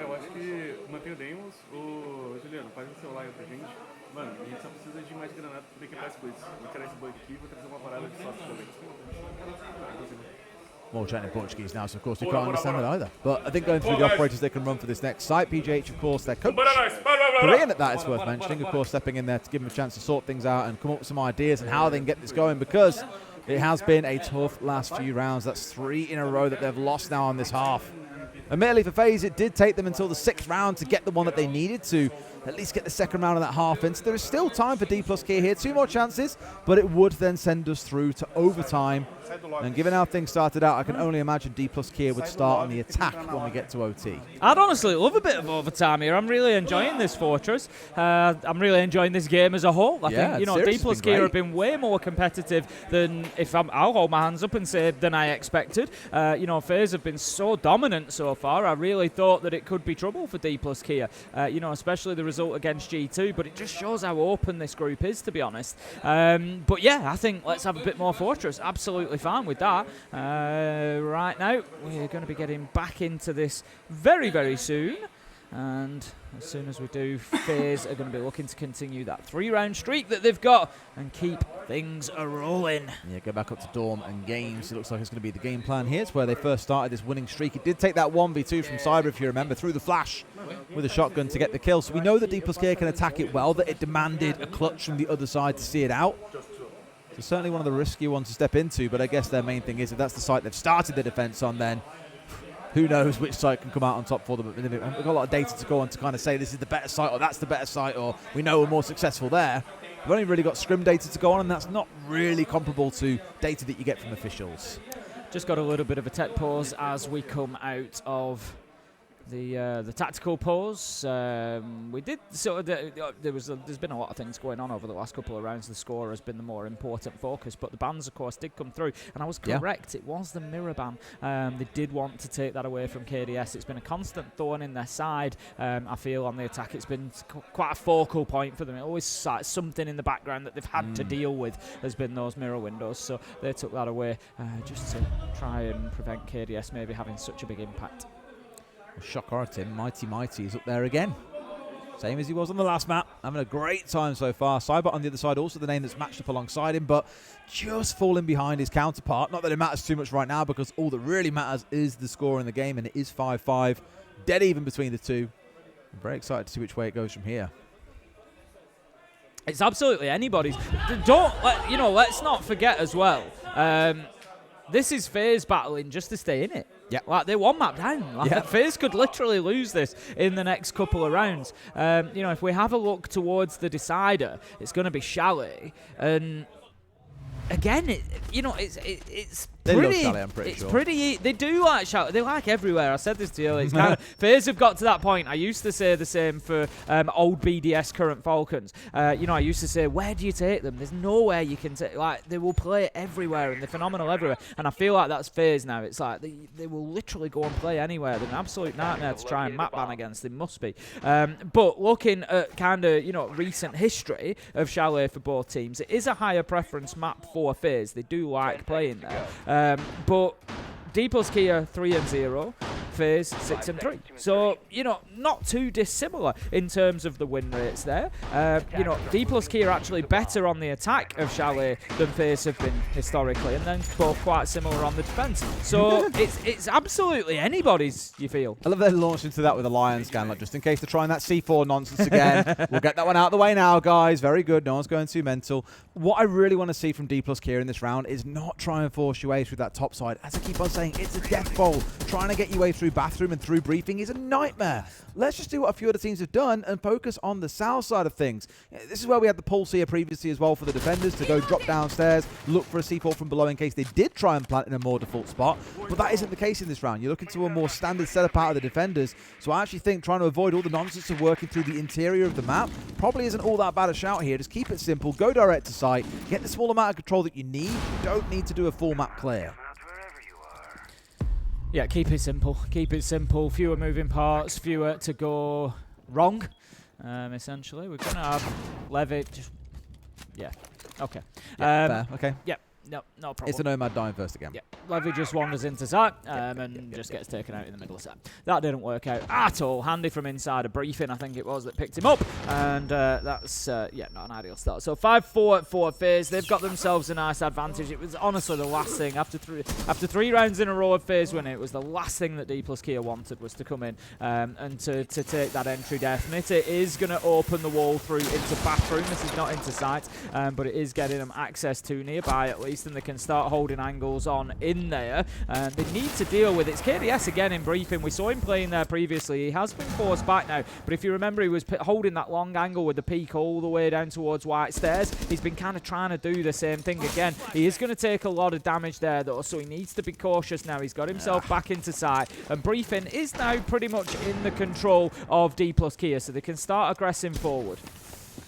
S4: Eu acho que mantém o Demos. Ô, Juliano, faz o seu live pra gente. Mano, a gente só precisa de mais granada pra equipar as coisas. Vou tirar esse bug aqui e vou trazer uma parada de soft também.
S1: More chatting in Portuguese now, so of course we can't understand it either. But I think going through the operators they can run for this next site. PGH, of course, their coach. Korean at that, it's worth mentioning. Of course, stepping in there to give them a chance to sort things out and come up with some ideas and how they can get this going, because it has been a tough last few rounds. That's 3 in a row that they've lost now on this half. Admittedly, for FaZe, it did take them until the 6th round to get the one that they needed to at least get the 2nd round of that half in. So there is still time for Dplus Kia here. 2 more chances, but it would then send us through to overtime. And given how things started out, I can only imagine Dplus Kia would start on the attack when we get to OT.
S2: I'd honestly love a bit of overtime here. I'm really enjoying this Fortress. I'm really enjoying this game as a whole. I think, Dplus Kia have been way more competitive than, I'll hold my hands up and say, than I expected. FaZe have been so dominant so far. I really thought that it could be trouble for Dplus Kia, especially the result against G2, but it just shows how open this group is, to be honest. But yeah, I think let's have a bit more Fortress. Absolutely fine with that. Right now, we're going to be getting back into this very, very soon. And as soon as we do, FaZe are going to be looking to continue that 3-round streak that they've got and keep things a-rolling.
S1: Yeah, go back up to Dorm and Games. It looks like it's going to be the game plan here. It's where they first started this winning streak. It did take that 1v2 from Cyber, if you remember, through the flash with a shotgun to get the kill. So we know that Dplus Kia can attack it well, that it demanded a clutch from the other side to see it out. So certainly one of the riskier ones to step into, but I guess their main thing is if that's the site they've started the defense on, then who knows which site can come out on top for them. We've got a lot of data to go on to kind of say this is the better site or that's the better site, or we know we're more successful there. We've only really got scrim data to go on, and that's not really comparable to data that you get from officials.
S2: Just got a little bit of a tech pause as we come out of the tactical pause. We did there's been a lot of things going on over the last couple of rounds. The score has been the more important focus, but the bans, of course, did come through, and I was correct. It was the mirror ban. They did want to take that away from KDS. It's been a constant thorn in their side. I feel on the attack it's been quite a focal point for them. It always something in the background that they've had to deal with has been those mirror windows. So they took that away just to try and prevent KDS maybe having such a big impact.
S1: Shock horror, Tim. Mighty is up there again. Same as he was on the last map. Having a great time so far. Cyber on the other side, also the name that's matched up alongside him, but just falling behind his counterpart. Not that it matters too much right now, because all that really matters is the score in the game, and it is 5-5. Dead even between the two. I'm very excited to see which way it goes from here.
S2: It's absolutely anybody's. Let's not forget as well. this is Faze battling just to stay in it.
S1: Yeah.
S2: Like, they're one map down. Like,
S1: Yeah.
S2: Faze could literally lose this in the next couple of rounds. If we have a look towards the decider, it's going to be Chalet. And again, it's
S1: They love
S2: pretty,
S1: Chalet, I'm pretty
S2: it's
S1: sure.
S2: pretty. They do like Chalet. They like everywhere. I said this to you. It's kind of Faze have got to that point. I used to say the same for old BDS current Falcons. I used to say, where do you take them? There's nowhere you can take. Like, they will play everywhere and they're phenomenal everywhere. And I feel like that's Faze now. It's like they will literally go and play anywhere. They're an absolute nightmare to try and map ban against. They must be. But looking at kind of recent history of Chalet for both teams, it is a higher preference map for Faze. They do like playing there. But Dplus Kia 3-0, Faze 6-3. So, not too dissimilar in terms of the win rates there. Dplus Kia are actually better on the attack of Chalet than Faze have been historically, and then both quite similar on the defense. So it's absolutely anybody's, you feel.
S1: I love they launched into that with a Lion scan, like just in case they're trying that C4 nonsense again. We'll get that one out of the way now, guys. Very good. No one's going too mental. What I really want to see from Dplus Kia in this round is not try and force your way through that top side. As I keep on saying, it's a death bowl. Trying to get your way through bathroom and through briefing is a nightmare. Let's just do what a few other teams have done and focus on the south side of things. This is where we had the pulse here previously as well for the defenders to go drop downstairs, look for a C4 from below in case they did try and plant in a more default spot. But that isn't the case in this round. You're looking to a more standard setup out of the defenders. So I actually think trying to avoid all the nonsense of working through the interior of the map probably isn't all that bad a shout here. Just keep it simple, go direct to site, get the small amount of control that you need. You don't need to do a full map clear.
S2: Yeah, keep it simple. Keep it simple. Fewer moving parts, fewer to go wrong, essentially. We're going to have Levy. Yeah. Okay.
S1: Yeah, fair. Okay.
S2: Yeah. No problem.
S1: It's a Nomad dying first again.
S2: Yeah, Levy just wanders into site and just gets taken out in the middle of site. That didn't work out at all. Handy from inside a briefing, I think it was, that picked him up. And that's, not an ideal start. So 5-4 for Faze. They've got themselves a nice advantage. It was honestly the last thing. After three rounds in a row of Faze winning, it was the last thing that Dplus Kia wanted was to come in and to take that entry definite. It is going to open the wall through into bathroom. This is not into site, but it is getting them access to nearby at least, and they can start holding angles on in there. They need to deal with it. It's KDS again in briefing. We saw him playing there previously. He has been forced back now, but if you remember, he was holding that long angle with the peak all the way down towards White Stairs. He's been kind of trying to do the same thing again. He is going to take a lot of damage there though, so he needs to be cautious now. He's got himself back into sight, and briefing is now pretty much in the control of Dplus Kia, so they can start aggressing forward.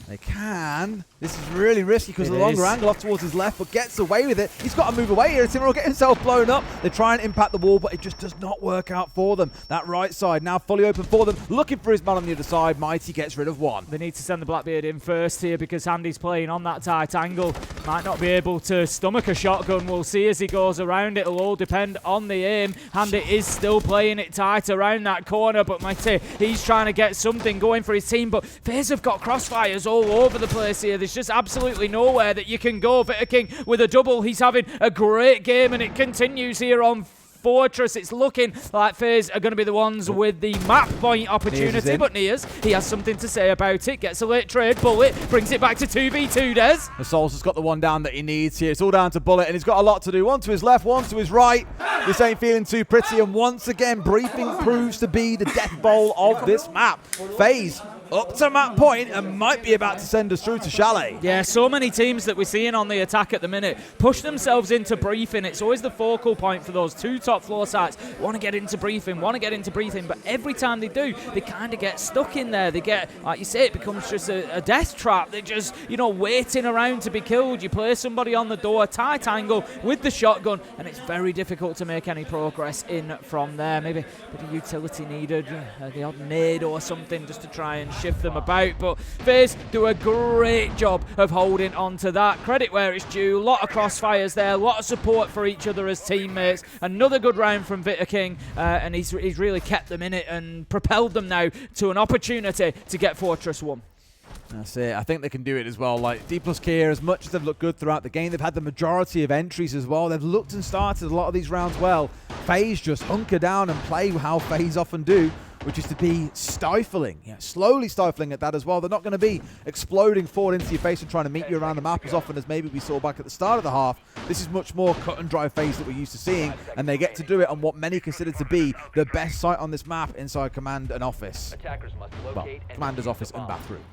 S1: They can. This is really risky because of the longer angle off towards his left, but gets away with it. He's got to move away here. Timur will get himself blown up. They try and impact the wall, but it just does not work out for them. That right side now fully open for them. Looking for his man on the other side. Mighty gets rid of one.
S2: They need to send the Blackbeard in first here because Handy's playing on that tight angle. Might not be able to stomach a shotgun. We'll see as he goes around. It'll all depend on the aim. Handy is still playing it tight around that corner, but Mighty, he's trying to get something going for his team, but Faze have got crossfires all over the place here. There's just absolutely nowhere that you can go. Vitaking with a double. He's having a great game, and it continues here on Fortress. It's looking like Faze are going to be the ones with the map point opportunity, but Nias, he has something to say about it. Gets a late trade. Bullet brings it back to 2v2, Des.
S1: The Souls has got the one down that he needs here. It's all down to Bullet, and he's got a lot to do. One to his left, one to his right. This ain't feeling too pretty, and once again, briefing proves to be the death bowl of this map. Faze up to map point and might be about to send us through to Chalet.
S2: Yeah, so many teams that we're seeing on the attack at the minute push themselves into briefing. It's always the focal point for those two top floor sites. Want to get into briefing, but every time they do, they kind of get stuck in there. They get, like you say, it becomes just a death trap. They're just, waiting around to be killed. You play somebody on the door, tight angle with the shotgun, and it's very difficult to make any progress in from there. Maybe a bit of utility needed, the odd nade or something just to try and shift them about, but Faze do a great job of holding on to that. Credit where it's due. A lot of crossfires there, a lot of support for each other as teammates. Another good round from Vitaking, and he's really kept them in it and propelled them now to an opportunity to get Fortress 1.
S1: That's it. I think they can do it as well. Like Dplus Kia, as much as they've looked good throughout the game, they've had the majority of entries as well. They've looked and started a lot of these rounds well. Faze just hunker down and play how Faze often do. which is to be stifling. Yeah, slowly stifling at that as well. They're not going to be exploding forward into your face and trying to meet you around the map as often as maybe we saw back at the start of the half. This is much more cut and dry Faze that we're used to seeing, and they get to do it on what many consider to be the best site on this map inside command and office. Well, commander's office and bathroom.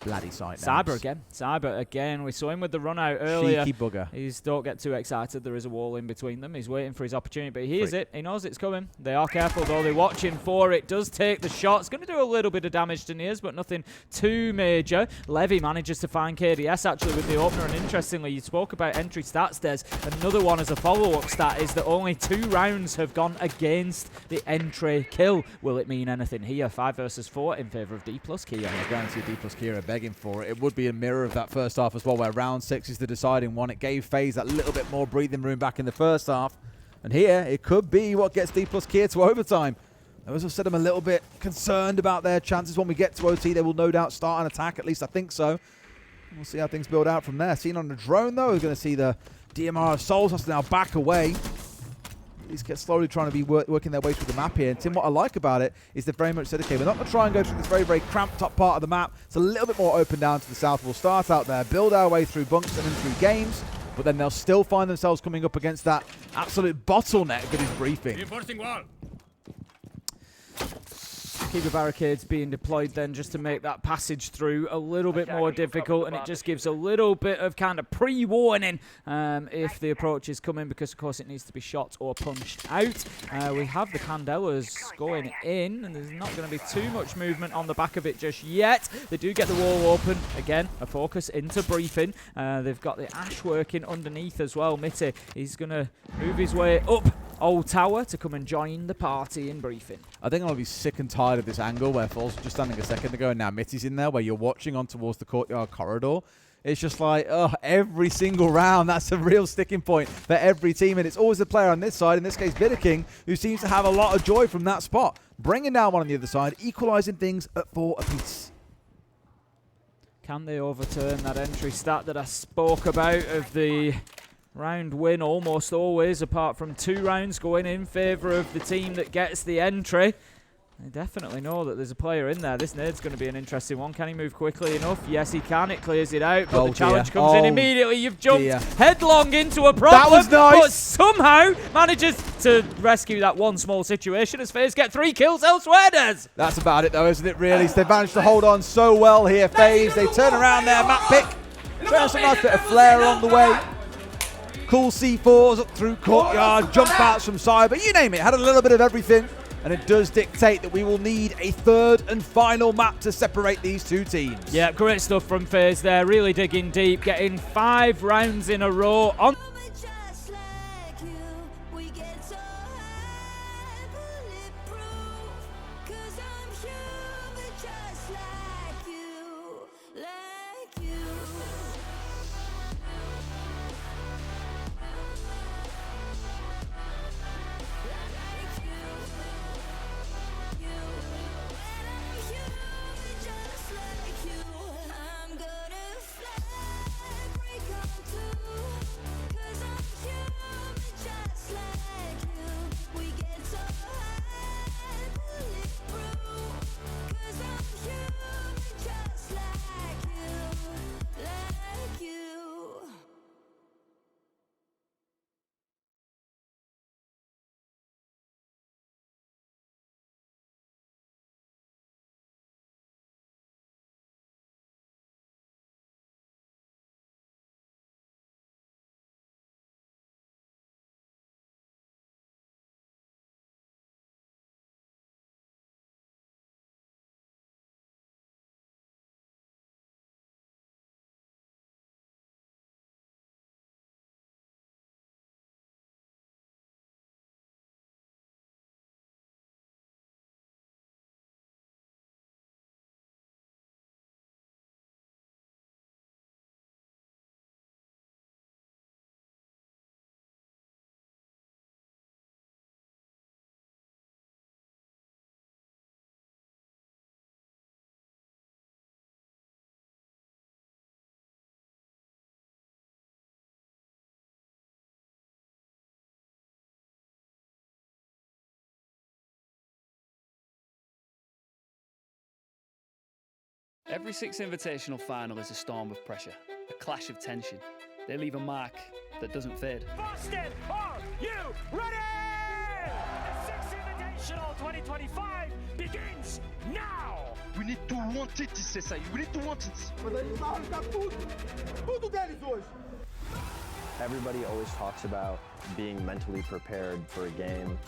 S1: Bloody sight.
S2: Cyber again. We saw him with the run out earlier.
S1: Cheeky bugger.
S2: He's don't get too excited. There is a wall in between them. He's waiting for his opportunity, but he hears it. He knows it's coming. They are careful though. They're watching for it. Does take the shot. It's going to do a little bit of damage to Nears, but nothing too major. Levy manages to find KDS actually with the opener, and interestingly, you spoke about entry stats. There's another one as a follow-up stat is that only 2 rounds have gone against the entry kill. Will it mean anything here? 5 versus 4 in favour of Dplus Kia.
S1: I guarantee Dplus Kia are begging for it. It would be a mirror of that first half as well, where round 6 is the deciding one. It gave Faze that little bit more breathing room back in the first half. And here, it could be what gets Dplus Kia to overtime. As I said, I'm a little bit concerned about their chances when we get to OT. They will no doubt start an attack, at least I think so. We'll see how things build out from there. Seen on the drone, though, we're going to see the DMR of Souls has to now back away. These get slowly trying to be working their way through the map here. And Tim, what I like about it is they've very much said, okay, we're not going to try and go through this very, very cramped top part of the map. It's a little bit more open down to the south. We'll start out there, build our way through bunks and in through games, but then they'll still find themselves coming up against that absolute bottleneck that is briefing.
S5: Reinforcing wall.
S2: Keeper barricades being deployed then just to make that passage through a little bit more difficult, and it just gives a little bit of kind of pre-warning if the approach is coming, because of course it needs to be shot or punched out. We have the Candelas going in, and there's not going to be too much movement on the back of it just yet. They do get the wall open. Again, a focus into briefing. They've got the Ash working underneath as well. Mitty, he's going to move his way up Old Tower to come and join the party in briefing.
S1: I think I'm going to be sick and tired of this angle where Falls was just standing a second ago and now Mitty's in there, where you're watching on towards the courtyard corridor. It's just like, oh, every single round, that's a real sticking point for every team. And it's always the player on this side, in this case, Bitter who seems to have a lot of joy from that spot. Bringing down one on the other side, equalising things at 4 apiece.
S2: Can they overturn that entry stat that I spoke about of the round win almost always, apart from 2 rounds going in favour of the team that gets the entry? They definitely know that there's a player in there. This nade's going to be an interesting one. Can he move quickly enough? Yes, he can. It clears it out, but the challenge comes in immediately. You've jumped headlong into a problem,
S1: that was nice,
S2: but somehow manages to rescue that one small situation as Faze get 3 kills elsewhere, Des.
S1: That's about it, though, isn't it, really? So they've managed to hold on so well here, Faze. They turn around their map pick. There's a nice bit of flair along the way. Cool C4s up through courtyard, jump outs from Cyber, you name it. Had a little bit of everything. And it does dictate that we will need a 3rd and final map to separate these 2 teams.
S2: Yeah, great stuff from Faze there. Really digging deep, getting 5 rounds in a row on.
S3: Just like you, we get so high, bulletproof. 'Cause I'm human just like you, like you. Just like you, I'm gonna fly, break on through.
S5: Every Six Invitational final is a storm of pressure, a clash of tension. They leave a mark that doesn't fade.
S6: Boston, are you ready? The Six Invitational 2025 begins now!
S7: We need to want it, CSI. We need to want it.
S8: Everybody always talks about being mentally prepared for a game,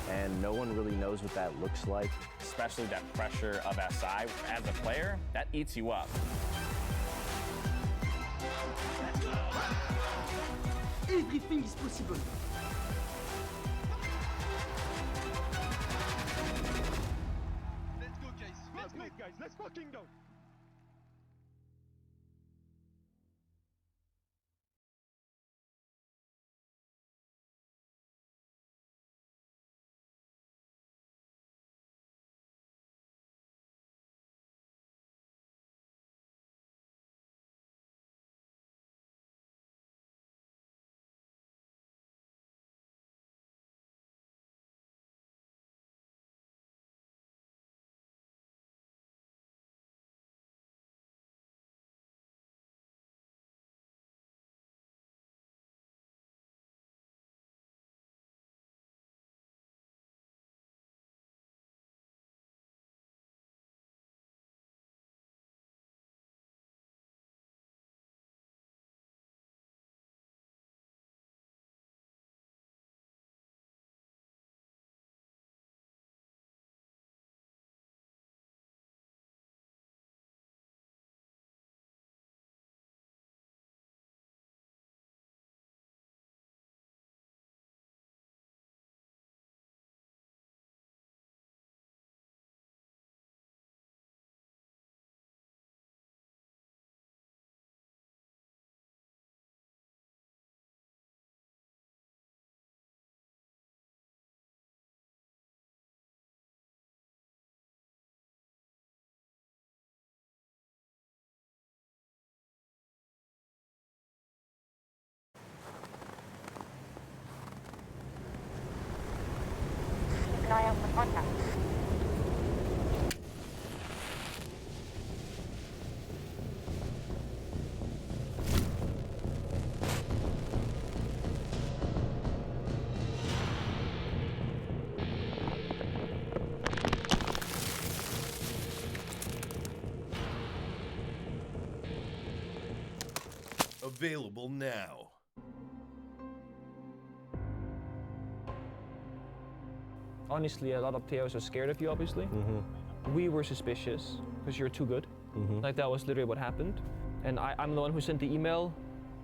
S8: and no one really knows what that looks like.
S9: Especially that pressure of SI. As a player, that eats you up.
S7: Everything is possible. Let's go, guys. Let's go, guys. Let's fucking go.
S10: Keep an eye out for contact.
S11: Available now.
S12: Honestly, a lot of players are scared of you, obviously. We were suspicious because you're too good. Like, that was literally what happened. And I'm the one who sent the email.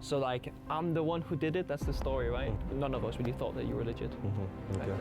S12: So, like, I'm the one who did it. That's the story, right? None of us really thought that you were legit. back then.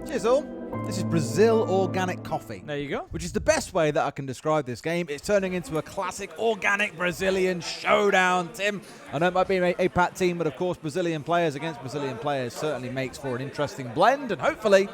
S1: Cheers all. This is Brazil Organic Coffee.
S2: There you go.
S1: Which is the best way that I can describe this game. It's turning into a classic organic Brazilian showdown, Tim. I know it might be an APAT team, but of course Brazilian players against Brazilian players certainly makes for an interesting blend, and hopefully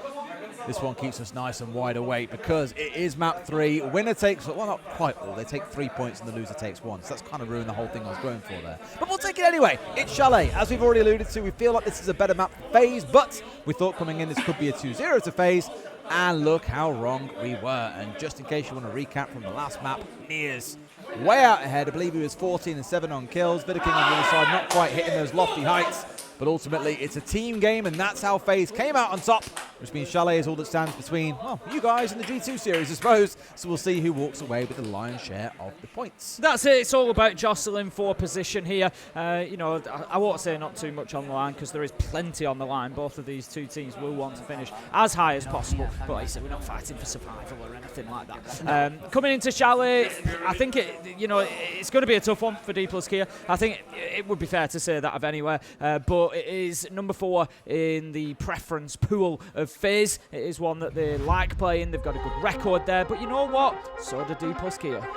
S1: this one keeps us nice and wide awake because it is map 3. Winner takes, well, not quite all. They take 3 points and the loser takes 1. So that's kind of ruined the whole thing I was going for there. But we'll take it anyway. It's Chalet. As we've already alluded to, we feel like this is a better map for Faze, but we thought coming in this could be a 2-0 to Faze. And look how wrong we were. And just in case you want to recap from the last map, Niers way out ahead. I believe he was 14 and 7 on kills. Vidaking on the other side, not quite hitting those lofty heights. But ultimately, it's a team game, and that's how FaZe came out on top, which means Chalet is all that stands between, well, you guys and the G2 series, I suppose. So we'll see who walks away with the lion's share of the points.
S2: That's it. It's all about jostling for position here. You know, I won't say not too much on the line because there is plenty on the line. Both of these two teams will want to finish as high as possible. But like I said, we're not fighting for survival or anything like that. Coming into Chalet, I think it's going to be a tough one for Dplus Kia. I think it would be fair to say that of anywhere. But it is number 4 in the preference pool of Faze. It is one that they like playing. They've got a good record there. But you know what? So do Dplus Kia.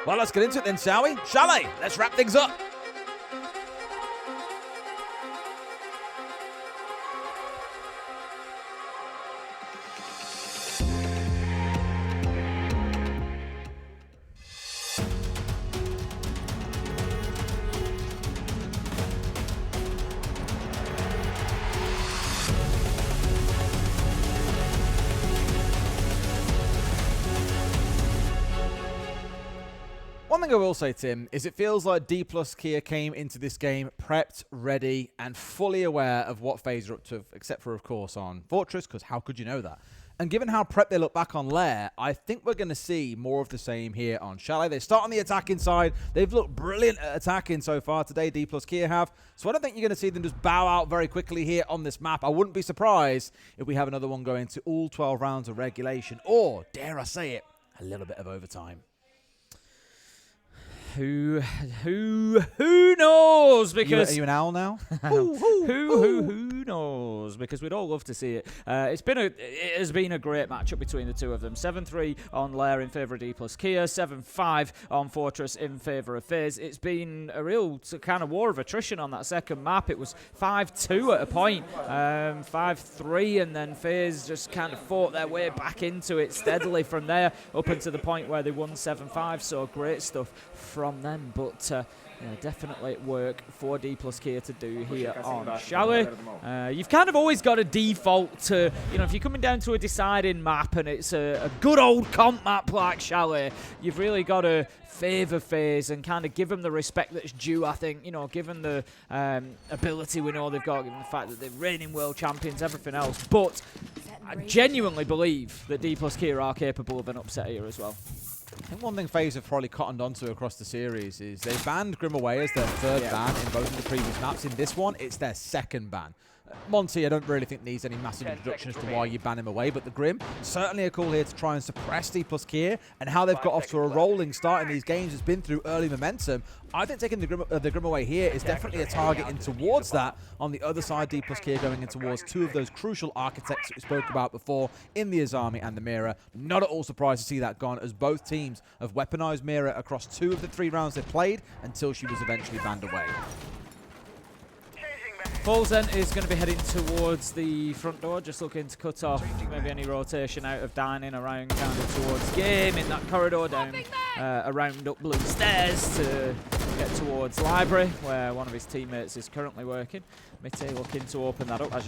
S1: Well, let's get into it then, shall we? Chalet, let's wrap things up. One thing I will say, Tim, is it feels like Dplus Kia came into this game prepped, ready, and fully aware of what FaZe are up to, except for, of course, on Fortress, because how could you know that? And given how prepped they look back on Lair, I think we're going to see more of the same here on Chalet. They start on the attacking side. They've looked brilliant at attacking so far today, Dplus Kia have. So I don't think you're going to see them just bow out very quickly here on this map. I wouldn't be surprised if we have another one going to all 12 rounds of regulation, or, dare I say it, a little bit of overtime.
S2: Who knows? Because
S1: are you an owl now?
S2: who knows? Because we'd all love to see it. It has been a great matchup between the two of them. 7-3 on Lair in favour of Dplus Kia, 7-5 on Fortress in favour of FaZe. It's been a real kind of war of attrition on that second map. It was 5-2 at a point, 5-3, and then FaZe just kind of fought their way back into it steadily from there, up until the point where they won 7-5. So great stuff from them, but definitely work for Dplus Kia to do here on Chalet. You've kind of always got to default to, if you're coming down to a deciding map and it's a good old comp map like Chalet, you've really got to favour FaZe and kind of give them the respect that's due, I think, given the ability we know they've got, given the fact that they're reigning world champions, everything else. But I genuinely believe that Dplus Kia are capable of an upset here as well.
S1: I think one thing FaZe have probably cottoned onto across the series is they banned Grim away as their third ban in both of the previous maps. In this one, it's their second ban. Monty, I don't really think needs any massive introduction as to why you ban him away, but the Grim, certainly a call here to try and suppress Dplus Kia, and how they've got off to a rolling start in these games has been through early momentum. I think taking the Grim away here is definitely a target in towards that. On the other side, Dplus Kia going in towards two of those crucial architects that we spoke about before in the Azami and the Mira. Not at all surprised to see that gone, as both teams have weaponized Mira across 2 of the 3 rounds they played until she was eventually banned away.
S2: Faze then is going to be heading towards the front door, just looking to cut off maybe any rotation out of dining around kind of towards game in that corridor down around up blue stairs to get towards library, where one of his teammates is currently working. Mitte looking to open that up, as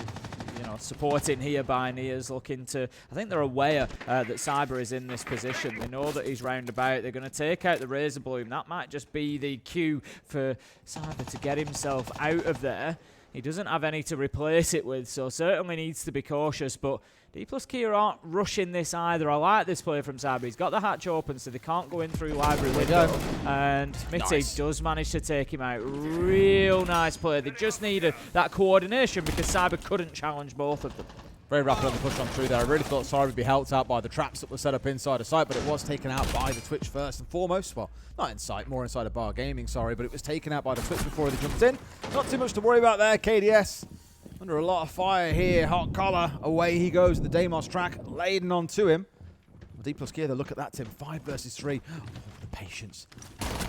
S2: supporting here by Nia's, looking to, I think they're aware that Cyber is in this position. They know that he's round about. They're going to take out the Razor Bloom. That might just be the cue for Cyber to get himself out of there. He doesn't have any to replace it with, so certainly needs to be cautious. But Dplus Kia aren't rushing this either. I like this play from Cyber. He's got the hatch open, so they can't go in through library window. And Mitte does manage to take him out. Real nice play. They just needed that coordination because Cyber couldn't challenge both of them.
S1: Very rapid on the push on through there. I really thought Cyber would be helped out by the traps that were set up inside of site, but it was taken out by the Twitch first and foremost. Well, not in sight, more inside of Bar Gaming, sorry, but it was taken out by the Twitch before they jumped in. Not too much to worry about there. KDS under a lot of fire here. Hot collar. Away he goes. The Deimos track laden onto him. Dplus Kia, look at that, Tim. 5 versus 3. Oh, the patience.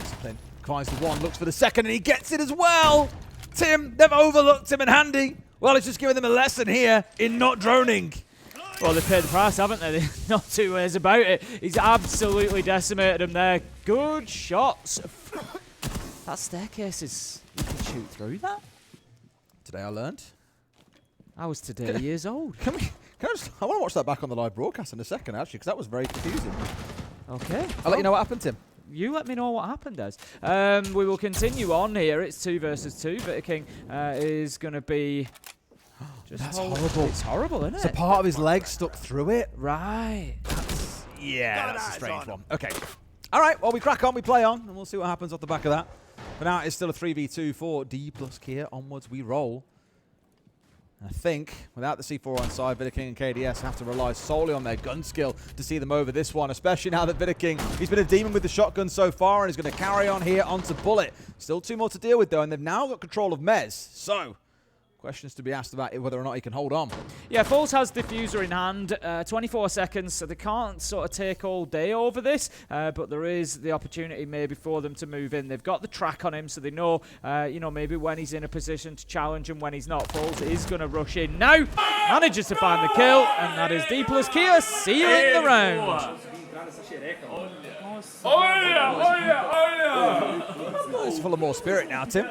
S1: Discipline. Finds the one, looks for the second, and he gets it as well. Tim, they've overlooked him and Handy. Well, it's just giving them a lesson here in not droning.
S2: Well, they've paid the price, haven't they? Not 2 ways about it. He's absolutely decimated them there. Good shots. That staircase is... You can shoot through that?
S1: Today I learned.
S2: I was today years old.
S1: I want to watch that back on the live broadcast in a second, actually, because that was very confusing.
S2: Okay.
S1: I'll let you know what happened, Tim.
S2: you let me know what happened, Des. We will continue on here. It's 2 versus 2. Vitaking is going to be...
S1: That's horrible.
S2: It's horrible, isn't it?
S1: So part of his leg stuck through it.
S2: Right.
S1: That's a strange one. Okay. All right, well, we crack on, we play on, and we'll see what happens off the back of that. But now it's still a 3v2 for Dplus Kia. Onwards we roll. I think, without the C4 on side, Vitaking and KDS have to rely solely on their gun skill to see them over this one, especially now that Vitaking, he's been a demon with the shotgun so far and is going to carry on here onto Bullet. Still 2 more to deal with, though, and they've now got control of Mez. So, questions to be asked about whether or not he can hold on.
S2: Yeah, Faze has diffuser in hand, 24 seconds, so they can't sort of take all day over this, but there is the opportunity maybe for them to move in. They've got the track on him, so they know, maybe when he's in a position to challenge and when he's not. Faze is going to rush in now, manages to find the kill, and that is Dplus Kia sealing the round.
S1: It's full of more spirit now, Tim.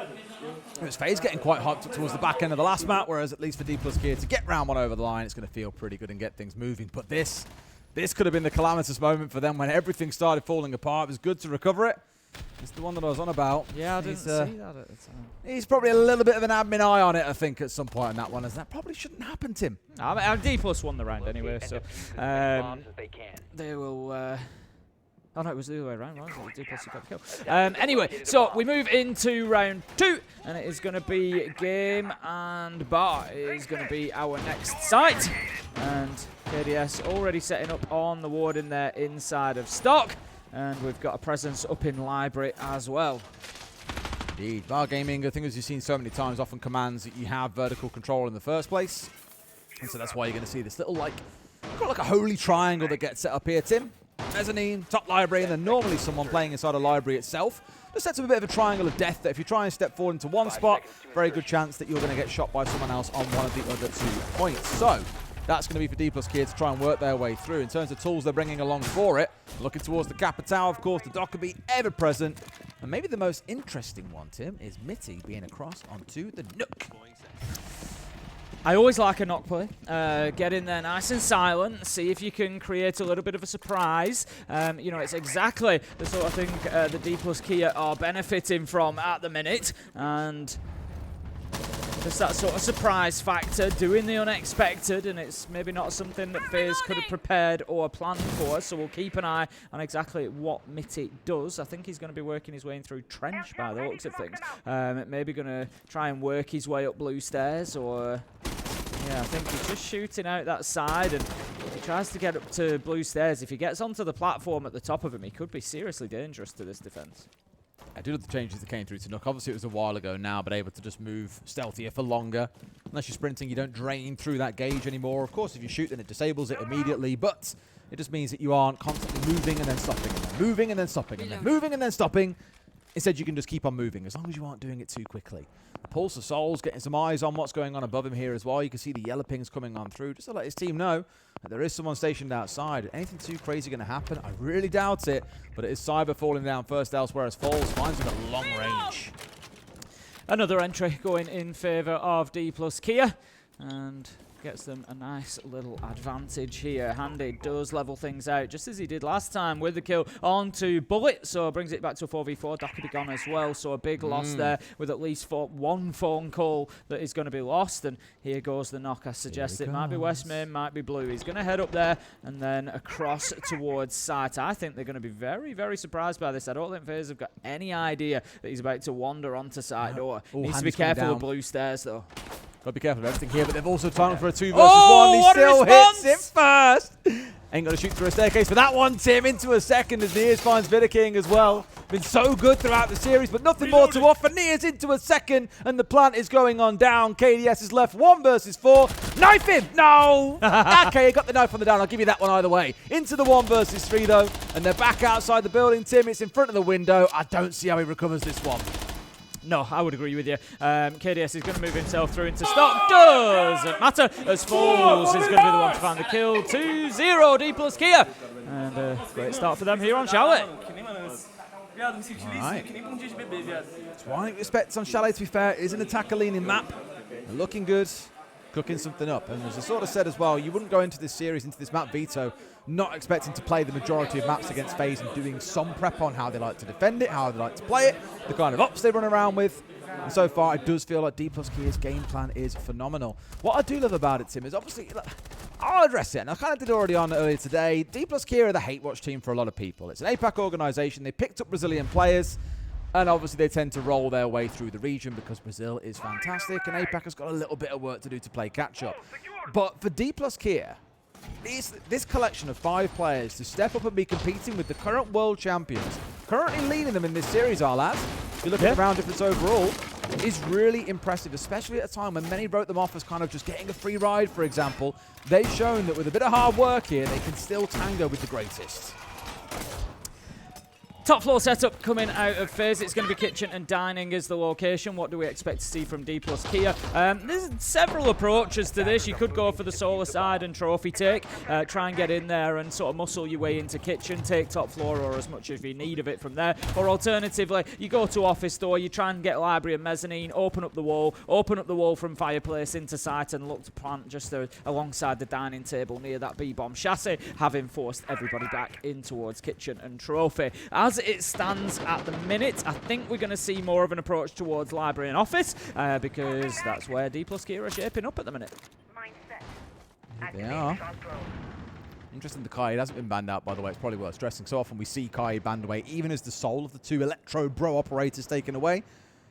S1: It was Faze getting quite hyped up towards the back end of the last map, whereas at least for Dplus Kia to get round 1 over the line, it's going to feel pretty good and get things moving. But this could have been the calamitous moment for them when everything started falling apart. It was good to recover it. It's the one that I was on about.
S2: Yeah, I didn't see that at the time.
S1: He's probably a little bit of an admin eye on it, I think, at some point in that one, as that probably shouldn't happen, Tim.
S2: Dplus won the round anyway, so they will... Oh no, it was the other way around, wasn't it? Dplus got the kill. Anyway, so we move into round 2, and it is going to be Game and Bar is going to be our next site. And KDS already setting up on the ward in there inside of stock. And we've got a presence up in library as well.
S1: Indeed. Bar Gaming, I think as you've seen so many times, often commands that you have vertical control in the first place. And so that's why you're going to see this little, like a holy triangle that gets set up here, Tim. Mezzanine, top library, and then normally someone playing inside a library itself. Just sets up a bit of a triangle of death that if you try and step forward into one spot, very good chance that you're going to get shot by someone else on one of the other 2 points. So that's going to be for Dplus Kia to try and work their way through. In terms of tools they're bringing along for it, looking towards the Kappa Tower, of course, the Dockerby ever present. And maybe the most interesting one, Tim, is Mitty being across onto the Nook.
S2: I always like a knock play. Get in there nice and silent. See if you can create a little bit of a surprise. It's exactly the sort of thing the Dplus Kia are benefiting from at the minute. And just that sort of surprise factor, doing the unexpected, and it's maybe not something that Faze could have prepared or planned for, so we'll keep an eye on exactly what Mitty does. I think he's going to be working his way in through Trench by the looks of things. Maybe going to try and work his way up blue stairs, or... Yeah, I think he's just shooting out that side, and if he tries to get up to blue stairs, if he gets onto the platform at the top of him, he could be seriously dangerous to this defense.
S1: I do love the changes that came through to Nook. Obviously, it was a while ago now, but able to just move stealthier for longer. Unless you're sprinting, you don't drain through that gauge anymore. Of course, if you shoot, then it disables it immediately, but it just means that you aren't constantly moving and then stopping, and then moving and then stopping, and then moving and then stopping. Instead, you can just keep on moving, as long as you aren't doing it too quickly. Pulse of Souls getting some eyes on what's going on above him here as well. You can see the yellow pings coming on through, just to let his team know that there is someone stationed outside. Anything too crazy going to happen? I really doubt it, but it is Cyber falling down first elsewhere as Falls finds him at long range.
S2: Another entry going in favour of Dplus Kia, and gets them a nice little advantage here. Handy does level things out, just as he did last time with the kill onto Bullet, so brings it back to a 4v4. Dockerby gone as well, so a big loss there with at least one phone call that is going to be lost. And here goes the knock. I suggest it might be West Main, might be Blue. He's going to head up there and then across towards site. I think they're going to be very, very surprised by this. I don't think Faze have got any idea that he's about to wander onto side door. Needs to be careful with blue stairs, though.
S1: Got to be careful of everything here, but they've also timed for a 2 versus 1. He still hits him first. Ain't going to shoot through a staircase for that one, Tim. Into a second as Niers finds Vitaking as well. Been so good throughout the series, but nothing more to offer. Niers into a second, and the plant is going on down. KDS is left 1 versus 4. Knife him! No! Okay, he got the knife on the down. I'll give you that one either way. Into the 1 versus 3, though, and they're back outside the building, Tim. It's in front of the window. I don't see how he recovers this one.
S2: No, I would agree with you. KDS is going to move himself through into stock. Doesn't matter, as Falls is going to be the one to find the kill. 2-0 Dplus Kia. And a great start for them here on Chalet.
S1: Alright. That's what I expect on Chalet, to be fair. It is an attacker-leaning map. They're looking good. cooking something up. And as I sort of said as well, you wouldn't go into this series, into this map veto, not expecting to play the majority of maps against FaZe and doing some prep on how they like to defend it, how they like to play it, the kind of ops they run around with. And so far, it does feel like Dplus Kia's game plan is phenomenal. What I do love about it, Tim, is obviously, I'll address it, and I kind of did already on earlier today. Dplus Kia are the hate watch team for a lot of people. It's an APAC organization. They picked up Brazilian players, and obviously they tend to roll their way through the region because Brazil is fantastic, and APAC has got a little bit of work to do to play catch-up. But for Dplus Kia, this collection of 5 players to step up and be competing with the current world champions, currently leading them in this series, our lads, if you look at the round difference overall, is really impressive, especially at a time when many wrote them off as kind of just getting a free ride, for example. They've shown that with a bit of hard work here, they can still tango with the greatest.
S2: Top floor setup coming out of Faze. It's going to be kitchen and dining as the location. What do we expect to see from Dplus Kia? There's several approaches to this. You could go for the solar side and trophy take. Try and get in there and sort of muscle your way into kitchen. Take top floor or as much as you need of it from there. Or alternatively, you go to office door. You try and get library and mezzanine. Open up the wall from fireplace into site and look to plant just alongside the dining table near that B-bomb chassis, having forced everybody back in towards kitchen and trophy. As it stands at the minute, I think we're going to see more of an approach towards library and office because that's where Dplus Kia are shaping up at the minute.
S1: They are. Interesting, the Kai hasn't been banned out, by the way. It's probably worth stressing. So often we see Kai banned away, even as the soul of the 2 Electro Bro operators taken away,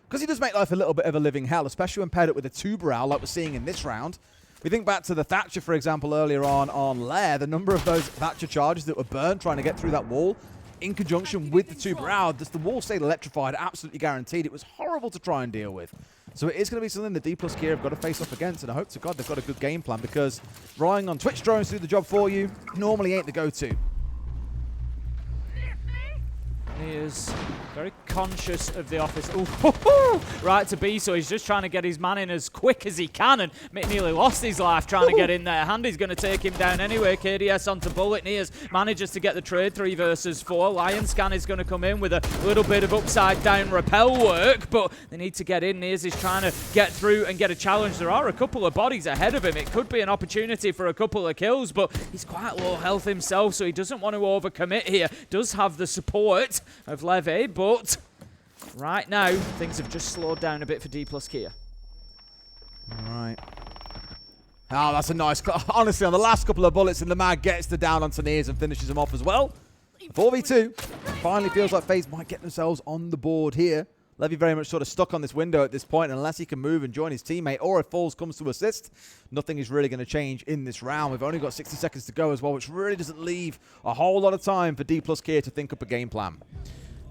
S1: because he does make life a little bit of a living hell, especially when paired up with a 2 Brow like we're seeing in this round. We think back to the Thatcher, for example, earlier on Lair, the number of those Thatcher charges that were burned trying to get through that wall, in conjunction with the 2 Brow, does the wall stay electrified? Absolutely guaranteed. It was horrible to try and deal with. So it is going to be something that Dplus Kia have got to face off against, and I hope to God they've got a good game plan, because relying on Twitch drones to do the job for you normally ain't the go-to.
S2: He is very conscious of the office. Ooh, right to B, so he's just trying to get his man in as quick as he can, and nearly lost his life trying to get in there. Handy's going to take him down anyway. KDS onto Bullet. Nias manages to get the trade 3 versus 4. Lion Scan is going to come in with a little bit of upside down rappel work, but they need to get in. Nias is trying to get through and get a challenge. There are a couple of bodies ahead of him. It could be an opportunity for a couple of kills, but he's quite low health himself, so he doesn't want to overcommit here. Does have the support of Levy, but right now things have just slowed down a bit for Dplus Kia.
S1: All right. Oh, that's a nice... Honestly, on the last couple of bullets, and the Mag gets the down onto Nias and finishes him off as well. 4v2. Finally feels like FaZe might get themselves on the board here. Levy very much sort of stuck on this window at this point, and unless he can move and join his teammate, or if Falls comes to assist, nothing is really going to change in this round. We've only got 60 seconds to go as well, which really doesn't leave a whole lot of time for Dplus Kia to think up a game plan.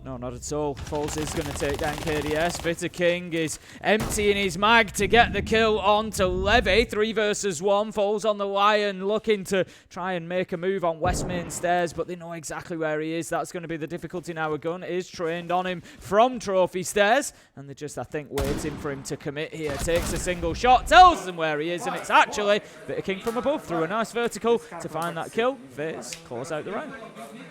S2: No, not at all. Falls is going to take down KDS. Bitter King is emptying his mag to get the kill onto Levy. 3 versus 1. Falls on the Lion, looking to try and make a move on West Main Stairs, but they know exactly where he is. That's going to be the difficulty now. A gun is trained on him from Trophy Stairs, and they're just, I think, waiting for him to commit here. Takes a single shot, tells them where he is, and it's actually Bitter King from above through a nice vertical to find that kill. Faze close out the round.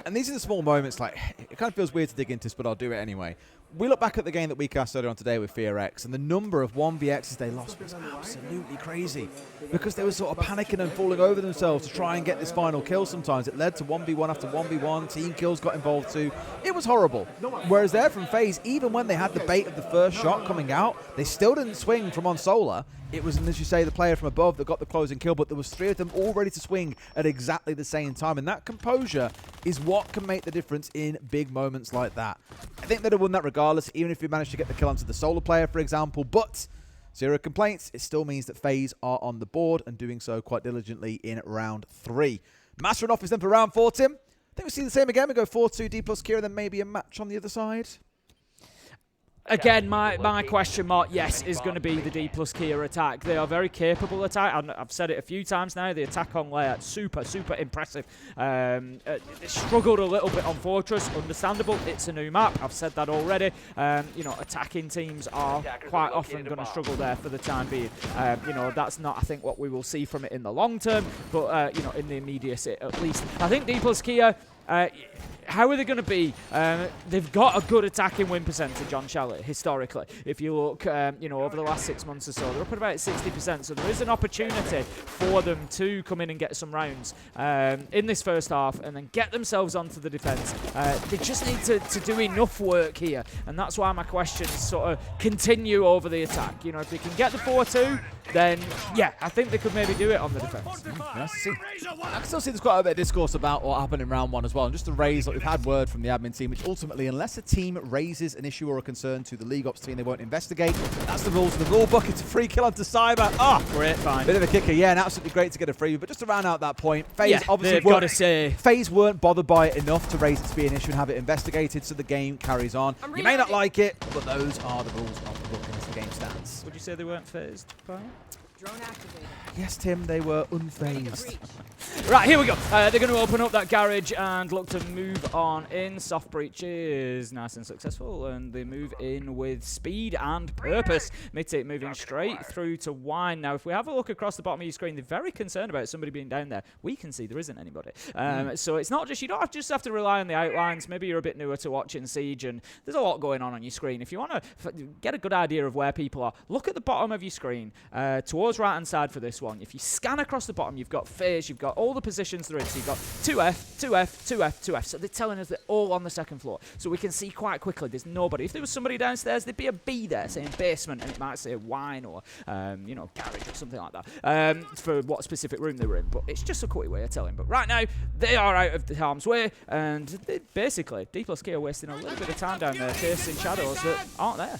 S1: And these are the small moments, like, it kind of feels weird to dig into this, but I'll do it anyway. We look back at the game that we cast earlier on today with FearX, and the number of 1vx's they lost was absolutely crazy, because they were sort of panicking and falling over themselves to try and get this final kill sometimes. It led to 1v1 after 1v1, team kills got involved too. It was horrible. Whereas there from FaZe, even when they had the bait of the first shot coming out, they still didn't swing from on Solar. It was, as you say, the player from above that got the closing kill, but there was 3 of them all ready to swing at exactly the same time, and that composure is what can make the difference in big moments like that. I think they'd have won that regardless, even if we managed to get the kill onto the Solar player, for example, but 0 complaints. It still means that FaZe are on the board and doing so quite diligently in round 3. Master and office then for round 4, Tim. I think we see the same again. We go 4-2 Dplus Kia, then maybe a match on the other side.
S2: Again, my question mark, yes, is going to be the Dplus Kia attack. They are very capable attack. I've said it a few times now. The attack on layer, super impressive. They struggled a little bit on Fortress. Understandable. It's a new map. I've said that already. You know, attacking teams are quite often going to struggle there for the time being. You know, that's not, I think, what we will see from it in the long term. But, you know, in the immediacy, at least. I think Dplus Kia How are they going to be? They've got a good attacking win percentage on Chalet, historically. If you look, over the last 6 months or so, they're up at about 60%. So there is an opportunity for them to come in and get some rounds in this first half and then get themselves onto the defence. They just need to do enough work here. And that's why my questions sort of continue over the attack. If they can get the 4-2, then, yeah, I think they could maybe do it on the defence.
S1: Nice to see. I can still see there's quite a bit of discourse about what happened in round 1 as well. And just to raise, we've had word from the admin team, which ultimately, unless a team raises an issue or a concern to the league ops team, they won't investigate. That's the rules of the rule book. It's a free kill onto Cyber.
S2: Great find.
S1: Bit of a kicker, yeah, and absolutely great to get a free. But just to round out that point, Faze obviously
S2: got to say,
S1: Faze weren't bothered by it enough to raise it to be an issue and have it investigated, so the game carries on. You may not like it, but those are the rules of the book and as the game stands.
S2: Would you say they weren't phased by it?
S3: Drone activated.
S1: Yes, Tim, they were unfazed.
S2: Right, here we go. They're going to open up that garage and look to move on in. Soft breach is nice and successful, and they move in with speed and purpose. Mythic moving straight through to Wine. Now, if we have a look across the bottom of your screen, they're very concerned about somebody being down there. We can see there isn't anybody. So it's not just, you don't just have to rely on the outlines. Maybe you're a bit newer to watching Siege, and there's a lot going on your screen. If you want to get a good idea of where people are, look at the bottom of your screen towards right-hand side for this one. If you scan across the bottom, you've got Faze, you've got all the positions they're in. So you've got 2F, 2F, 2F, 2F. So they're telling us they're all on the second floor. So we can see quite quickly there's nobody. If there was somebody downstairs, there'd be a B there saying basement, and it might say Wine or, garage or something like that for what specific room they were in. But it's just a quick way of telling. But right now, they are out of the harm's way, and basically, Dplus are wasting a little bit of time down there chasing shadows that aren't there.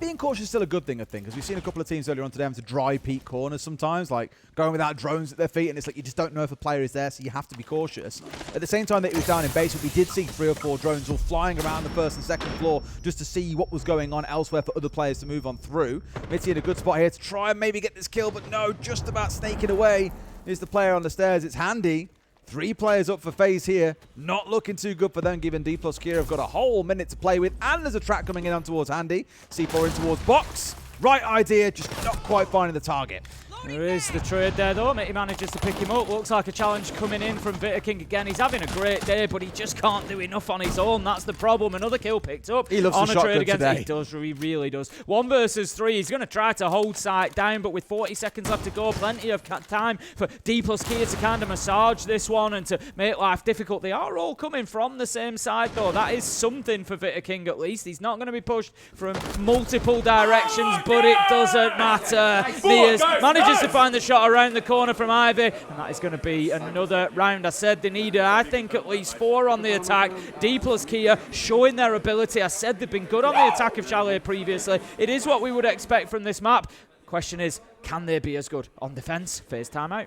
S1: Being cautious is still a good thing, I think, because we've seen a couple of teams earlier on today having to dry peek corners sometimes, like going without drones at their feet, and it's like you just don't know if a player is there, so you have to be cautious. At the same time that he was down in basement, we did see 3 or 4 drones all flying around the first and second floor just to see what was going on elsewhere for other players to move on through. Mitzi in a good spot here to try and maybe get this kill, but no, just about snaking away is the player on the stairs. It's Handy. 3 players up for Faze here. Not looking too good for them, given Dplus Kira have got a whole minute to play with. And there's a track coming in on towards Handy. C4 in towards Box. Right idea, just not quite finding the target.
S2: There is the trade there, though. He manages to pick him up. Looks like a challenge coming in from King again. He's having a great day, but he just can't do enough on his own. That's the problem. Another kill picked up.
S1: He loves
S2: on
S1: the
S2: a
S1: shotgun
S2: trade against
S1: today.
S2: He does. He really does. 1 versus 3. He's going to try to hold sight down, but with 40 seconds left to go, plenty of time for Dplus Kia to kind of massage this one and to make life difficult. They are all coming from the same side, though. That is something for King, at least. He's not going to be pushed from multiple directions, but it doesn't matter. Nias manages to find the shot around the corner from Ivy, and that is going to be another round. I said they needed, I think, at least 4 on the attack. Dplus Kia showing their ability. I said they've been good on the attack of Chalet previously. It is what we would expect from this map. Question is, can they be as good on defense? Faze timeout.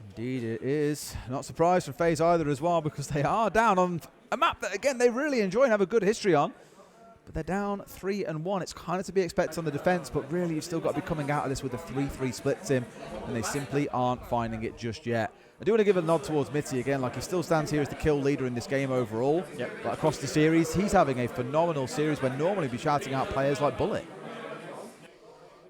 S1: Indeed it is. Not surprised from Faze either as well, because they are down on a map that, again, they really enjoy and have a good history on. But they're down 3-1. It's kind of to be expected on the defense, but really you've still got to be coming out of this with a 3-3 split, Tim, and they simply aren't finding it just yet. I do want to give a nod towards Mitzi again. Like, he still stands here as the kill leader in this game overall.
S2: Yep. But
S1: across the series, he's having a phenomenal series where normally he'd be shouting out players like Bullet.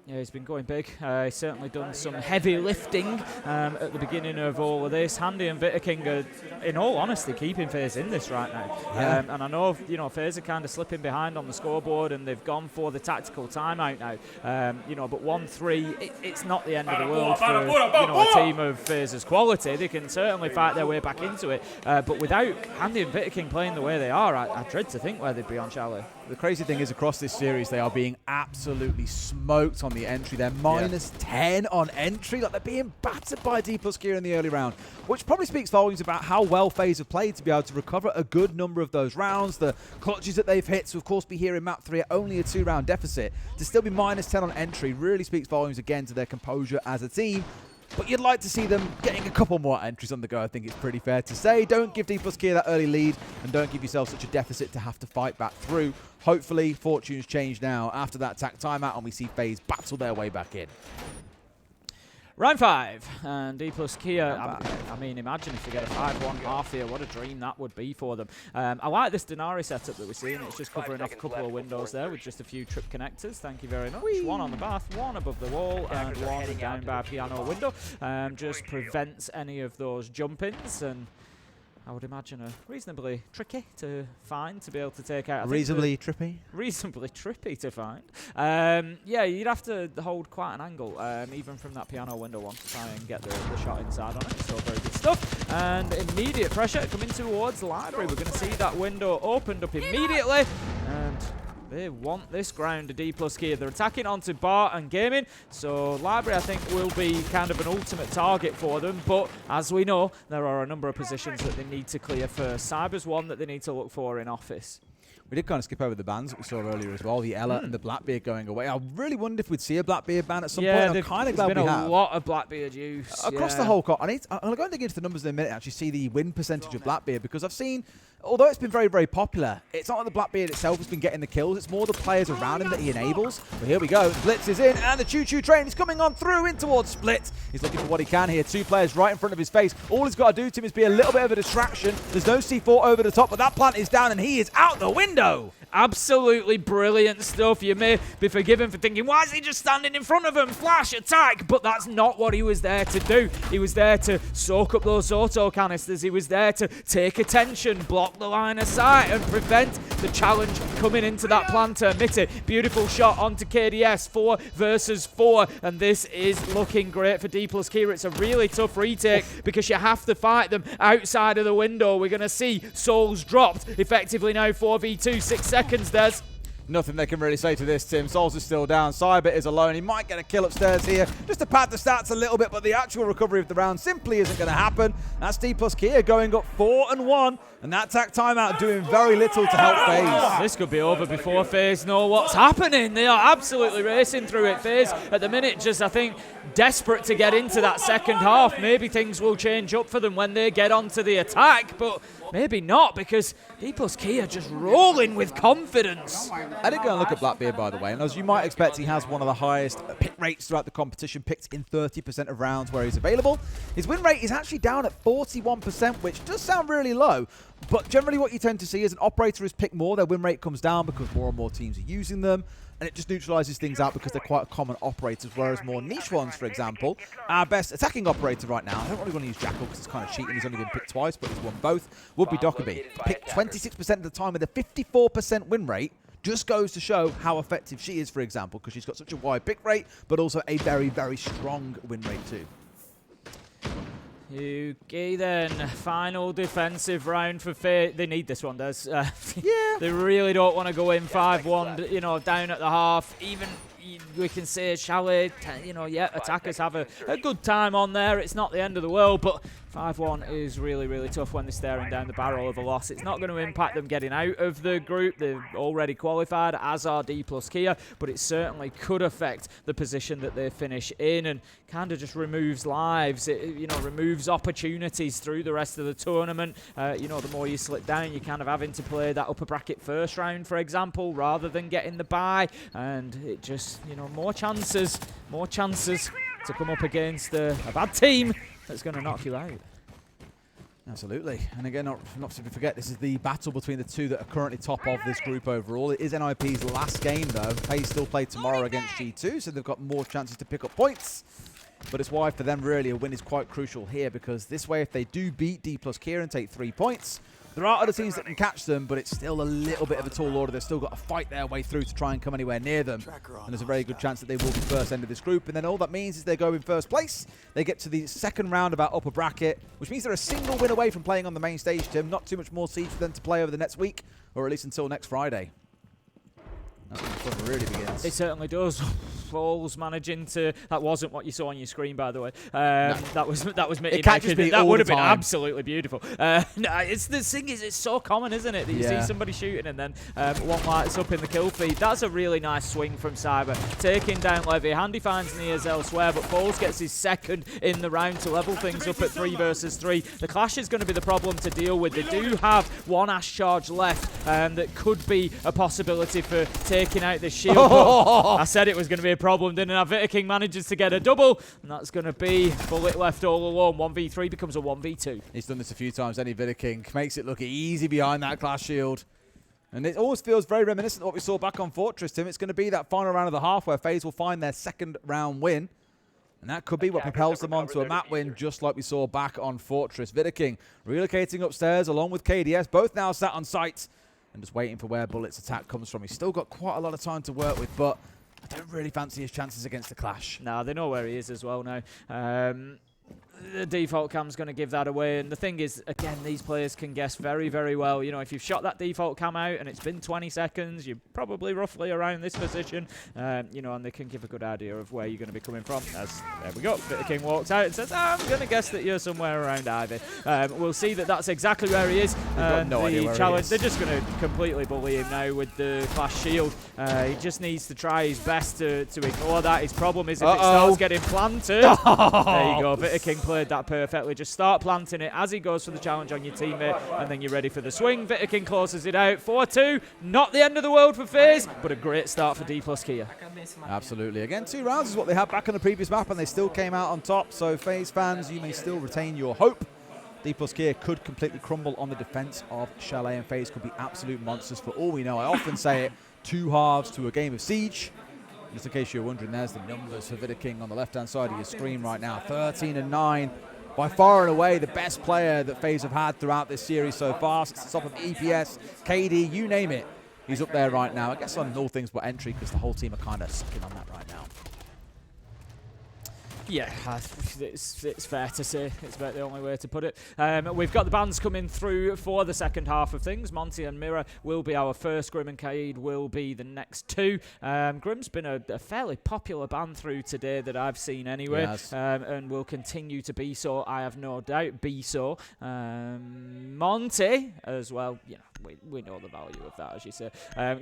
S2: Yeah, he's been going big. He's certainly done some heavy lifting at the beginning of all of this. Handy and King are, in all honesty, keeping Faze in this right now.
S1: Yeah.
S2: And I know, Faze are kind of slipping behind on the scoreboard, and they've gone for the tactical timeout now. But 1-3, it's not the end of the world for a team of Faze's quality. They can certainly fight their way back into it. But without Handy and King playing the way they are, I dread to think where they'd be on Chalet.
S1: The crazy thing is, across this series, they are being absolutely smoked on the entry. They're minus 10 on entry. Like, they're being battered by Dplus Gear in the early round, which probably speaks volumes about how well Faze have played to be able to recover a good number of those rounds. The clutches that they've hit, so of course be here in map 3 at only a 2-round deficit. To still be minus 10 on entry really speaks volumes again to their composure as a team. But you'd like to see them getting a couple more entries on the go, I think it's pretty fair to say. Don't give Dplus Kia that early lead, and don't give yourself such a deficit to have to fight back through. Hopefully, fortunes change now after that attack timeout, and we see Faze battle their way back in.
S2: Round 5, and Dplus Kia, I mean, imagine if they get a 5-1 half here, what a dream that would be for them. I like this Denari setup that we're seeing. It's just covering off a couple of windows there with just a few trip connectors. Thank you very much. Whee! One on the bath, one above the wall, and one down by piano window. Just prevents any of those jump-ins, and I would imagine a reasonably tricky to find to be able to take out.
S1: Reasonably trippy?
S2: Reasonably trippy to find. Yeah, you'd have to hold quite an angle, even from that piano window one, to try and get the shot inside on it. So very good stuff. And immediate pressure coming towards the library. We're going to see that window opened up immediately. And they want this ground to Dplus Kia. They're attacking onto Bar and Gaming, so Library, I think, will be kind of an ultimate target for them. But as we know, there are a number of positions that they need to clear first. Cyber's one that they need to look for in Office.
S1: We did kind of skip over the bans that we saw earlier as well, the Ella and the Blackbeard going away. I really wondered if we'd see a Blackbeard ban at some point. I'm kind of glad we have.
S2: There's been a lot of Blackbeard use.
S1: Across the whole court. I'm going to dig into the numbers in a minute and actually see the win percentage of Blackbeard, because I've seen, although it's been very, very popular, it's not like the Blackbeard itself has been getting the kills. It's more the players around him that he enables. But here we go. Blitz is in, and the choo-choo train is coming on through in towards Split. He's looking for what he can here. 2 players right in front of his face. All he's got to do to him is be a little bit of a distraction. There's no C4 over the top, but that plant is down, and he is out the window.
S2: Absolutely brilliant stuff. You may be forgiven for thinking, why is he just standing in front of him? Flash, attack. But that's not what he was there to do. He was there to soak up those auto canisters. He was there to take attention, block the line of sight, and prevent the challenge coming into that planter. Mitty, beautiful shot onto KDS. 4 versus 4. And this is looking great for Dplus Kia. It's a really tough retake because you have to fight them outside of the window. We're going to see souls dropped effectively now. 4v2, 6 seconds. There's
S1: nothing they can really say to this, Tim. Souls is still down. Cyber is alone. He might get a kill upstairs here just to pad the stats a little bit, but the actual recovery of the round simply isn't going to happen. That's Dplus Kia going up 4-1, and that tack timeout doing very little to help Faze.
S2: This could be over before Faze know what's happening. They are absolutely racing through it. Faze at the minute just, I think, desperate to get into that second half. Maybe things will change up for them when they get onto the attack, but maybe not, because Dplus Kia just rolling with confidence.
S1: I did go and look at Blackbeard, by the way, and as you might expect, he has one of the highest pick rates throughout the competition, picked in 30% of rounds where he's available. His win rate is actually down at 41%, which does sound really low, but generally what you tend to see is an operator is picked more, their win rate comes down because more and more teams are using them, and it just neutralizes things out because they're quite common operators, whereas more niche ones, for example, our best attacking operator right now, I don't really want to use Jackal because it's kind of cheating, he's only been picked twice, but he's won both, would be Dockerby. Picked 26% of the time with a 54% win rate. Just goes to show how effective she is, for example, because she's got such a wide pick rate, but also a very, very strong win rate too.
S2: Okay then, final defensive round for Faze. They need this one, Des.
S1: Yeah.
S2: They really don't want to go in 5-1, you know, down at the half. Even we can say Chalet, you know, yeah, attackers have a good time on there. It's not the end of the world, but 5-1 is really, really tough when they're staring down the barrel of a loss. It's not going to impact them getting out of the group. They've already qualified, as are Dplus Kia, but it certainly could affect the position that they finish in, and kind of just removes lives. It, you know, removes opportunities through the rest of the tournament. You know, the more you slip down, you're kind of having to play that upper bracket first round, for example, rather than getting the bye, and it just, you know, more chances to come up against a bad team that's going to knock you out.
S1: Absolutely. And again, not to forget, this is the battle between the two that are currently top of this group overall. It is NIP's last game, though. Faze still play tomorrow against G2, so they've got more chances to pick up points. But it's why, for them, really, a win is quite crucial here, because this way, if they do beat Dplus Kia and take 3 points, there are other teams that can catch them, but it's still a little bit of a tall order. They've still got to fight their way through to try and come anywhere near them. And there's a very good chance that they will be first end of this group. And then all that means is they go in first place. They get to the second round of our upper bracket, which means they're a single win away from playing on the main stage, Tim. Not too much more siege for them to play over the next week, or at least until next Friday. That's when the fun really begins.
S2: It certainly does. Falls managing to. That wasn't what you saw on your screen, by the way.
S1: No.
S2: That was me.
S1: It catches me
S2: that
S1: all
S2: would
S1: the
S2: have been
S1: time.
S2: absolutely beautiful. No, it's the thing is, it's so common, isn't it, that you see somebody shooting and then one lights up in the kill feed. That's a really nice swing from Cyber, taking down Levy. Handy finds Nias elsewhere, but Falls gets his second in the round to level things up at 3 versus 3. The clash is going to be the problem to deal with. They do have one Ash charge left that could be a possibility for taking out the shield. I said it was going to be a problem, didn't have it? King manages to get a double, and that's going to be Bullet left all alone. 1v3 becomes a 1v2.
S1: He's done this a few times, any King makes it look easy behind that glass shield. And it always feels very reminiscent of what we saw back on Fortress, Tim. It's going to be that final round of the half where FaZe will find their second round win. And that could be what propels them on to a map win, just like we saw back on Fortress. King relocating upstairs along with KDS, both now sat on site and just waiting for where Bullet's attack comes from. He's still got quite a lot of time to work with, but I don't really fancy his chances against the Clash.
S2: No, they know where he is as well now. The default cam's going to give that away, and the thing is, again, these players can guess very, very well. You know, if you've shot that default cam out and it's been 20 seconds, you're probably roughly around this position, you know, and they can give a good idea of where you're going to be coming from. As there we go, King walks out and says, I'm going to guess that you're somewhere around Ivy. We'll see that that's exactly where he is.
S1: No idea where
S2: challenge,
S1: he is.
S2: they're just going to completely bully him now with the Clash shield. He just needs to try his best to ignore that. His problem is if it starts getting planted. There you go, King played that perfectly. Just start planting it as he goes for the challenge on your teammate, and then you're ready for the swing. King closes it out. 4-2. Not the end of the world for FaZe, but a great start for Dplus Kia.
S1: Absolutely. Again, 2 rounds is what they had back on the previous map, and they still came out on top. So FaZe fans, you may still retain your hope. Dplus Kia could completely crumble on the defense of Chalet, and FaZe could be absolute monsters for all we know. I often say it, 2 halves to a game of Siege. Just in case you're wondering, there's the numbers for King on the left-hand side of your screen right now. 13-9. By far and away the best player that FaZe have had throughout this series so far. It's the top of EPS, KD, you name it. He's up there right now. I guess on all things but entry, because the whole team are kind of sucking on that right now.
S2: Yeah, it's fair to say. It's about the only way to put it. We've got the bands coming through for the second half of things. Monty and Mira will be our first. Grim and Kaid will be the next 2. Grim's been a fairly popular band through today that I've seen anyway.
S1: Yes.
S2: And will continue to be so, I have no doubt. Be so. Monty as well, you know, we know the value of that, as you say.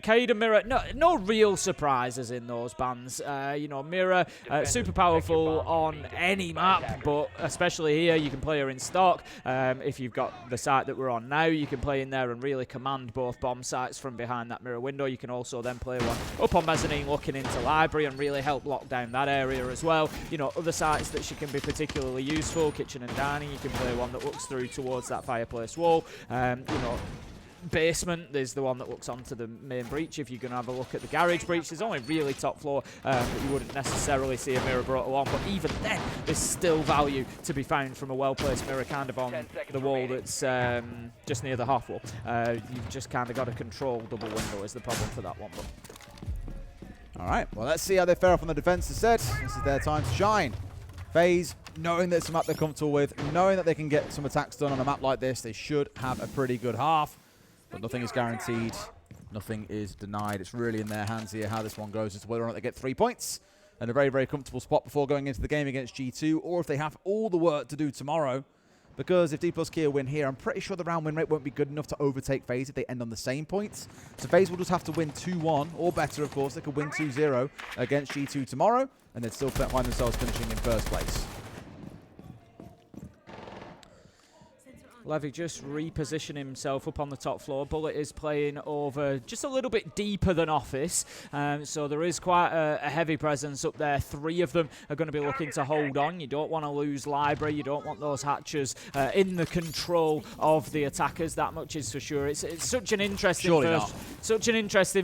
S2: Kaid and Mira, no real surprises in those bands. You know, Mira, super powerful on any map, but especially here, you can play her in stock. If you've got the site that we're on now, you can play in there and really command both bomb sites from behind that mirror window. You can also then play one up on mezzanine looking into library and really help lock down that area as well. You know, other sites that she can be particularly useful, kitchen and dining, you can play one that looks through towards that fireplace wall. You know, basement, there's the one that looks onto the main breach. If you're going to have a look at the garage breach, there's only really top floor that you wouldn't necessarily see a mirror brought along, but even then there's still value to be found from a well-placed mirror kind of on the wall that's just near the half wall. You've just kind of got to control double window is the problem for that one. But
S1: all right, well, let's see how they fare off on the defense instead. This is their time to shine. FaZe, knowing that it's a map they're comfortable with, knowing that they can get some attacks done on a map like this, they should have a pretty good half. But nothing is guaranteed. Nothing is denied. It's really in their hands here how this one goes as to whether or not they get 3 points and a very, very comfortable spot before going into the game against G2, or if they have all the work to do tomorrow. Because if Dplus Kia win here, I'm pretty sure the round win rate won't be good enough to overtake FaZe if they end on the same points. So FaZe will just have to win 2-1, or better, of course. They could win 2-0 against G2 tomorrow, and they'd still find themselves finishing in first place.
S2: Levy just repositioning himself up on the top floor. Bullet is playing over just a little bit deeper than Office, so there is quite a heavy presence up there. 3 of them are going to be looking to hold on. You don't want to lose Library. You don't want those hatchers in the control of the attackers. That much is for sure. It's such an interesting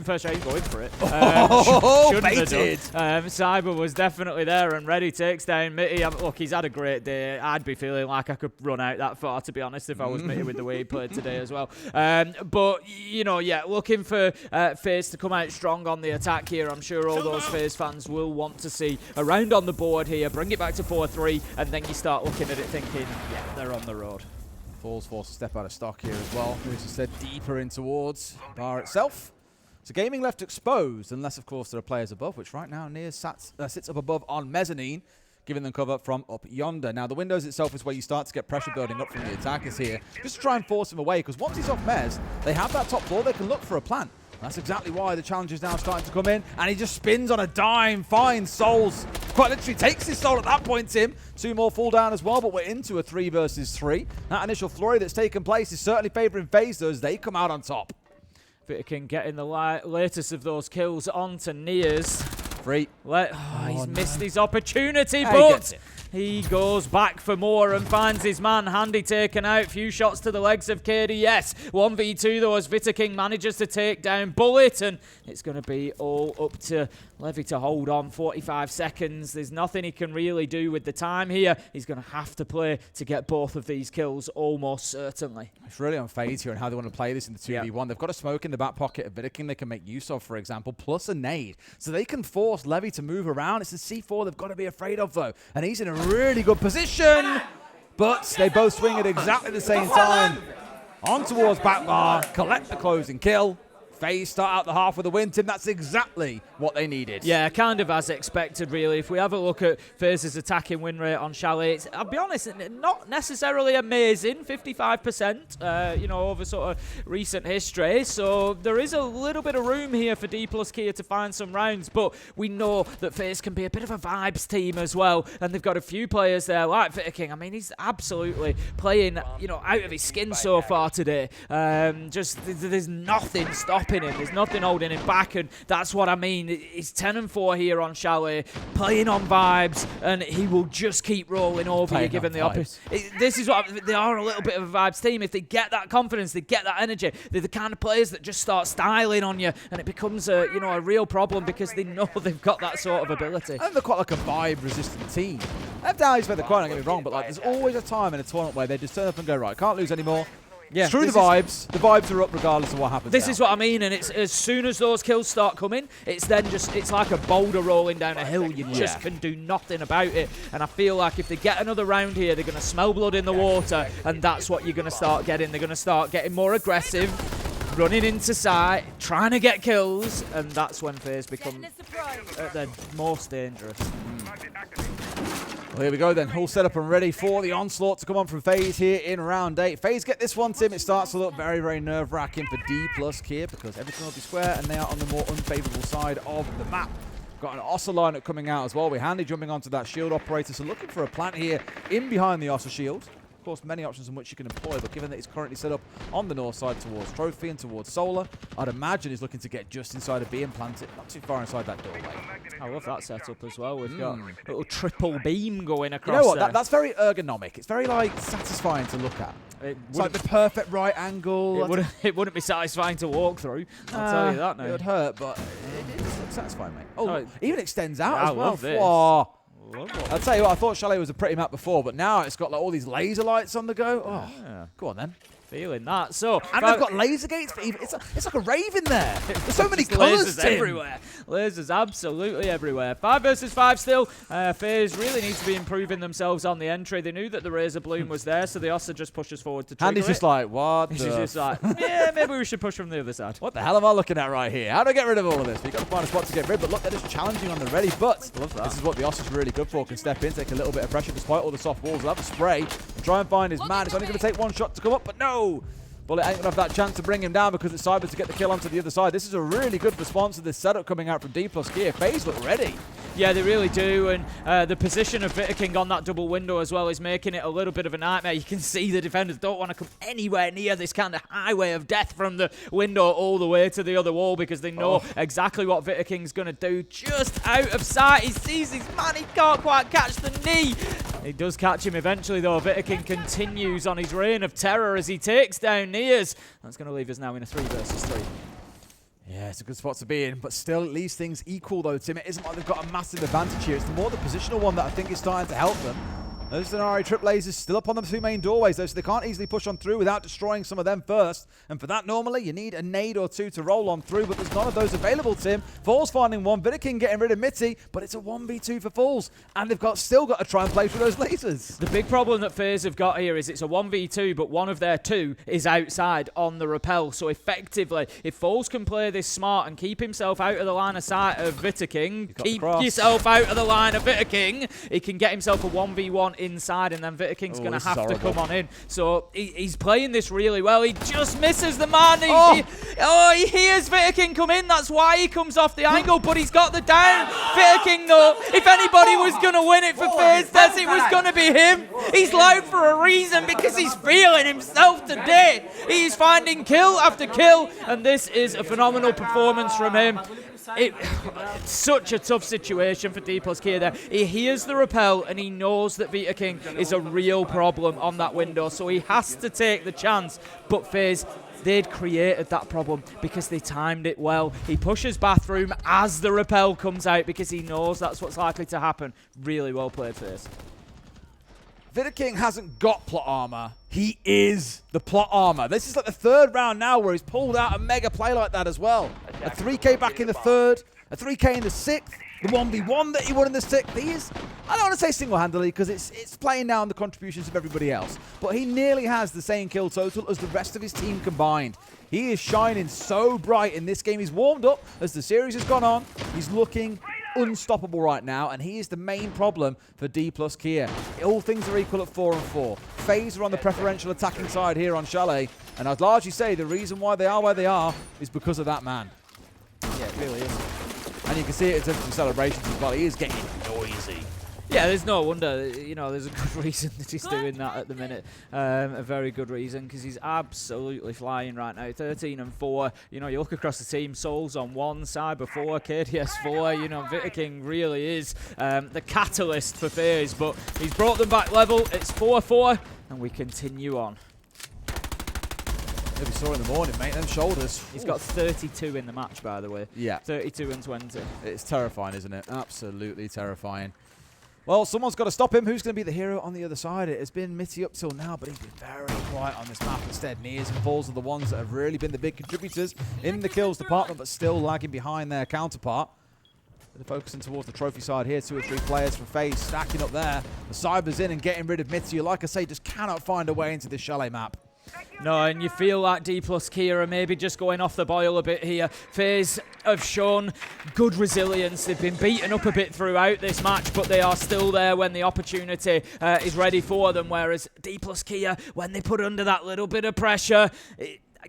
S2: first round. Going for it.
S1: Baited.
S2: Cyber was definitely there and ready. Takes down Mitty. Look, he's had a great day. I'd be feeling like I could run out that far, to be honest, if I was Mitty with the way he played today as well. But, you know, yeah, looking for FaZe to come out strong on the attack here. I'm sure all those FaZe fans will want to see a round on the board here, bring it back to 4-3, and then you start looking at it thinking, yeah, they're on the road.
S1: Falls forced to step out of stock here as well. As I said, deeper in towards bar itself. So gaming left exposed, unless, of course, there are players above, which right now Near sits up above on mezzanine, giving them cover from up yonder. Now, the windows itself is where you start to get pressure building up from the attackers here, just to try and force him away, because once he's off Mez, they have that top floor, they can look for a plant. That's exactly why the challenge is now starting to come in, and he just spins on a dime, finds Souls, quite literally takes his soul at that point, Tim. 2 more fall down as well, but we're into a 3 versus 3. That initial flurry that's taken place is certainly favouring FaZe, though, as they come out on top.
S2: King getting the latest of those kills onto Nears.
S1: free.
S2: He's missed his opportunity,
S1: He
S2: but
S1: gets it.
S2: he goes back for more and finds his man. Handy taken out. Few shots to the legs of KDS. 1v2 though as King manages to take down Bullet, and it's going to be all up to Levy to hold on. 45 seconds. There's nothing he can really do with the time here. He's going to have to play to get both of these kills almost certainly.
S1: It's really on Faze here and how they want to play this in the 2v1. They've got a smoke in the back pocket of King they can make use of, for example, plus a nade. So they can force Levy to move around. It's the C4 they've got to be afraid of, though. And he's in a really good position. But they both swing at exactly the same time. On towards back bar, collect the closing kill. Faze start out the half with a win, Tim. That's exactly what they needed.
S2: Yeah, kind of as expected, really. If we have a look at Faze's attacking win rate on Chalet, I'll be honest, not necessarily amazing, 55%, over sort of recent history. So there is a little bit of room here for Dplus Kia to find some rounds, but we know that Faze can be a bit of a vibes team as well, and they've got a few players there like King. I mean, he's absolutely playing, out of his skin so far today. There's nothing stopping him. There's nothing holding him back, and that's what I mean. He's 10-4 here on Chalet, playing on vibes, and he will just keep rolling over you, given the opposite. This is what they are, a little bit of a vibes team. If they get that confidence, they get that energy, they're the kind of players that just start styling on you, and it becomes a real problem because they know they've got that sort of ability.
S1: And they're quite like a vibe-resistant team. They have doubts for the coin, don't get me wrong, but there's always a time in a tournament where they just turn up and go, right, can't lose anymore. Yeah, screw the vibes. The vibes are up regardless of what happens.
S2: This is what I mean, and it's as soon as those kills start coming, it's like a boulder rolling down a hill. You just can do nothing about it. And I feel like if they get another round here, they're going to smell blood in the water, and that's what you're going to start getting. They're going to start getting more aggressive, running into sight, trying to get kills, and that's when Faze become at their most dangerous.
S1: Well, here we go then, all set up and ready for the onslaught to come on from Faze here in round 8. Faze get this one, Tim. It starts to look very, very nerve-wracking for Dplus Kia because everything will be square and they are on the more unfavourable side of the map. Got an Ossa lineup coming out as well. We're Handy jumping onto that shield operator, so looking for a plant here in behind the Ossa shield. Of course, many options in which you can employ, but given that he's currently set up on the north side towards Trophy and towards Solar, I'd imagine he's looking to get just inside of B and plant it, not too far inside that doorway.
S2: I love that setup as well. We've got a little triple beam going across.
S1: You know what? That's very ergonomic. It's very satisfying to look at. It's like the perfect right angle.
S2: It wouldn't be satisfying to walk through. I'll tell you that now.
S1: It would hurt, but it does look satisfying, mate. Oh, it even extends out as well.
S2: I love this.
S1: Whoa. I'll tell you what, I thought Chalet was a pretty map before, but now it's got all these laser lights on the go. Oh, go on then.
S2: Feeling that. So,
S1: and they've got laser gates for even. It's like a rave in there. There's so many colours
S2: everywhere. Lasers absolutely everywhere. 5 versus 5 still. Faze really needs to be improving themselves on the entry. They knew that the Razor Bloom was there, so the Ossa just pushes forward to trigger
S1: And he's just like, what?
S2: He's just like, yeah, maybe we should push from the other side.
S1: What the hell am I looking at right here? How do I get rid of all of this? We've got to find a spot to get rid, but look, they're just challenging on the ready. But this is what the Ossa's really good for. Can step in, take a little bit of pressure despite all the soft walls. They'll have a spray and try and find his man. It's only going to take one shot to come up, but no. Bullet ain't going to have that chance to bring him down because it's Cyber to get the kill onto the other side. This is a really good response to this setup coming out from Dplus Kia. Faze look ready.
S2: Yeah, they really do, and the position of King on that double window as well is making it a little bit of a nightmare. You can see the defenders don't want to come anywhere near this kind of highway of death from the window all the way to the other wall because they know exactly what King's going to do. Just out of sight, he sees his man, he can't quite catch the knee. He does catch him eventually though. King continues on his reign of terror as he takes down Nias. That's going to leave us now in a 3 versus 3.
S1: Yeah, it's a good spot to be in, but still at least things equal though, Tim. It isn't like they've got a massive advantage here. It's more the positional one that I think is starting to help them. Those Denari trip lasers still up on the 2 main doorways though, so they can't easily push on through without destroying some of them first. And for that, normally, you need a nade or 2 to roll on through, but there's none of those available, Tim. Falls finding one, King getting rid of Mitty, but it's a 1v2 for Falls. And they've still got to try and play through those lasers.
S2: The big problem that Faze have got here is it's a 1v2, but one of their 2 is outside on the rappel. So effectively, if Falls can play this smart and keep himself out of the line of sight of King, keep yourself out of the line of King, he can get himself a 1v1 inside, and then King's going to have to come on in. So he's playing this really well. He just misses the man. He hears King come in. That's why he comes off the angle, but he's got the down. King, though, if anybody was going to win it for Faze, it was going to be him. He's loud for a reason because he's feeling himself today. He's finding kill after kill, and this is a phenomenal performance from him. It's such a tough situation for Dplus Kia there. He hears the rappel and he knows that Vita King is a real problem on that window, so he has to take the chance. But Faze, they'd created that problem because they timed it well. He pushes bathroom as the rappel comes out because he knows that's what's likely to happen. Really well played, Faze.
S1: Vita King hasn't got plot armor. He is the plot armor. This is like the third round now where he's pulled out a mega play like that as well. A 3K back in the third, a 3K in the sixth, the 1v1 that he won in the sixth. He is, I don't want to say single-handedly because it's playing down the contributions of everybody else, but he nearly has the same kill total as the rest of his team combined. He is shining so bright in this game. He's warmed up as the series has gone on. He's looking unstoppable right now, and he is the main problem for Dplus Kia. All things are equal at 4-4. Faze are on the preferential attacking side here on Chalet, and I'd largely say the reason why they are where they are is because of that man.
S2: Yeah, it really is.
S1: And you can see it in terms of celebrations as well. He is getting noisy.
S2: Yeah, there's no wonder, you know, there's a good reason that he's doing that at the minute. A very good reason, because he's absolutely flying right now. 13-4. You know, you look across the team, Souls on one side before, KDS 4. You know, Vita King really is the catalyst for Faze, but he's brought them back level. It's 4-4, and we continue on.
S1: Maybe saw in the morning, mate, them shoulders.
S2: He's got 32 in the match, by the way.
S1: Yeah.
S2: 32 and 20.
S1: It's terrifying, isn't it? Absolutely terrifying. Well, someone's got to stop him. Who's going to be the hero on the other side? It has been Mitty up till now, but he's been very quiet on this map instead. Nears and Falls are the ones that have really been the big contributors in the kills department, but still lagging behind their counterpart. They're focusing towards the trophy side here. 2 or 3 players from Faze stacking up there. The Cyber's in and getting rid of Mitty, who, like I say, just cannot find a way into this Chalet map.
S2: No, and you feel like Dplus Kia are maybe just going off the boil a bit here. Faze have shown good resilience. They've been beaten up a bit throughout this match, but they are still there when the opportunity is ready for them, whereas Dplus Kia, when they put under that little bit of pressure,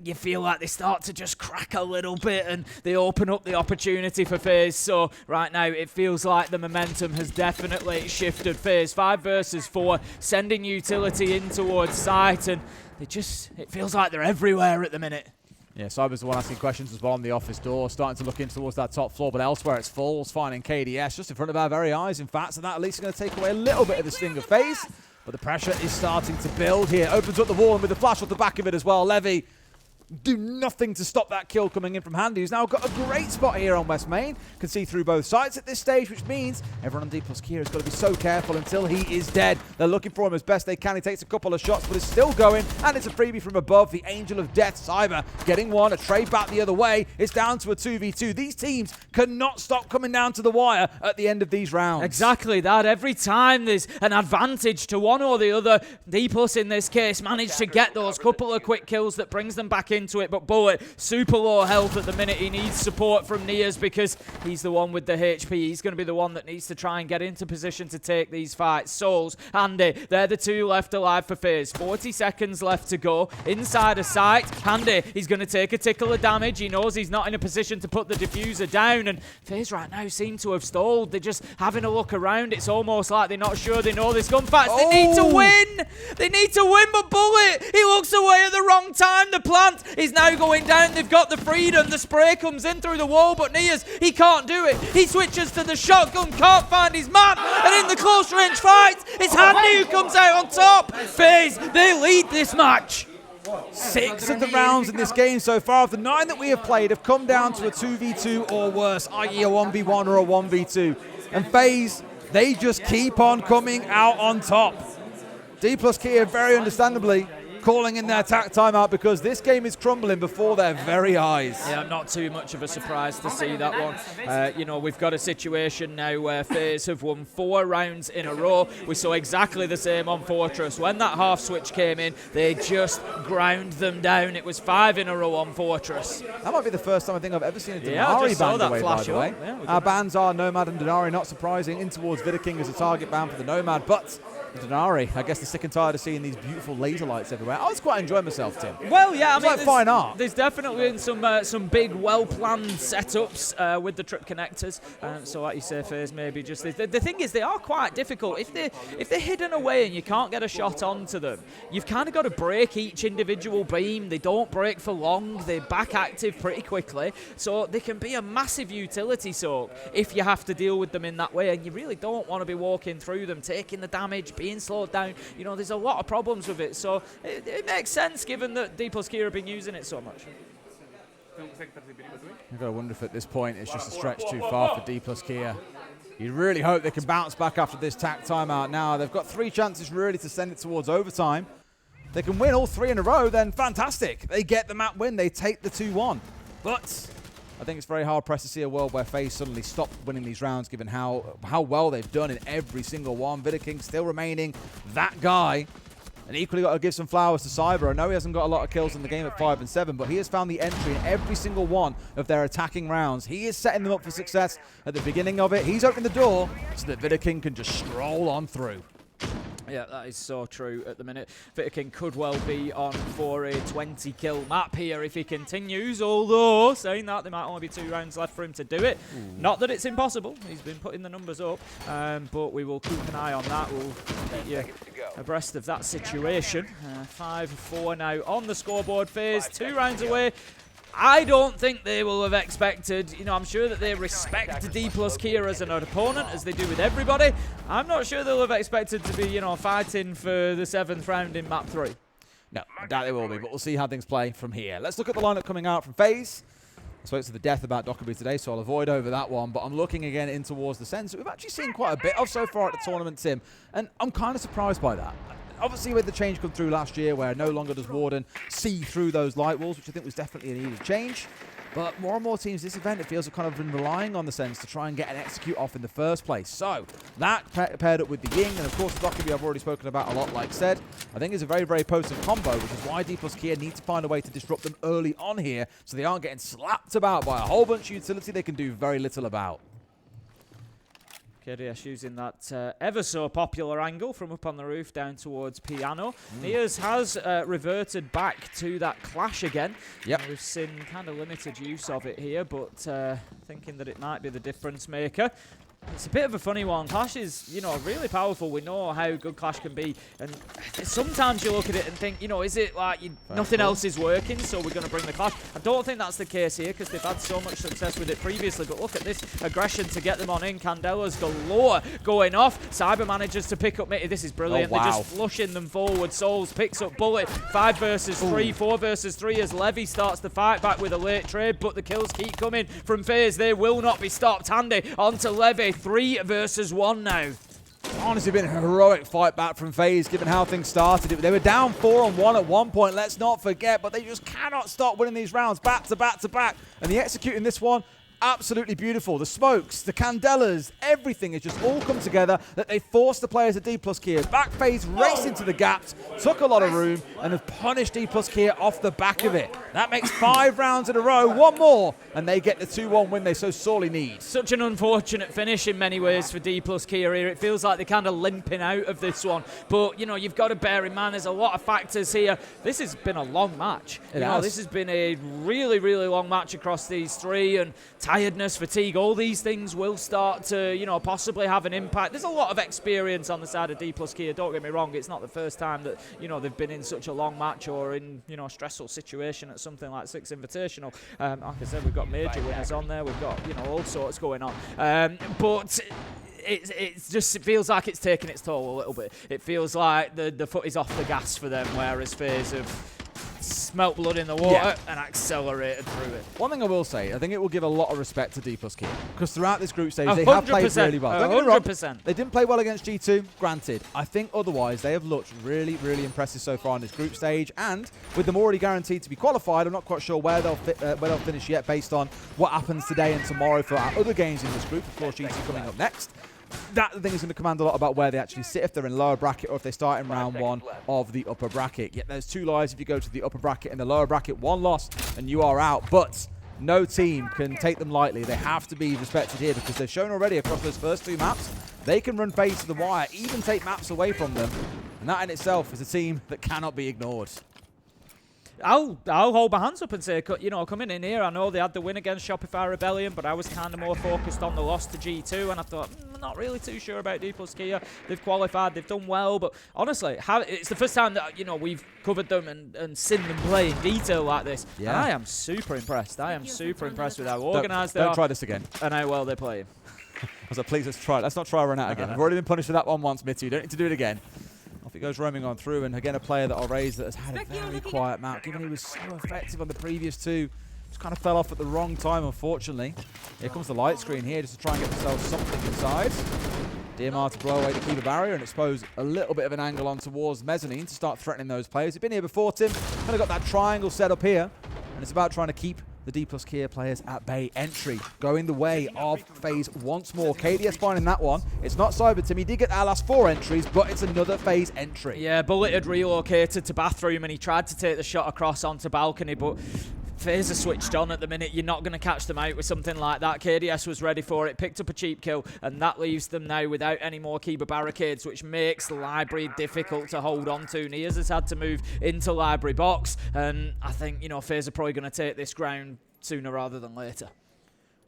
S2: you feel like they start to just crack a little bit and they open up the opportunity for Faze. So right now it feels like the momentum has definitely shifted. Faze 5 versus 4, sending utility in towards site, and it feels like they're everywhere at the minute.
S1: Yeah, Cyber's the one asking questions as well on the office door, starting to look in towards that top floor, but elsewhere it's Falls finding KDS just in front of our very eyes, in fact, so that at least is going to take away a little bit of the sting of Faze, but the pressure is starting to build here. Opens up the wall, and with the flash off the back of it as well, Levy do nothing to stop that kill coming in from Handy, who's now got a great spot here on West Main. Can see through both sides at this stage, which means everyone on Dplus Kia has got to be so careful until he is dead. They're looking for him as best they can. He takes a couple of shots, but it's still going, and it's a freebie from above. The Angel of Death, Cyber, getting one. A trade back the other way. It's down to a 2v2. These teams cannot stop coming down to the wire at the end of these rounds.
S2: Exactly that. Every time there's an advantage to one or the other, Dplus in this case managed to get those couple of quick kills that brings them back into it. But Bullet, super low health at the minute. He needs support from Nears because he's the one with the HP. He's going to be the one that needs to try and get into position to take these fights. Souls, Handy, they're the 2 left alive for Faze. 40 seconds left to go. Inside of sight, Handy, he's going to take a tickle of damage. He knows he's not in a position to put the diffuser down, and Faze right now seem to have stalled. They're just having a look around. It's almost like they're not sure they know this gunfight. They need to win! They need to win, but Bullet, he looks away at the wrong time. The plant is now going down. They've got the freedom. The spray comes in through the wall, but Nears, he can't do it. He switches to the shotgun, can't find his man, and in the close range fight, it's Handy who comes out on top. Faze, they lead this match.
S1: 6 of the rounds in this game so far, of the 9 that we have played, have come down to a 2v2 or worse, i.e. a 1v1 or a 1v2. And Faze, they just keep on coming out on top. Dplus Kia, very understandably, calling in their attack timeout because this game is crumbling before their very eyes.
S2: Yeah, not too much of a surprise to see that one. You know, we've got a situation now where Faze have won 4 rounds in a row. We saw exactly the same on Fortress. When that half switch came in, they just ground them down. It was 5 in a row on Fortress.
S1: That might be the first time I think I've ever seen a Denari banned away, by the way. Our bans are Nomad and Denari, not surprising, in towards Vita King as a target ban for the Nomad, but Denari, I guess they're sick and tired of seeing these beautiful laser lights everywhere. I was quite enjoying myself, Tim.
S2: Well, yeah, I mean,
S1: like fine art.
S2: There's definitely been some big, well-planned setups with the trip connectors. So, like you say, Faze, maybe just the thing is, they are quite difficult. If they're hidden away and you can't get a shot onto them, you've kind of got to break each individual beam. They don't break for long. They're back active pretty quickly, so they can be a massive utility soak if you have to deal with them in that way. And you really don't want to be walking through them, taking the damage, being slowed down. You know, there's a lot of problems with it, so it makes sense given that Dplus Kia have been using it so much.
S1: I've got to wonder if at this point it's just a stretch too far for Dplus Kia. You really hope they can bounce back after this tack timeout now. They've got 3 chances really to send it towards overtime. If they can win all 3 in a row, then fantastic. They get the map win. They take the 2-1. But I think it's very hard pressed to see a world where Faze suddenly stopped winning these rounds, given how well they've done in every single one. Vidaking still remaining that guy. And equally got to give some flowers to Cyber. I know he hasn't got a lot of kills in the game at 5 and 7, but he has found the entry in every single one of their attacking rounds. He is setting them up for success at the beginning of it. He's opening the door so that Vidaking can just stroll on through.
S2: Yeah, that is so true at the minute. Vidaking could well be on for a 20-kill map here if he continues, although, saying that, there might only be 2 rounds left for him to do it. Ooh. Not that it's impossible. He's been putting the numbers up, but we will keep an eye on that. We'll get you abreast of that situation. 5-4 now on the scoreboard. Faze 2 rounds away. I don't think they will have expected, you know, I'm sure that they respect Dplus Kia as an opponent, as they do with everybody. I'm not sure they'll have expected to be, you know, fighting for the 7th round in map 3.
S1: No, I doubt they will be, but we'll see how things play from here. Let's look at the lineup coming out from Faze. I spoke to the death about Dockerby today, so I'll avoid over that one, but I'm looking again in towards the Sens that we've actually seen quite a bit of so far at the tournament, Tim, and I'm kind of surprised by that. Obviously, with the change come through last year, where no longer does Warden see through those light walls, which I think was definitely a needed change. But more and more teams this event, it feels, have kind of been relying on the Sens to try and get an execute off in the first place. So that paired up with the Ying, and of course the Dockerby I've already spoken about a lot, like said, I think is a very, very potent combo, which is why Dplus Kia need to find a way to disrupt them early on here, so they aren't getting slapped about by a whole bunch of utility they can do very little about.
S2: KDS using that ever so popular angle from up on the roof down towards Piano. Nias has reverted back to that clash again.
S1: Yep.
S2: We've seen kind of limited use of it here, but thinking that it might be the difference maker. It's a bit of a funny one. Clash is, you know, really powerful. We know how good Clash can be. And sometimes you look at it and think, you know, is it like nothing else is working, so we're going to bring the Clash? I don't think that's the case here because they've had so much success with it previously. But look at this aggression to get them on in. Candela's galore going off. Cyber manages to pick up Mitty. This is brilliant.
S1: Oh, wow.
S2: They're just flushing them forward. Souls picks up Bullet. 5 versus 3, 4 versus 3 as Levy starts to fight back with a late trade. But the kills keep coming from Faze. They will not be stopped. Handy onto Levy. 3 versus 1 now.
S1: Honestly, been a heroic fight back from Faze, given how things started. They were down 4-on-1 at one point, let's not forget, but they just cannot stop winning these rounds back to back to back. And the executing this one, absolutely beautiful. The smokes, the candelas, everything has just all come together that they forced the players of Dplus Kia. Back Faze raced into the gaps, took a lot of room, and have punished Dplus Kia off the back of it. That makes 5 rounds in a row, 1 more, and they get the 2-1 win they so sorely need.
S2: Such an unfortunate finish in many ways for Dplus Kia here. It feels like they're kind of limping out of this one. But, you know, you've got to bear in mind there's a lot of factors here. This has been a long match. This has been a really, really long match across these 3, and tiredness, fatigue, all these things will start to, you know, possibly have an impact. There's a lot of experience on the side of Dplus Kia, don't get me wrong. It's not the first time that, you know, they've been in such a long match or in, you know, a stressful situation at something like Six Invitational. Like I said, we've got major winners on there. We've got, you know, all sorts going on. But it just feels like it's taking its toll a little bit. It feels like the foot is off the gas for them, whereas Faze have smelt blood in the water and accelerated through it.
S1: One thing I will say, I think it will give a lot of respect to Dplus Kia, because throughout this group stage, they have played really well. Don't get me wrong,
S2: 100%.
S1: they didn't play well against G2, granted. I think otherwise, they have looked really, really impressive so far in this group stage, and with them already guaranteed to be qualified, I'm not quite sure where they'll finish yet based on what happens today and tomorrow for our other games in this group. Of course, G2 coming up next. That, I think, is going to command a lot about where they actually sit, if they're in lower bracket or if they start in round 1 of the upper bracket. Yet there's 2 lives if you go to the upper bracket. In the lower bracket, 1 loss and you are out. But no team can take them lightly. They have to be respected here because they've shown already across those first 2 maps they can run Faze to the wire, even take maps away from them. And that in itself is a team that cannot be ignored.
S2: I'll hold my hands up and say, you know, coming in here, I know they had the win against Shopify Rebellion, but I was kind of more focused on the loss to G2, and I thought, I'm not really too sure about Dplus Kia. They've qualified, they've done well, but honestly, it's the first time that, you know, we've covered them and seen them play in detail like this. Yeah. And I am super impressed. I am super impressed with how organised they are.
S1: Don't try this again.
S2: And how well they're playing.
S1: I was like, please, let's try it. Let's not try run out again. I've already been punished for that one once, Mitty. You don't need to do it again. Off it goes roaming on through, and again a player that I'll raise that has had a very quiet map, given he was so effective on the previous two. Just kind of fell off at the wrong time, unfortunately. Here comes the light screen here just to try and get themselves something inside. DMR to blow away the keeper barrier and expose a little bit of an angle on towards mezzanine to start threatening those players. He's been here before, Tim. Kind of got that triangle set up here, and it's about trying to keep the Dplus Kia players at bay. Entry going the way of Faze once more. KDS finding that one. It's not Cyber Tim. He did get our last 4 entries, but it's another Faze entry.
S2: Yeah, Bullet had relocated to bathroom and he tried to take the shot across onto balcony, but Faze are switched on at the minute. You're not going to catch them out with something like that. KDS was ready for it, picked up a cheap kill, and that leaves them now without any more Kiba barricades, which makes the library difficult to hold on to. Nias has had to move into library box, and I think, you know, Faze are probably going to take this ground sooner rather than later.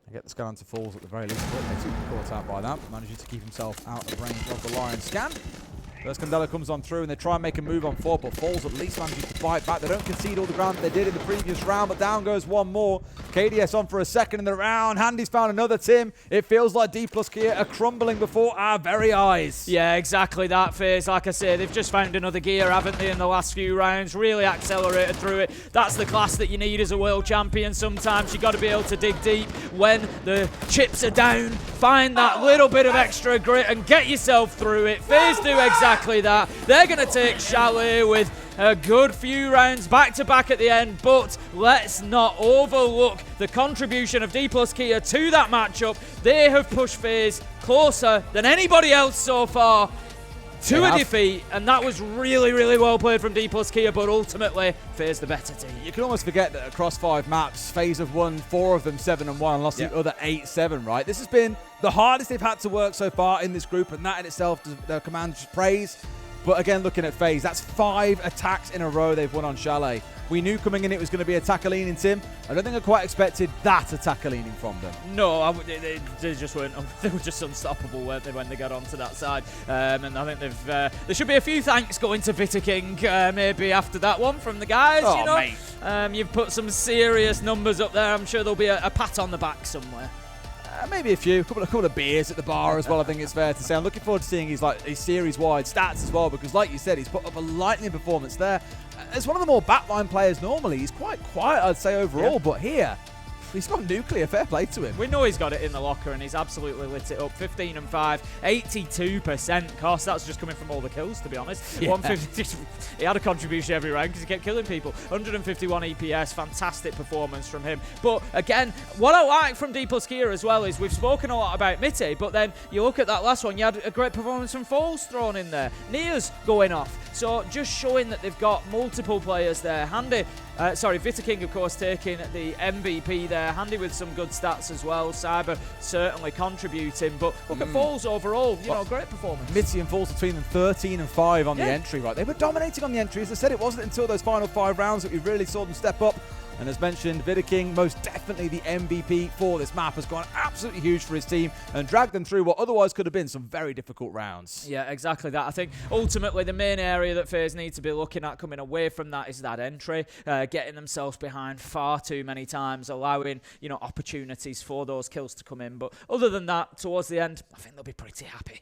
S1: I get the scan to falls at the very least, but they too caught out by that. Manages to keep himself out of range of the Lion scan. First Candela comes on through and they try and make a move on 4, but Falls at least manages to fight back. They don't concede all the ground that they did in the previous round, but down goes one more. KDS on for a second in the round. Handy's found another, Tim. It feels like Dplus Kia are crumbling before our very eyes.
S2: Yeah, exactly that, Faze. Like I say, they've just found another gear, haven't they, in the last few rounds. Really accelerated through it. That's the class that you need as a world champion. Sometimes you got to be able to dig deep when the chips are down. Find that little bit of extra grit and get yourself through it. Faze do exactly that. They're going to take Chalet with a good few rounds back-to-back at the end, but let's not overlook the contribution of Dplus Kia to that matchup. They have pushed Faze closer than anybody else so far to a defeat, and that was really, really well played from Dplus Kia, but ultimately, Faze the better team.
S1: You can almost forget that across 5 maps, Faze have won 4 of them 7-1 and lost the other 8-7, right? This has been the hardest they've had to work so far in this group, and that in itself, their command praise. But again, looking at Faze, that's 5 attacks in a row they've won on Chalet. We knew coming in it was going to be attacker leaning, Tim. I don't think I quite expected that attacker leaning from them.
S2: No, they just weren't. They were just unstoppable, weren't they, when they got onto that side? And I think there should be a few thanks going to Vita King maybe after that one from the guys.
S1: Oh,
S2: you know?
S1: mate.
S2: You've put some serious numbers up there. I'm sure there'll be a pat on the back somewhere.
S1: Maybe a few, a couple of beers at the bar as well, I think it's fair to say. I'm looking forward to seeing his series-wide stats as well, because like you said, he's put up a lightning performance there. As one of the more backline players normally, he's quite quiet, I'd say, overall, but here, he's got nuclear. Fair play to him.
S2: We know he's got it in the locker, and he's absolutely lit it up. 15 and 5, 82% cost. That's just coming from all the kills, to be honest.
S1: Yeah.
S2: 150. He had a contribution every round because he kept killing people. 151 EPS, fantastic performance from him. But again, what I like from Dplus Kia as well is we've spoken a lot about Mitte, but then you look at that last one, you had a great performance from Falls thrown in there. Nia's going off. So just showing that they've got multiple players there. Handy. Vita King, of course, taking the MVP there. Handy with some good stats as well. Cyber certainly contributing. But look at Falls overall. You know, great performance.
S1: Mitzi and Falls between them 13 and 5 on the entry, right? They were dominating on the entry. As I said, it wasn't until those final 5 rounds that we really saw them step up. And as mentioned, Vita King, most definitely the MVP for this map, has gone absolutely huge for his team and dragged them through what otherwise could have been some very difficult rounds.
S2: Yeah, exactly that. I think ultimately the main area that Faze need to be looking at coming away from that is that entry, getting themselves behind far too many times, allowing, you know, opportunities for those kills to come in. But other than that, towards the end, I think they'll be pretty happy.